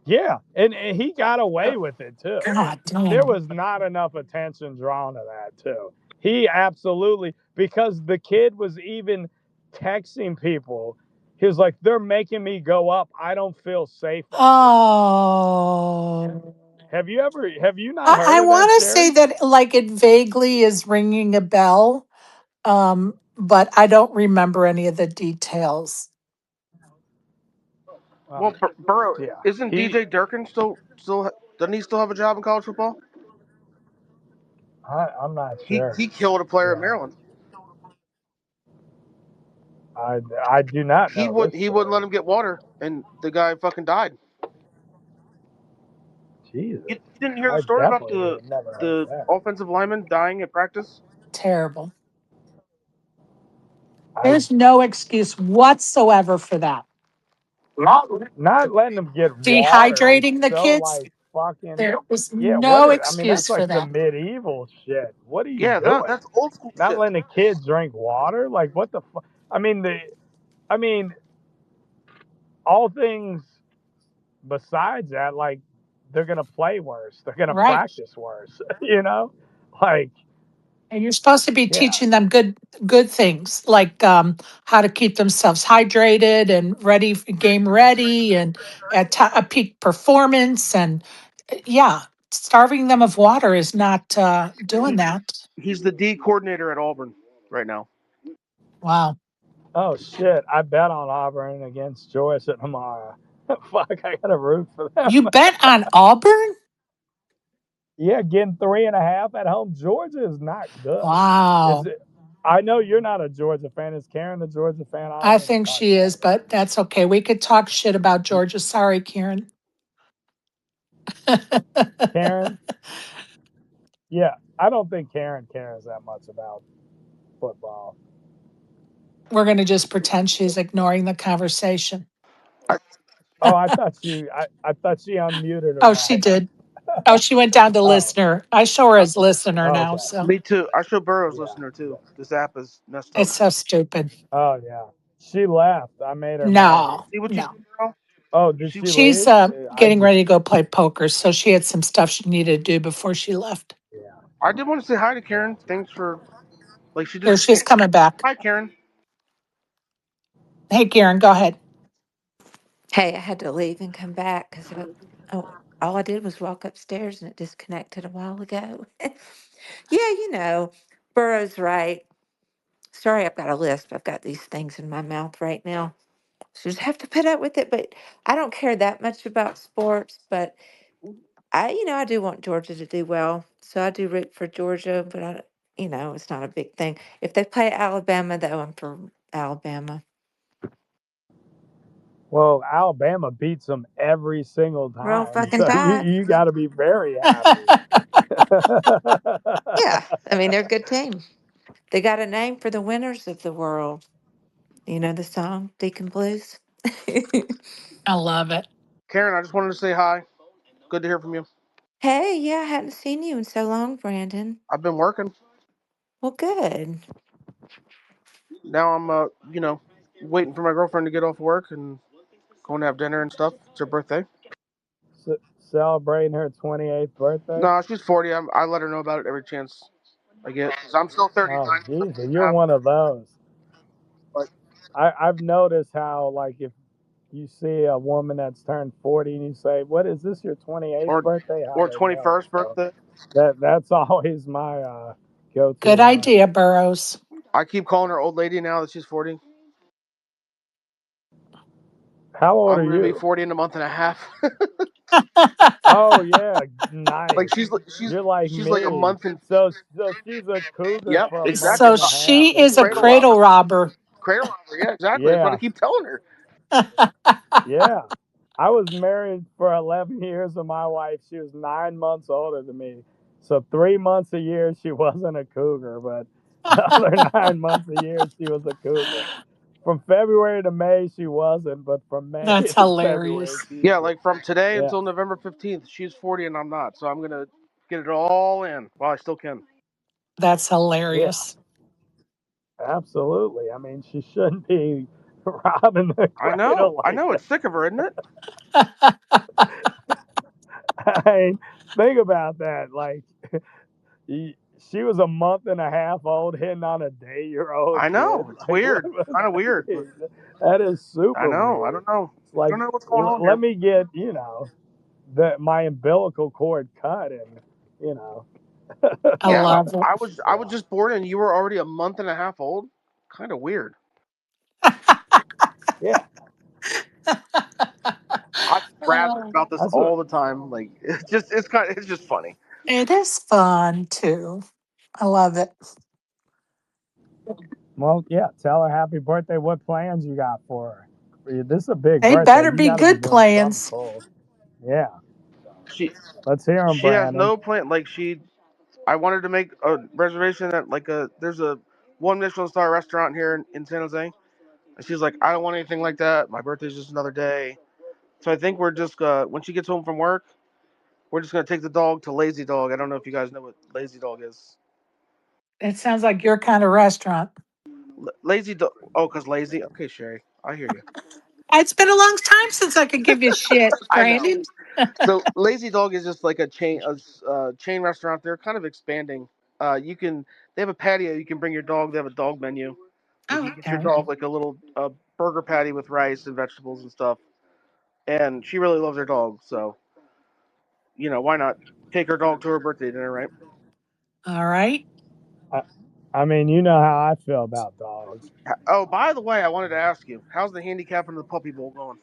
Yeah, and he got away with it too. God There damn. was not enough attention drawn to that too. He absolutely because the kid was even texting people. He was like, "They're making me go up. I don't feel safe up here." Oh. Have you not I heard of that, want to say Sherry? that like it vaguely is ringing a bell, but I don't remember any of the details. Well, Well, Burrow, yeah. isn't He DJ Durkin still doesn't he still have a job in college football? I'm not He sure. killed a player at Yeah. Maryland. I I do not know this He wouldn't let story. him get water, and the guy fucking died. Jesus. You didn't hear the I story about definitely never heard the that. offensive lineman dying at practice? Terrible. I There's no excuse whatsoever for that. not letting them get water is Dehydrating the so kids, like fucking there is yeah. What no I mean, that's excuse for like some that. medieval shit. What are you Yeah, doing? that's old school Not shit. letting a kid drink water? Like what the fuck? I mean the I mean all things besides that, like they're gonna play worse. They're gonna Right. practice worse. You know, like And you're supposed to be yeah, teaching them good things like how to keep themselves hydrated and ready, game ready, and at a peak performance. And yeah, starving them of water is not doing He that. he's the D coordinator at Auburn right now. Wow. oh shit, I bet on Auburn against Georgia tomorrow. Fuck, I gotta root for them. You bet on Auburn? Yeah, getting 3.5 at home. Georgia is not good. Is Wow. it? I know you're not a Georgia fan. Is Karen a Georgia fan? I don't I mean to think cut she you, is, but that's okay. We could talk shit about Georgia. Sorry, Karen. Karen. Yeah, I don't think Karen cares that much about football. We're going to just pretend she's ignoring the conversation. I, Oh, I thought she unmuted her Oh, she mic. did. Oh, she went down to Oh, listener. I show her as listener oh, now, okay. so me too. I show Burrows Yeah. listener too. This app is messed up. it's so stupid. Oh yeah. She left. I made her No, mod. See what you no. did, Burrow? Oh, did See she what you She's leave? I getting just ready to go play poker, so she had some stuff she needed to do before she left. yeah, I did want to say hi to yeah. Karen. Thanks for like she There, just she's coming back. hi Karen. Hey, Karen, go ahead. Hey, I had to leave and come back because all I did was walk upstairs and it disconnected a while ago. Yeah, Burrow's right. Sorry, I've got a lisp. I've got these things in my mouth right now. So just have to put up with it. But I don't care that much about sports. But I do want Georgia to do well. So I do root for Georgia, but it's not a big thing. If they play Alabama, though, I'm for Alabama. Well, Alabama beats them every single Roll time, fucking so you tide. you got to be very happy. Yeah, I mean they're a good team. They got a name for the winners of the world. You know the song Deacon Blues. I love it. Karen, I just wanted to say hi. Good to hear from you. Hey, yeah, I hadn't seen you in so long, Brandon. I've been working. Well, good. Now I'm, waiting for my girlfriend to get off work and going to have dinner and stuff. It's her birthday. Celebrating her 28th birthday. No, she's 40. I let her know about it every chance I get. 'Cause I'm still 39. Oh, So I'm Jesus, supposed to you're have, one of those. like, I've noticed how, like, if you see a woman that's turned 40 and you say, "What is this? Your 28th or birthday?" How or they know. 21st So birthday. that's always my go-to Good line. idea, Burrows. I keep calling her old lady now that she's 40. How old I'm are gonna be you? 40 in a month and a half. Oh yeah, Like nice. she's You're like she's like a me. month and So she's a cougar yep, for a month exactly. So and a half, she is is a she? Cradle robber. cradle robber. Cradle robber. Yeah, exactly. That's what I Yeah, keep telling her. yeah. I was married for 11 years to my wife. She was 9 months older than me. So 3 months a year she wasn't a cougar, but the other 9 months a year she was a cougar. From February to May she wasn't, but from May That's to February hilarious. she Yeah, is. like from today Yeah, until November 15th, she's 40 and I'm not. So I'm gonna get it all in while I still can. That's yeah, hilarious. absolutely. I mean, she shouldn't be robbing the cradle I like know. that. It's sick of her, isn't it? I mean, think about that. Like, he, she was a month and a half old hitting on a day-year-old I kid. know. It's Like, what weird. It's was kind of weird, but that? That is I super know. I weird. don't know. It's I like, don't know what's going on let here. me get, my umbilical cord cut and, you know. I Yeah, love it. I was just born and you were already a month and a half old. Kind of weird. Yeah. I razz her Oh, about this That's what, all the time. Like it's just funny. it is fun too. I love it. well, yeah, tell her happy birthday. What plans you got for her? This is a big They birthday. better You be got to be good doing something plans. cool. Yeah. She Let's hear them, she has Brandon. no plan. Like I wanted to make a reservation at there's a one Michelin star restaurant here in San Jose. And she's like, I don't want anything like that. My birthday's just another day. So I think we're just when she gets home from work, we're just gonna take the dog to Lazy Dog. I don't know if you guys know what Lazy Dog is. It sounds like your kind of restaurant. Lazy Dog. Oh, cause lazy. Okay, Sherry, I hear you. It's been a long time since I could give you shit, I know. Brandon. So Lazy Dog is just like chain restaurant. They're kind of expanding. You can they have a patio. You can bring your dog. They have a dog menu. Like Oh, you get your okay. dog like a little burger patty with rice and vegetables and stuff. And she really loves her dog, so why not take her dog to her birthday dinner, right? All right. I, I mean, you know how I feel about dogs. Oh, by the way, I wanted to ask you, how's the handicap in the Puppy Bowl going?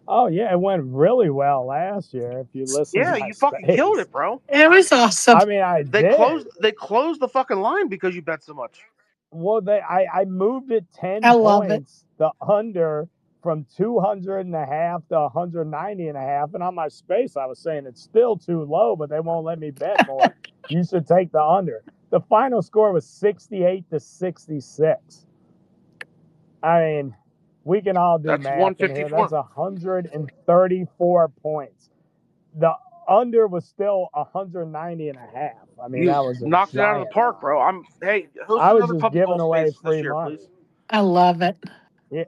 Oh yeah, it went really well last year. If you listen to Yeah, my you fucking killed space, it, bro. It was awesome. I mean, I They did. closed the fucking line because you bet so much. Well, I moved it I 10 love it. points, the under from 200 and a half to 190 and a half. And on my space, I was saying it's still too low, but they won't let me bet more. You should take the under. The final score was 68 to 66. I mean, we can all do That's math in here. 154. That's 134 points. The under was still 190 and a half. I mean, You that was a knocked it out of the giant park, line. bro. Hey, host I was another just Puppy giving Bowl away space this free year, money. please. I love it. Yeah,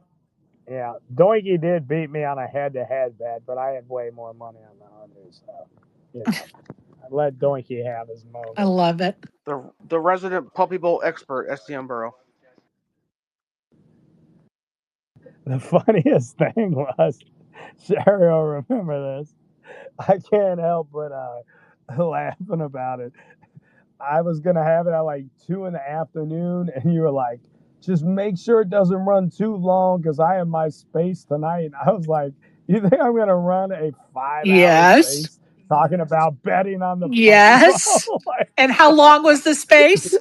yeah. Doinky did beat me on a head-to-head bet, but I had way more money on the under, so I let Doinky have his I moment. love it. The resident Puppy Bowl expert, STM Burrow. the funniest thing was, Sherry will remember this. I can't help but laughing about it. I was gonna have it at like 2 in the afternoon, and you were like, "Just make sure it doesn't run too long, because I have my space tonight." And I was like, "You think I'm gonna run a 5 hour Yes. space talking about betting on the puppy Yes. bowl?" Like, And how long was the space?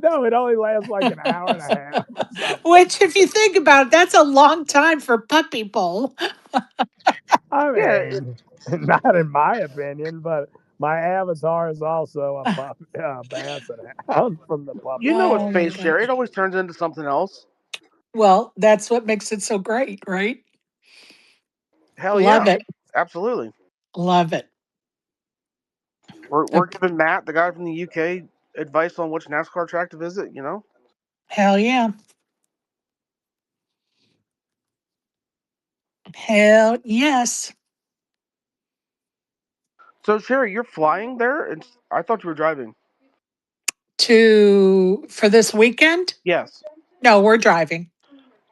no, it only lasts like an hour and a half or something. Which, if you think about it, that's a long time for puppy bowl. I Yeah, mean, not in my opinion, but my avatar is also a basset hound from the you puppy know a Oh bowl. my space, Sherry. gosh. It always turns into something else. Well, that's what makes it so great, right? Hell Love yeah, it. absolutely. Love it. We're giving Matt, the guy from the UK, advice on which NASCAR track to visit. You know. Hell yeah. Hell yes. So Sherry, you're flying there? I thought you were driving. For this weekend? Yes. No, we're driving.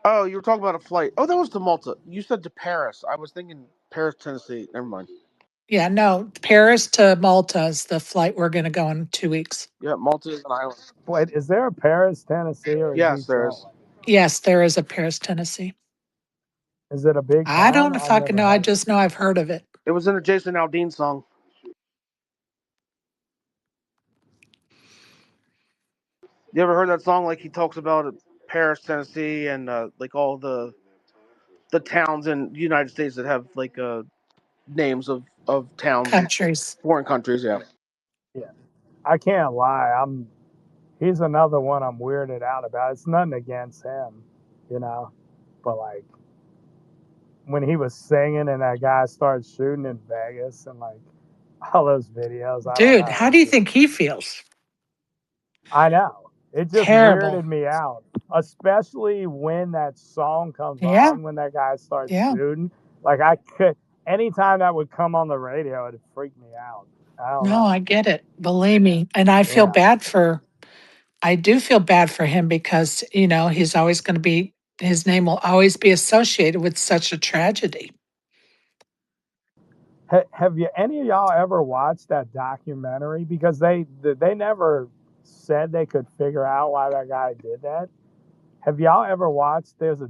Oh, you were talking about a flight. Oh, that was to Malta. You said to Paris. I was thinking Paris, Tennessee. Never mind. Yeah, no, Paris to Malta is the flight we're going to go in 2 weeks. Yeah, Malta is an island. Wait, is there a Paris, Tennessee, or is he Yes, there is. trolling? Yes, there is a Paris, Tennessee. Is it a big I town? don't I've fucking never know. I heard of just know I've heard of it. It was in a Jason Aldean song. You ever heard that song? Like he talks about Paris, Tennessee, and like all the towns in the United States that have like names of towns in Countries. foreign countries. Yeah. it. Yeah, I can't lie. He's another one I'm weirded out about. It's nothing against him, you know, but like when he was singing and that guy started shooting in Vegas and like all those videos, I don't Dude, know. how do you think he feels? I know. It just Terrible. weirded me out, especially when that song comes Yeah, on, when that guy starts yeah. shooting. Like I could, anytime that would come on the radio, it'd freak me out. I don't No, know. I get it. Believe me. And Yeah. I do feel bad for him because, he's always going to his name will always be associated with such a tragedy. Have you any of y'all ever watched that documentary? Because they never said they could figure out why that guy did that. Have y'all ever watched? There's a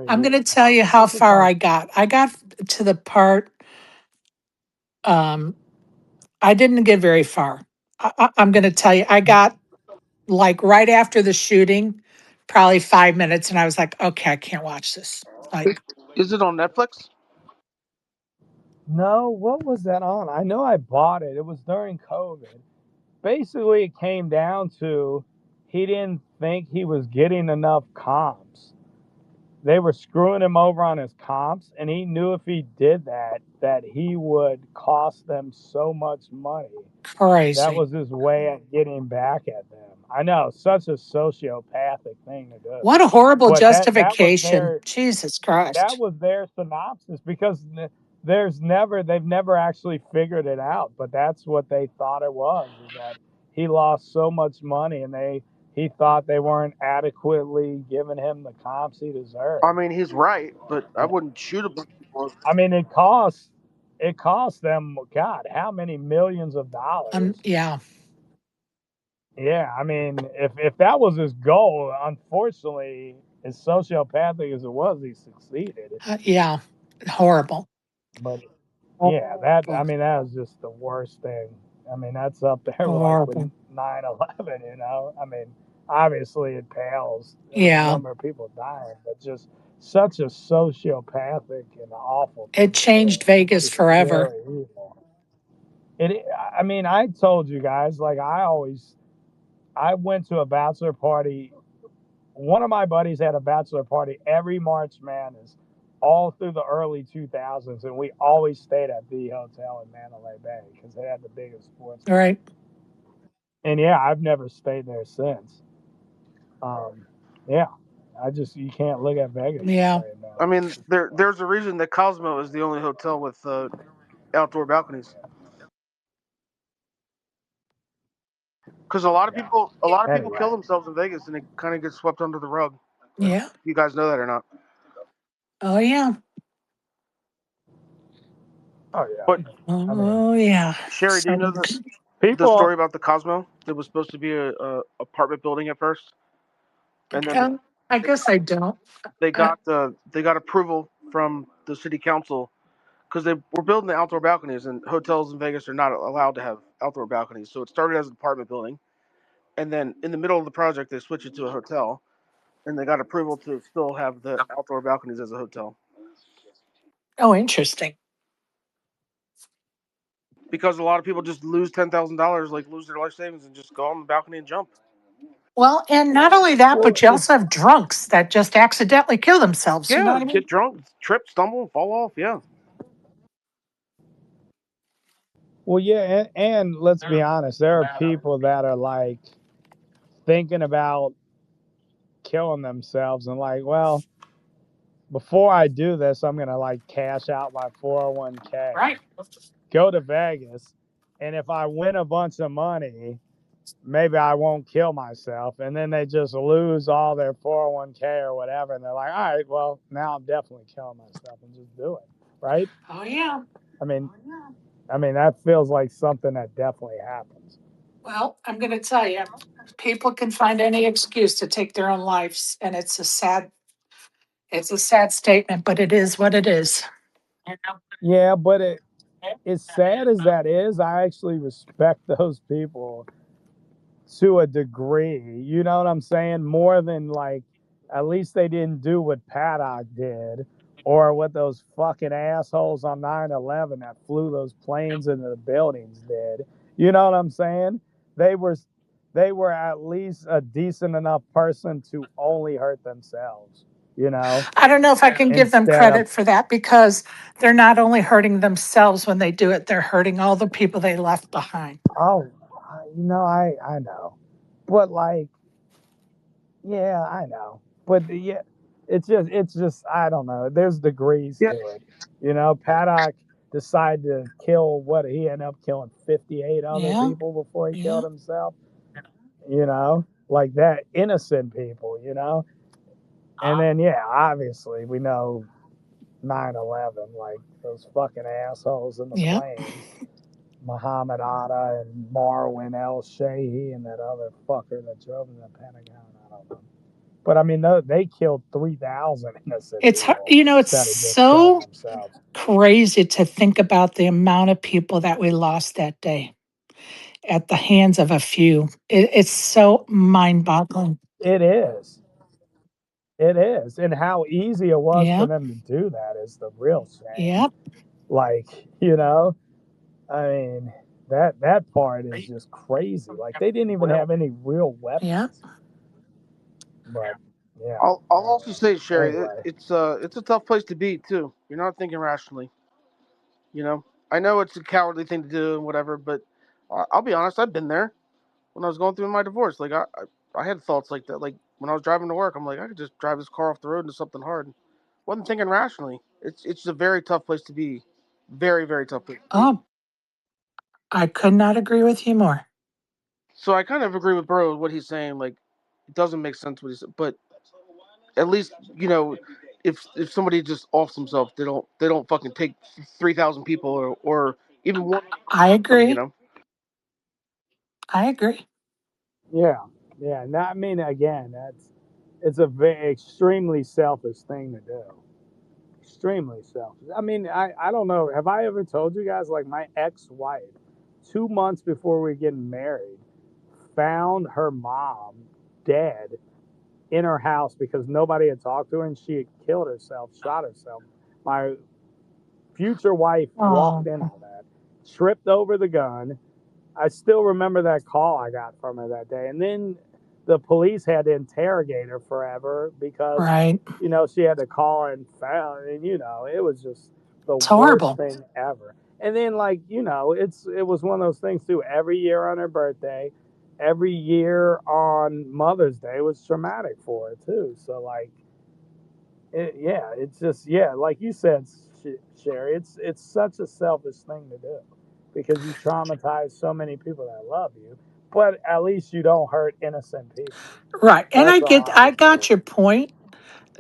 I'm documentary. going to tell you I how think it's far on. I got. I got to the part, um, I didn't get very far. I'm going to tell you, I got like right after the shooting, probably 5 minutes, and I was like, okay, I can't watch this. Like, Is it on Netflix? No, what was that on? I know I bought it. It was during COVID. Basically, it came down to he didn't think he was getting enough comps. They were screwing him over on his comps, and he knew if he did that, that he would cost them so much money. That crazy. was his way of getting back at them. I know, such a sociopathic thing to do. What a horrible But justification. Jesus that Christ. was their synopsis, because they've never actually figured it out, but that's what they thought it was, is that he lost so much money, and he thought they weren't adequately giving him the comps he I deserved. mean, he's right, but I wouldn't shoot a bunch of people. I mean, it cost them, God, how many millions of dollars. Yeah, Yeah, I mean, if that was his goal, unfortunately, as sociopathic as it was, he succeeded. yeah, horrible. But yeah, Horrible. that was just the worst thing. I mean, that's up there like with Horrible. 9/11. I mean, obviously it pales the Yeah, number of people dying, but just such a sociopathic and awful it thing to do. changed Vegas Just forever. pure evil. I mean, I told you guys, like I went to a bachelor party. One of my buddies had a bachelor party every March Madness all through the early 2000s, and we always stayed at the hotel in Mandalay Bay because they had the biggest sports All bar. right. And yeah, I've never stayed there since. Um, yeah, you can't look at Vegas the Yeah. same now. I mean, there's a reason that Cosmo is the only hotel with outdoor balconies. Because a lot of Yeah. people kill Anyway, themselves in Vegas, and it kind of gets swept under the rug. Yeah. You guys know that or not? Oh yeah. Oh yeah. But I mean, Oh yeah. Sherry, do you know So the people. story about the Cosmo? It was supposed to be a apartment building at first, and then I they guess I don't. Uh, they got approval from the city council because they were building the outdoor balconies, and hotels in Vegas are not allowed to have outdoor balconies. So it started as an apartment building, and then in the middle of the project they switched it to a hotel, and they got approval to still have the outdoor balconies as a hotel oh, interesting. because a lot of people just lose $10,000, like lose their life savings, and just go on the balcony and jump. Well, and not only that, Well, but you also have drunks that just accidentally kill themselves. You know Yeah, what I get mean? drunk, trip, stumble, fall off. Yeah. well, yeah, and let's be honest, there are people that are like thinking about killing themselves and like, well, before I do this, I'm gonna like cash out my 401k, Right. go to Vegas, and if I win a bunch of money, maybe I won't kill myself. And then they just lose all their 401k or whatever, and they're like, all right, well, now I'm definitely killing myself, and just do it, right? Oh yeah. I mean, that feels like something that definitely happens. Well, I'm going to tell you, people can find any excuse to take their own lives, and it's a sad statement, but it is what it is. Yeah, but as sad as that is, I actually respect those people to a degree. You know what I'm saying? More than like, at least they didn't do what Paddock did or what those fucking assholes on 9/11 that flew those planes into the buildings did. You know what I'm saying? They were they were at least a decent enough person to only hurt themselves, you know, I don't know if I can give them instead of, credit for that because they're not only hurting themselves when they do it, they're hurting all the people they left behind. oh, I know. But like, yeah, I know. But yeah, it's just I don't know. There's degrees Yeah. to it. You know, Paddock decided to kill what he ended up killing 58 other Yeah. people before he Yeah. killed himself. You know, like that, innocent people. You know, and then yeah, obviously we know 9/11, like those fucking assholes in the Yeah. planes. Muhammad Atta and Marwin El Shehi and that other fucker that drove in the Pentagon. I don't know. But I mean, they killed 3,000 innocent people It's instead of just killing so themselves. crazy to think about the amount of people that we lost that day at the hands of a few. It's so mind boggling. It is. It is. And how easy it was for Yeah. them to do that is the real shame. Yeah. Like, you know, I mean, that part is just crazy. Like, they didn't even have any real Yeah. weapons. But, yeah. I'll also say, Sherry, Anyway. it's a tough place to be too. You're not thinking rationally. You know, I know it's a cowardly thing to do and whatever, but I'll be honest. I've been there when I was going through my divorce. Like I had thoughts like that. Like when I was driving to work, I'm like, I could just drive this car off the road into something hard. Wasn't thinking rationally. It's a very tough place to be. Very very tough place to be. Oh, I could not agree with you more. So I kind of agree with Burrow what he's saying. Like it doesn't make sense what he said, but at least if somebody just offs themselves, they don't fucking take 3,000 people or even one I them. agree. I agree. Yeah. Yeah. I mean, again, it's a very extremely selfish thing to do. Extremely selfish. I mean, I don't know. Have I ever told you guys, like, my ex-wife, 2 months before we were getting married, found her mom dead in her house because nobody had talked to her and she had killed herself, shot herself. My future wife walked Oh, in on that, tripped over the gun. I still remember that call I got from her that day. And then the police had to interrogate her forever because, right. she had to call and found, and, it was just the It's worst horrible. thing ever. And then, like, it was one of those things too. Every year on her birthday, every year on Mother's Day was traumatic for her too. So, like, yeah, it's just, yeah, like you said, Sherry, it's such a selfish thing to do because you traumatize so many people that love you, but at least you don't hurt innocent people. Right. And That's all I I would say. got your point.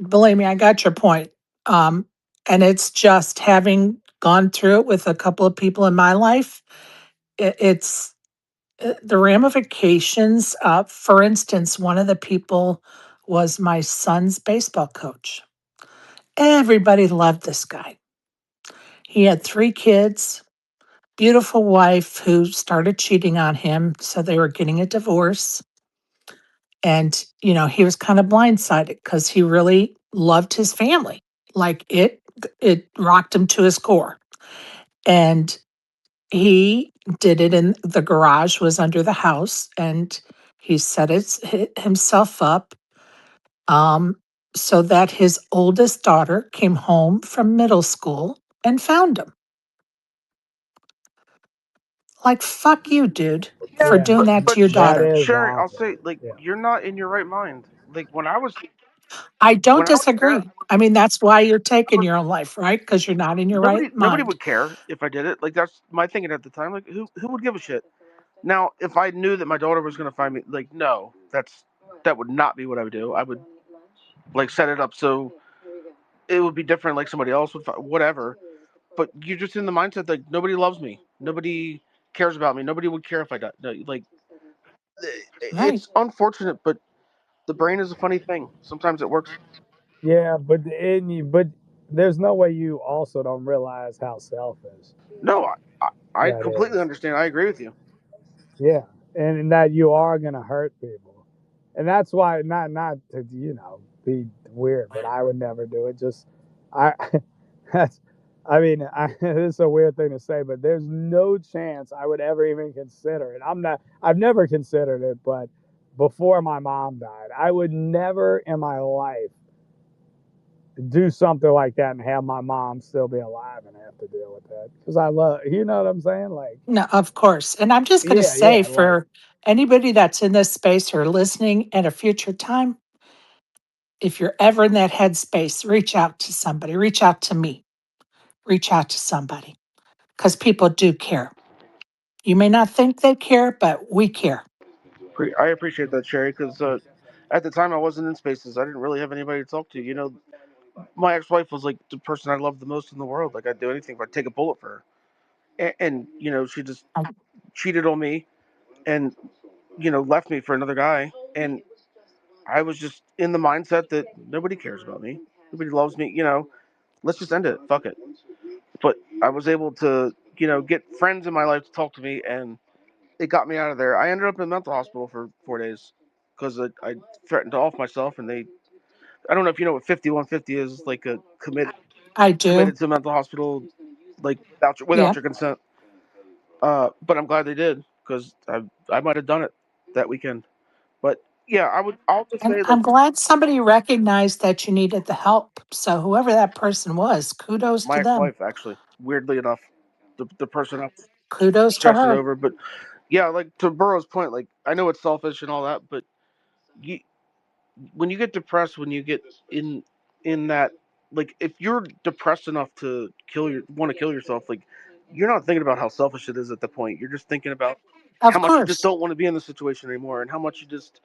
Believe me, I got your point. Um, and it's just having gone through it with a couple of people in my life, it's the ramifications. For instance, one of the people was my son's baseball coach. Everybody loved this guy. He had 3 kids, beautiful wife who started cheating on him. So they were getting a divorce. And, he was kind of blindsided because he really loved his family. Like it rocked him to his core. And he did it in the garage was under the house, and he set himself up um, so that his oldest daughter came home from middle school and found him. Like, fuck you, dude, for Yeah, doing that But to your that daughter. is Sherry, I'll awful. say, like, Yeah. you're not in your right mind. Like I don't when I was there, disagree. I mean, that's why you're taking your own life, right? Because you're not in your right nobody mind. would care if I did it. Like that's my thinking at the time. Like who would give a shit? Now, if I knew that my daughter was gonna find me, like no, that would not be what I would do. I would like set it up so it would be different. Like somebody else would, whatever. But you're just in the mindset like nobody loves me, nobody cares about me, nobody would care if I died. No, like Right. it's unfortunate, but the brain is a funny thing. Sometimes it works. Yeah, but there's no way you also don't realize how selfish No, I that completely is. understand. I agree with you. Yeah, and that you are gonna hurt people, and that's why not to be weird, but I would never do it. Just I that's I mean it's a weird thing to say, but there's no chance I would ever even consider it. I've never considered it, but before my mom died, I would never in my life do something like that and have my mom still be alive and have to deal with that because I love, you know what I'm saying? Like, No, of course. And I'm just going to say yeah, like, for anybody that's in this space or listening at a future time, if you're ever in that headspace, reach out to somebody, reach out to me, reach out to somebody because people do care. You may not think they care, but we care. I appreciate that, Sherry, because at the time I wasn't in spaces. I didn't really have anybody to talk to. My ex-wife was like the person I loved the most in the world. Like I'd do anything, I'd take a bullet for her. And she just Um, cheated on me and left me for another guy. And I was just in the mindset that nobody cares about me, nobody loves me. Let's just end it. Fuck it. But I was able to get friends in my life to talk to me, and it got me out of there. I ended up in mental hospital for 4 days because I threatened to off myself, and they. I don't know if you know what 5150 is. Like a I do. committed to a mental hospital, like without Yeah. your consent. But I'm glad they did because I might have done it that weekend. But yeah, I'll just And say I'm that glad somebody recognized that you needed the help. So whoever that person was, kudos my to them. ex-wife actually, weirdly enough, the person I'm Kudos to stressing her. over. But yeah, like to Burrow's point, like I know it's selfish and all that, but you, when you get depressed, when you get in that, like if you're depressed enough to want to kill yourself, like you're not thinking about how selfish it is at the point. You're just thinking about how Of much you just course. don't want to be in the situation anymore, and how much you just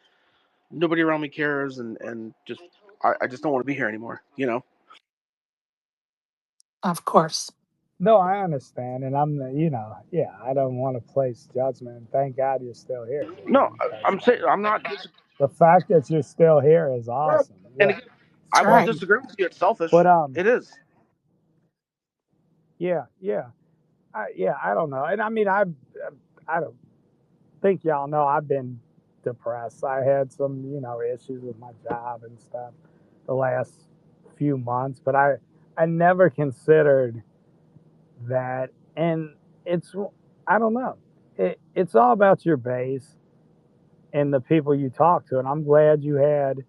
nobody around me cares, and just I just don't want to be here anymore. Of course. no, I understand, and yeah, I don't want to place judgment. Thank God you're still here, No, because I'm saying I'm not. the fact that you're still here is Yeah. awesome. And Yeah, again, I That's won't right. disagree with you. It's selfish. but It is. yeah, I don't know, and I mean, I don't think y'all know I've been depressed. I had some, issues with my job and stuff the last few months, but I never considered that. And it's, I don't know. It's all about your base and the people you talk to. And I'm glad you had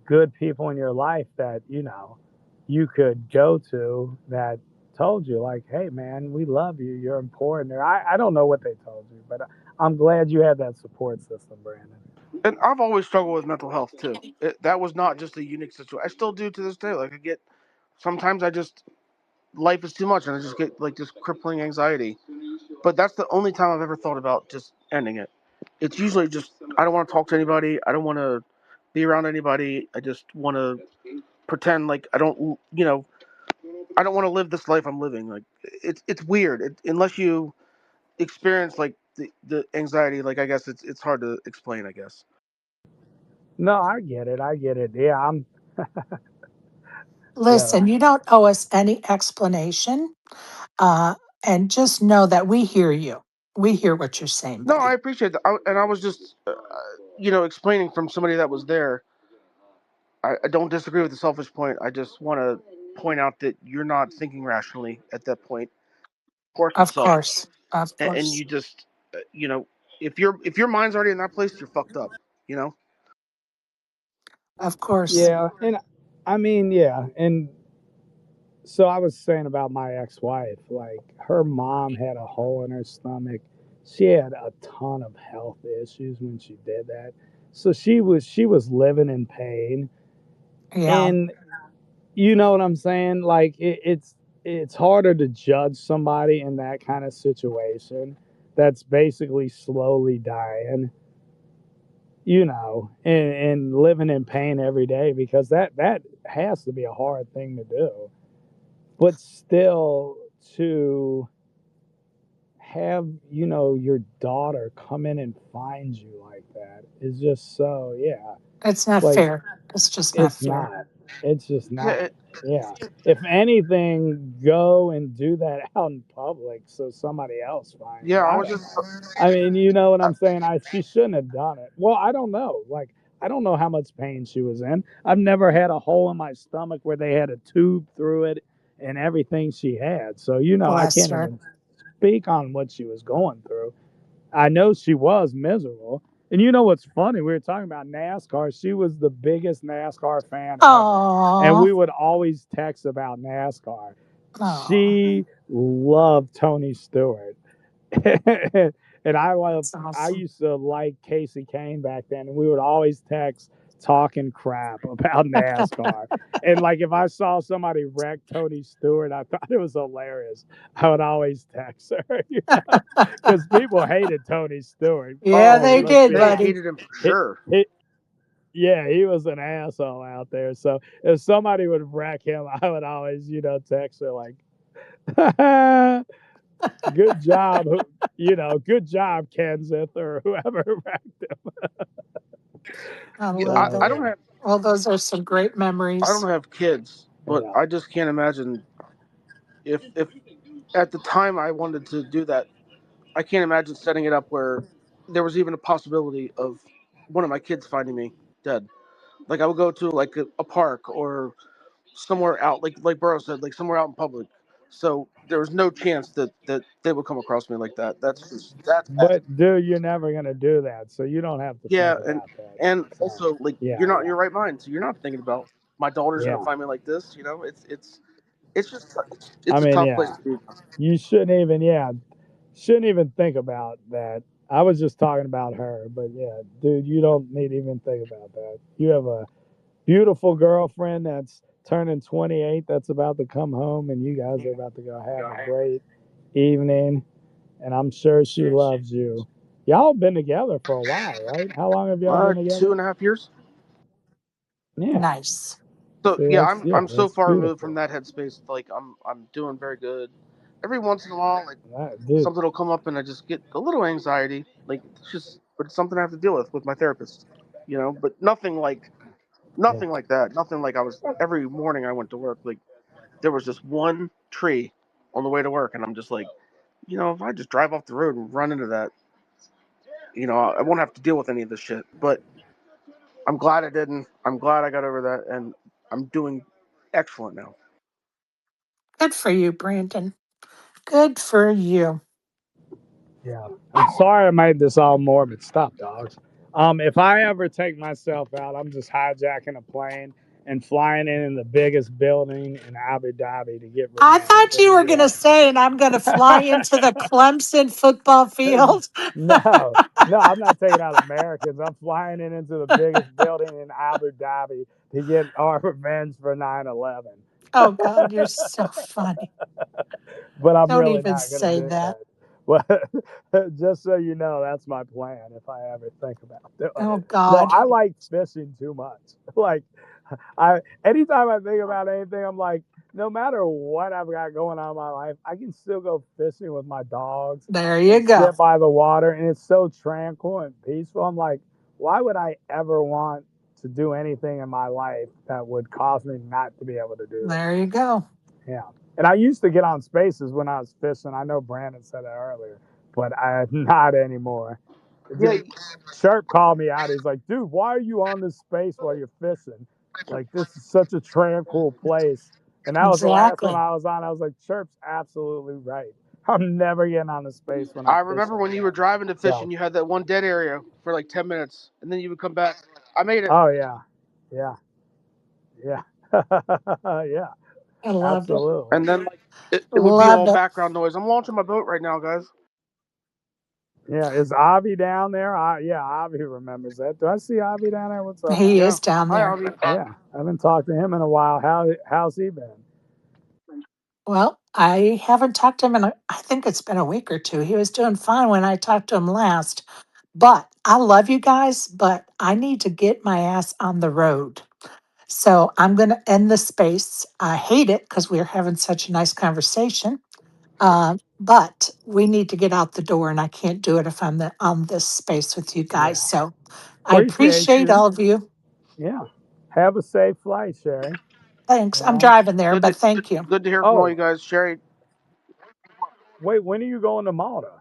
good people in your life that, you could go to that told you, like, hey, man, we love you. You're important. Or I don't know what they told you, but I'm glad you had that support system, Brandon. And I've always struggled with mental health too. That was not just a unique situation. I still do to this day. Like I get sometimes I just life is too much, and I just get like this crippling anxiety. But that's the only time I've ever thought about just ending it. It's usually just I don't want to talk to anybody. I don't want to be around anybody. I just want to pretend like I don't, I don't want to live this life I'm living. Like it's weird. Unless you experience like the anxiety, like I guess it's hard to explain. I guess. No, I get it. I get it. Yeah, Listen, yeah. you don't owe us any explanation. Uh, and just know that we hear you. We hear what you're saying, No, I buddy. appreciate that. And I was just, explaining from somebody that was there. I don't disagree with the selfish point. I just want to point out that you're not thinking rationally at that point. Of course, it's Of selfish, course. Of and course. you just, if your mind's already in that place, you're fucked up. You know. Of course. Yeah, and I mean, yeah, and so I was saying about my ex-wife, like her mom had a hole in her stomach. She had a ton of health issues when she did that. So she was living in pain, Yeah. and you know what I'm saying? Like it's harder to judge somebody in that kind of situation that's basically slowly dying, and living in pain every day, because that has to be a hard thing to do. But still, to have your daughter come in and find you like that is just so, yeah, It's not like fair. It's just not it's fair. not, it's just Yeah. not. Yeah, if anything, go and do that out in public so somebody else finds Yeah. you. I I was don't, just. I mean, you know what I, I'm saying? She shouldn't have done it. Well, I don't know. Like, I don't know how much pain she was in. I've never had a hole in my stomach where they had a tube through it and everything she had. So, I Bless can't her. even speak on what she was going through. I know she was miserable. And you know what's funny? We were talking about NASCAR. She was the biggest NASCAR fan ever. And Oh. we would always text about NASCAR. Oh. She loved Tony Stewart. And That's I awesome. used to like Casey Kane back then, and we would always text talking crap about NASCAR. And like if I saw somebody wreck Tony Stewart, I thought it was hilarious. I would always text her, because people hated Tony Stewart. Yeah, oh, they Let's did, be they buddy. hated him for he, sure. he, yeah, he was an asshole out there. So if somebody would wreck him, I would always, text her like, good job, good job, Kenseth, or whoever wrecked him. I Yeah. love I it. don't Yeah, have. Well, those are some great I don't memories. have kids, but yeah. I just can't imagine if at the time I wanted to do that, I can't imagine setting it up where there was even a possibility of one of my kids finding me dead. Like I would go to like a park or somewhere out, like Burrow said, like somewhere out in public. So there was no chance that they would come across me like that. That's bad. But dude, you're never gonna do that, so you don't have to Yeah, think about that. and So also like yeah, you're not in your right mind, so you're not thinking about my daughter's gonna yeah. find me like this. It's just I it's a mean, tough place yeah, to be. you shouldn't even think about that. I was just talking about her, but yeah, dude, you don't need to even think about that. You have a beautiful girlfriend that's turning 28, that's about to come home, and you guys are about to go have a great evening, and I'm sure she loves you. Y'all been together for a while, right? How long have y'all been Two together? and a half years. Yeah. Nice. So See, yeah, that's, I'm yeah, I'm so that's far removed from beautiful. that headspace. Like I'm doing very good. Every once in a while, like Dude, something will come up and I just get a little anxiety. Like it's just, but it's something I have to deal with my therapist. But yeah. nothing like that. Nothing like I was every morning I went to work. Like there was just one tree on the way to work, and I'm just like, if I just drive off the road and run into that, I won't have to deal with any of this shit. But I'm glad I didn't. I'm glad I got over that, and I'm doing excellent now. Good for you, Brandon. Good for you. Yeah. I'm sorry I made this all morbid. Stop, dogs. If I ever take myself out, I'm just hijacking a plane and flying in the biggest building in Abu Dhabi to get I revenge thought for you the were going to say, and I'm going to fly into the Clemson football US. field. No, no, I'm not taking out Americans. I'm flying in into the biggest building in Abu Dhabi to get our revenge for 9/11. Oh, God, you're so funny. But I'm Don't really even not going to say do that. that. But just so you know, that's my plan if I ever think about doing Oh it. No, God. I like fishing too much. Like I anytime I think about anything, I'm like, no matter what I've got going on in my life, I can still go fishing with my dogs There and you go. sit by the water and it's so tranquil and peaceful. I'm like, why would I ever want to do anything in my life that would cause me not to be able to do that? There you go. Yeah. And I used to get on spaces when I was fishing. I know Brandon said that earlier, but I not anymore. Yeah, Sharp called me out. He's like, dude, why are you on this space while you're fishing? Like, this is such a tranquil place. And that was the last one Exactly. I was on. I was like, Sharp's absolutely right. I'm never getting on a space when I'm I remember fishing when you were again. driving to fish So, and you had that one dead area for like 10 minutes, and then you would come back. I made it. oh, yeah. Yeah. Yeah. Yeah. I loved it. Absolutely. And then like it would be all Loved it. background noise. I'm launching my boat right now, guys. Yeah, is Avi down there? Yeah, Avi remembers that. Do I see Avi down there? What's up, He Avi? Yeah. is down Hi, there. Avi. Yeah, I haven't talked to him in a while. How's he been? Well, I haven't talked to him I think it's been a week or two. He was doing fine when I talked to him last. But I love you guys, but I need to get my ass on the road. So I'm going to end the space. I hate it because we're having such a nice conversation. But we need to get out the door, and I can't do it if I'm on this space with you guys. Yeah, So I appreciate appreciate you. all of you. Yeah, have a safe flight, Sherry. Thanks. You I'm know. driving there, Good to but thank you. good to hear from all you Oh, guys. Sherry, wait, when are you going to Malta?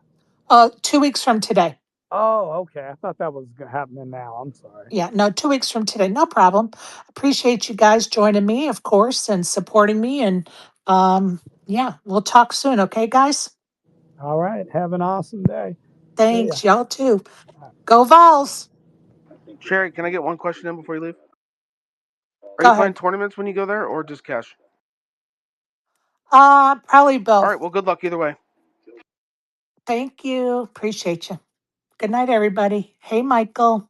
2 weeks from today. Oh, okay. I thought that was happening now. I'm sorry. Yeah, no, 2 weeks from today. No problem. Appreciate you guys joining me, of course, and supporting me. And yeah, we'll talk soon. Okay, guys? All right, have an awesome day. See ya. Thanks. Y'all too. Go Vols. Sherry, can I get one question in before you leave? Are Go you playing ahead. tournaments when you go there, or just cash? Probably All both. right. Well, good luck either way. Thank you. Appreciate you. Good night, everybody. Hey, Michael.